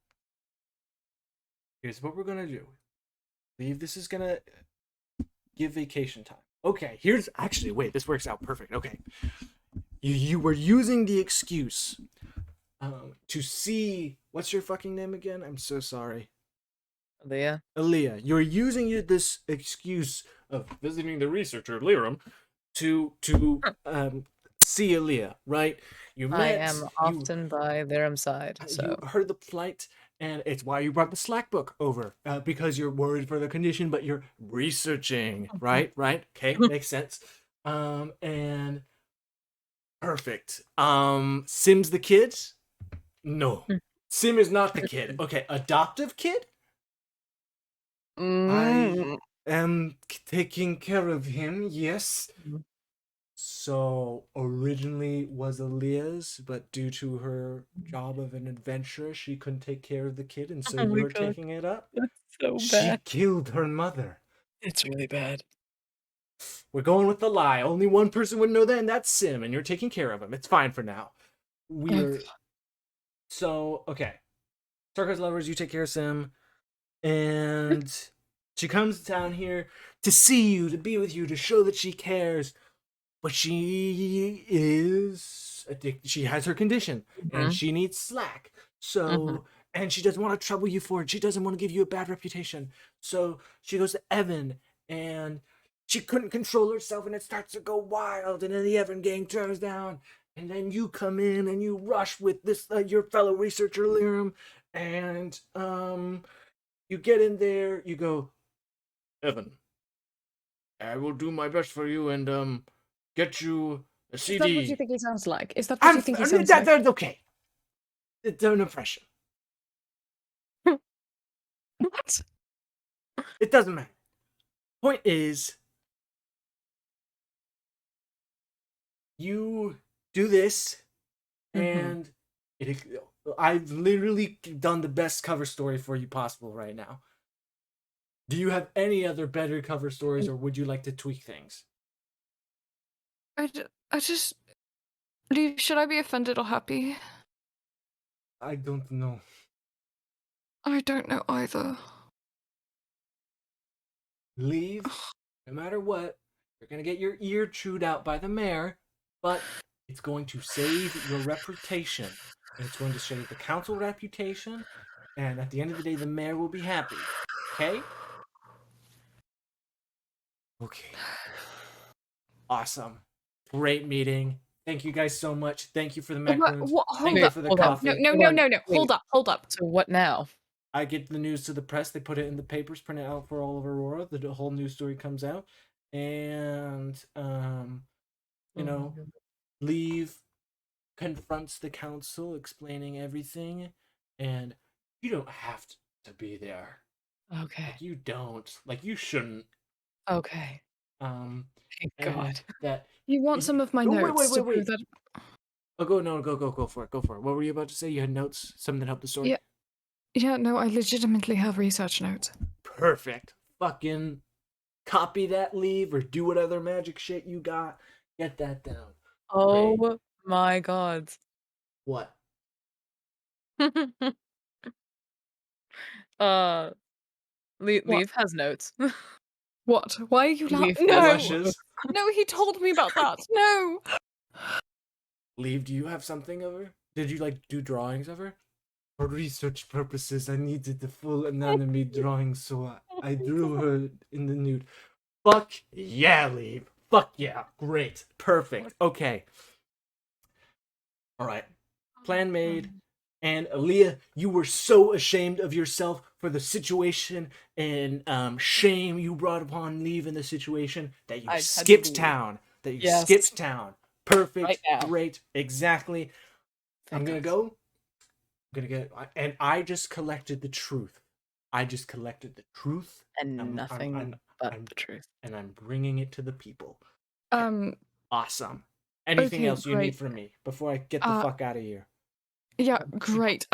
here's what we're gonna do. Liev, this is gonna give vacation time. Okay, here's actually wait, this works out perfect. Okay. You were using the excuse to see what's your fucking name again? I'm so sorry. Leah? Alea. You're using this excuse of visiting the researcher Lirim to see Alea, right? You met, I am often by Lirim's side, so. you heard the plight, and it's why you brought the Slack book over, because you're worried for the condition, but you're researching, right? Okay, makes sense. And perfect. Sim's the kid? No. Sim is not the kid. Okay, adoptive kid? I am taking care of him, yes. So originally was Alea's, but due to her job of an adventurer, she couldn't take care of the kid, and so Oh my you're God. taking it up. That's so She bad. killed her mother. It's really bad. We're going with the lie. Only one person would know that, and that's Sim, and you're taking care of him. It's fine for now. We're so okay. Circus lovers, you take care of Sim, and she comes down here to see you, to be with you, to show that she cares. But she is addicted. She has her condition, and she needs slack. So, and she doesn't want to trouble you for it. She doesn't want to give you a bad reputation. So she goes to Evan, and she couldn't control herself, and it starts to go wild. And then the Evan gang throws down, and then you come in and you rush with this your fellow researcher Lirim, and you get in there. You go, Evan, I will do my best for you, and get you a CD. Is that what you think he sounds like? Is that what you think he sounds like? That's okay. It's an impression. What? It doesn't matter. Point is, you do this, and I've literally done the best cover story for you possible right now. Do you have any other better cover stories, or would you like to tweak things? I just. Liev, should I be offended or happy? I don't know. I don't know either. Leave, no matter what, you're gonna get your ear chewed out by the mayor, but it's going to save your reputation. And it's going to save the council reputation, and at the end of the day, the mayor will be happy. Okay? Okay. Awesome. Great meeting. Thank you guys so much. Thank you for the macarons. Thank you for the coffee. No. Hold up. So what now? I get the news to the press. They put it in the papers, print it out for all of Aurora. The whole news story comes out, and Liev confronts the council, explaining everything, and you don't have to be there. Okay. Like, you don't. Like, you shouldn't. Okay. Thank God. That You want some of my notes to prove that? Oh, go for it. Go for it. What were you about to say? You had notes? Something that helped the story? Yeah, no, I legitimately have research notes. Perfect. Fucking copy that, Liev, or do what other magic shit you got. Get that down. Oh Great. my God. What? Liev has notes. What? Why are you laughing? Liev No! Blushes. No, he told me about that. No! Liev, do you have something of her? Did you, do drawings of her? For research purposes, I needed the full anatomy drawing, so I drew her in the nude. Fuck yeah, Liev. Fuck yeah. Great. Perfect. Okay. Alright. Plan made. And Alea, you were so ashamed of yourself for the situation and shame you brought upon Liev in the situation that you skipped town. Skipped town. Perfect. Right now. Great. Exactly. I'm gonna God. go. And I just collected the truth. And nothing but the truth. And I'm bringing it to the people. Awesome. Anything Okay, else you need great. from me before I get the fuck out of here? Yeah, great.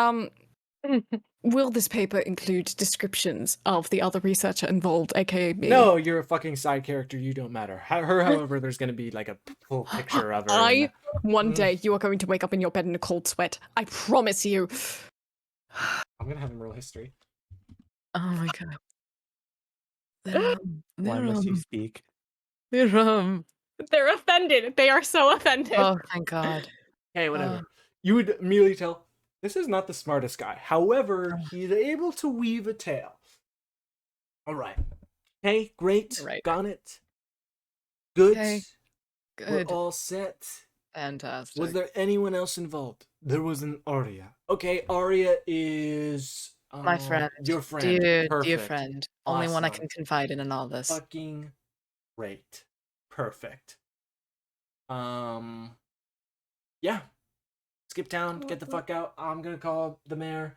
Will this paper include descriptions of the other researcher involved, aka me? No, you're a fucking side character. You don't matter. However, there's gonna be a full picture of her. One day you are going to wake up in your bed in a cold sweat. I promise you. I'm gonna have him roll history. Oh my God. Why must you speak? Lirim. They're offended. They are so offended. Oh, thank God. Hey, whatever. You would immediately tell, this is not the smartest guy. However, he's able to weave a tale. All right. Hey, great. Right. Got it. Good. Okay. We're Good. all set. Fantastic. Was there anyone else involved? There was an Aria. Okay, Aria is my friend. Your friend. Dear Perfect. friend. Only one I Awesome. can confide in all this. Fucking great. Perfect. Yeah. Skip town, get the fuck out. I'm gonna call the mayor.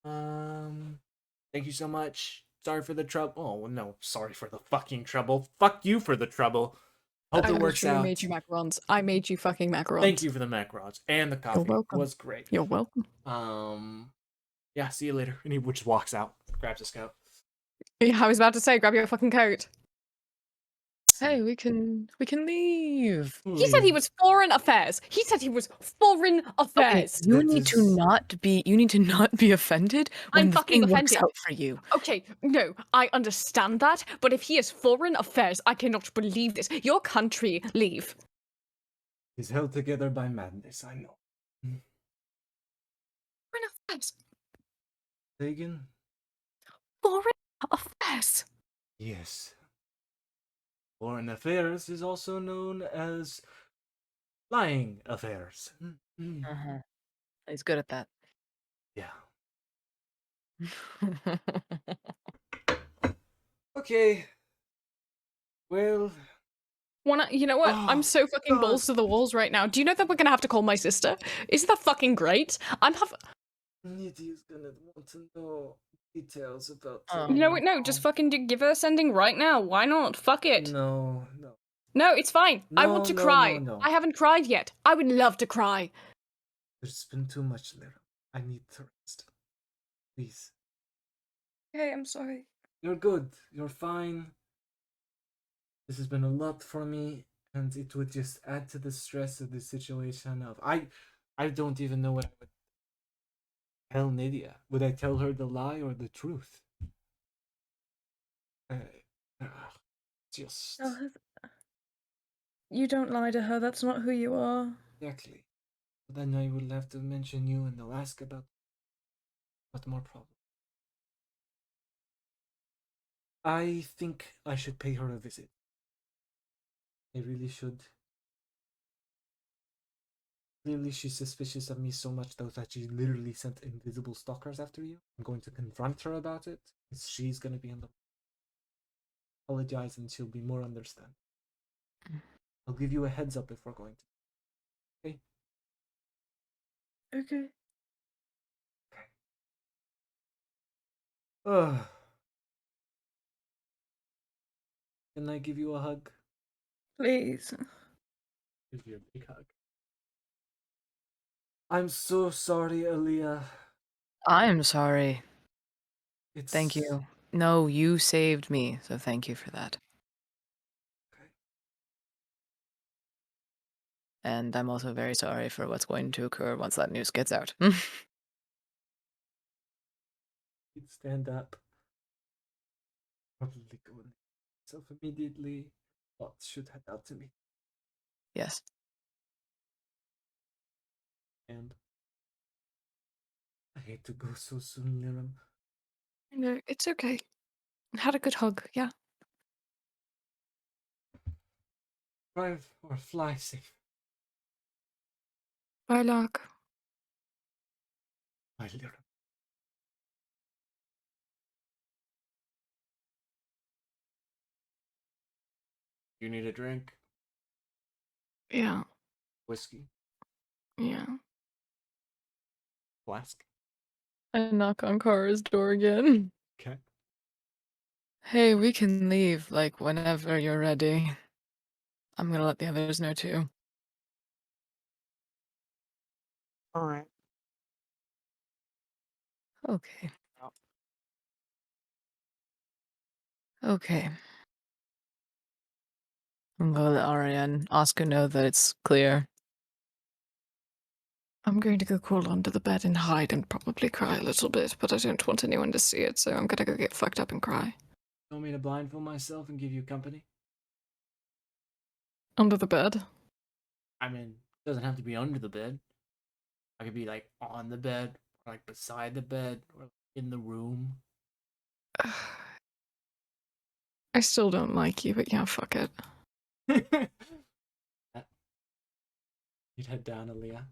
Thank you so much. Sorry for the trouble. Oh, no, sorry for the fucking trouble. Fuck you for the trouble. Hope it works out. I made you macarons. I made you fucking macarons. Thank you for the macarons and the coffee. You're welcome. Was great. You're welcome. Yeah, see you later. And he just walks out, grabs his coat. Yeah, I was about to say, grab your fucking coat. Hey, we can leave. He said he was foreign affairs. He said he was foreign affairs. Okay, you need to not be offended when I'm the fucking thing works offended. out for you. Okay, no, I understand that, but if he is foreign affairs, I cannot believe this. Your country, Liev. He's held together by madness, I know. Foreign affairs. Sagan? Foreign affairs. Yes. Foreign affairs is also known as lying affairs. Uh-huh. He's good at that. Yeah. Okay. Well. You know what? I'm so fucking balls to the walls right now. Do you know that we're gonna have to call my sister? Isn't that fucking great? Nidhi's gonna want to know details about. You know what? No, just fucking give her a sending right now. Why not? Fuck it. No. No, it's fine. I want to cry. No. I haven't cried yet. I would love to cry. There's been too much, Lirim. I need to rest. Please. Okay, I'm sorry. You're good. You're fine. This has been a lot for me, and it would just add to the stress of the situation. I don't even know what I would tell Nydia. Would I tell her the lie or the truth? Uh, just Tell her you don't lie to her. That's not who you are. exactly. But then I will have to mention you, and they'll ask about what more problem. I think I should pay her a visit. I really should. Clearly, she's suspicious of me so much though that she literally sent invisible stalkers after you. I'm going to confront her about it. She's going to be on the apologize, and she'll be more understanding. I'll give you a heads up if we're going to. Okay. Okay. Ugh. Can I give you a hug? Please. Give you a big hug. I'm so sorry, Alea. I'm sorry. It's Thank you. No, you saved me, so thank you for that. Okay. And I'm also very sorry for what's going to occur once that news gets out. You'd stand up. Probably go in myself immediately. But should head out to me. Yes. And I hate to go so soon, Lirim. No, it's okay. Had a good hug, yeah. Drive or fly safe. Bye, Lark. My Lirim. You need a drink? Yeah, Whiskey? yeah. Flask? I knock on Kara's door again. Okay. Hey, we can leave, like, whenever you're ready. I'm gonna let the others know too. All right. Okay. Okay. I'm gonna let Aria and Asku know that it's clear. I'm going to go crawl under the bed and hide and probably cry a little bit, but I don't want anyone to see it, so I'm gonna go get fucked up and cry. You want me to blindfold myself and give you company? Under the bed? I mean, it doesn't have to be under the bed. I could be like on the bed, or like beside the bed, or in the room. I still don't like you, but yeah, fuck it. You'd head down, Alea.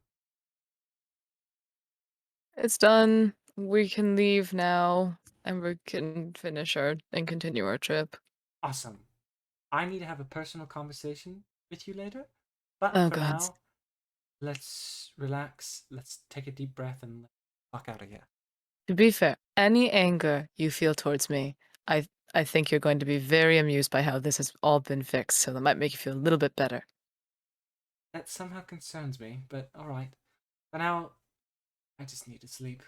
It's done. We can leave now, and we can finish and continue our trip. Awesome. I need to have a personal conversation with you later. But Oh, for God. now, let's relax. Let's take a deep breath and walk out of here. To be fair, any anger you feel towards me, I think you're going to be very amused by how this has all been fixed, so that might make you feel a little bit better. That somehow concerns me, but alright. For now, I just need to sleep.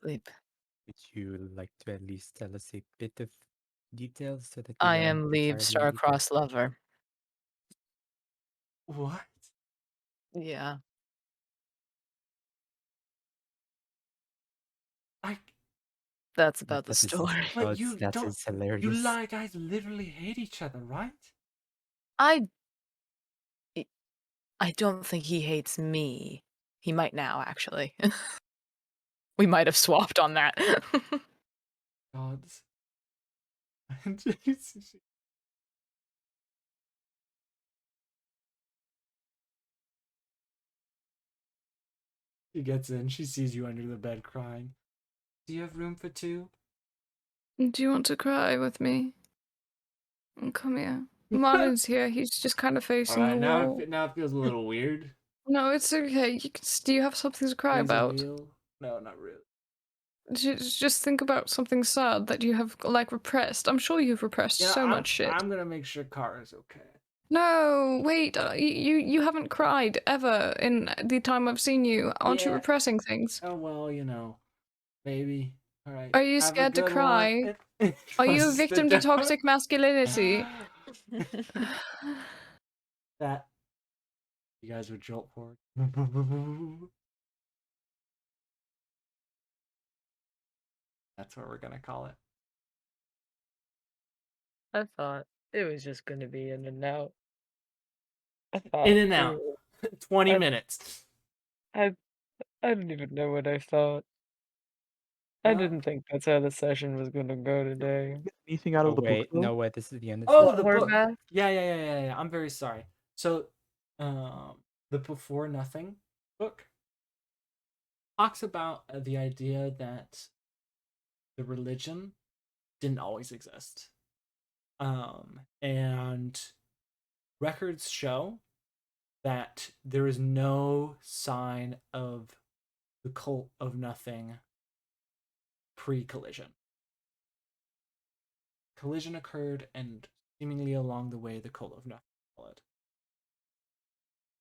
Sleep. Would you like to at least tell us a bit of details so that I we aren't am Lieb, entirely star-crossed lover. What? Yeah. I. That's about the That is his- story. But Oh, you that don't. is hilarious. You guys literally hate each other, right? I don't think he hates me. He might now, actually. We might have swapped on that. Gods. Jesus. She gets in. She sees you under the bed crying. Do you have room for two? Do you want to cry with me? Come here. Marlin's here. He's just kind of facing the Alright, wall. now it feels a little weird. No, it's okay. Do you have something to cry Needs a about? meal? No, not really. Just think about something sad that you have like repressed. I'm sure you've repressed You know, so much shit. I'm gonna make sure Kara's okay. No, wait. You haven't cried ever in the time I've seen you. Aren't you Yeah. repressing things? Oh well, maybe. All right. Are you Have a scared to good cry? one. It Are you a was the victim to dog. toxic masculinity? That you guys would jolt forward. That's what we're gonna call it. I thought it was just gonna be in and out. I thought In and we out. were- 20 I- minutes. I don't even know what I thought. I Well, didn't think that's how the session was gonna go today. Get anything out Oh of the book wait, though? no way. This is the end of the Oh, What the session. book. back? Yeah. I'm very sorry. So, the Before Nothing book talks about the idea that the religion didn't always exist. And records show that there is no sign of the cult of nothing pre-collision. Collision occurred, and seemingly along the way, the cult of nothing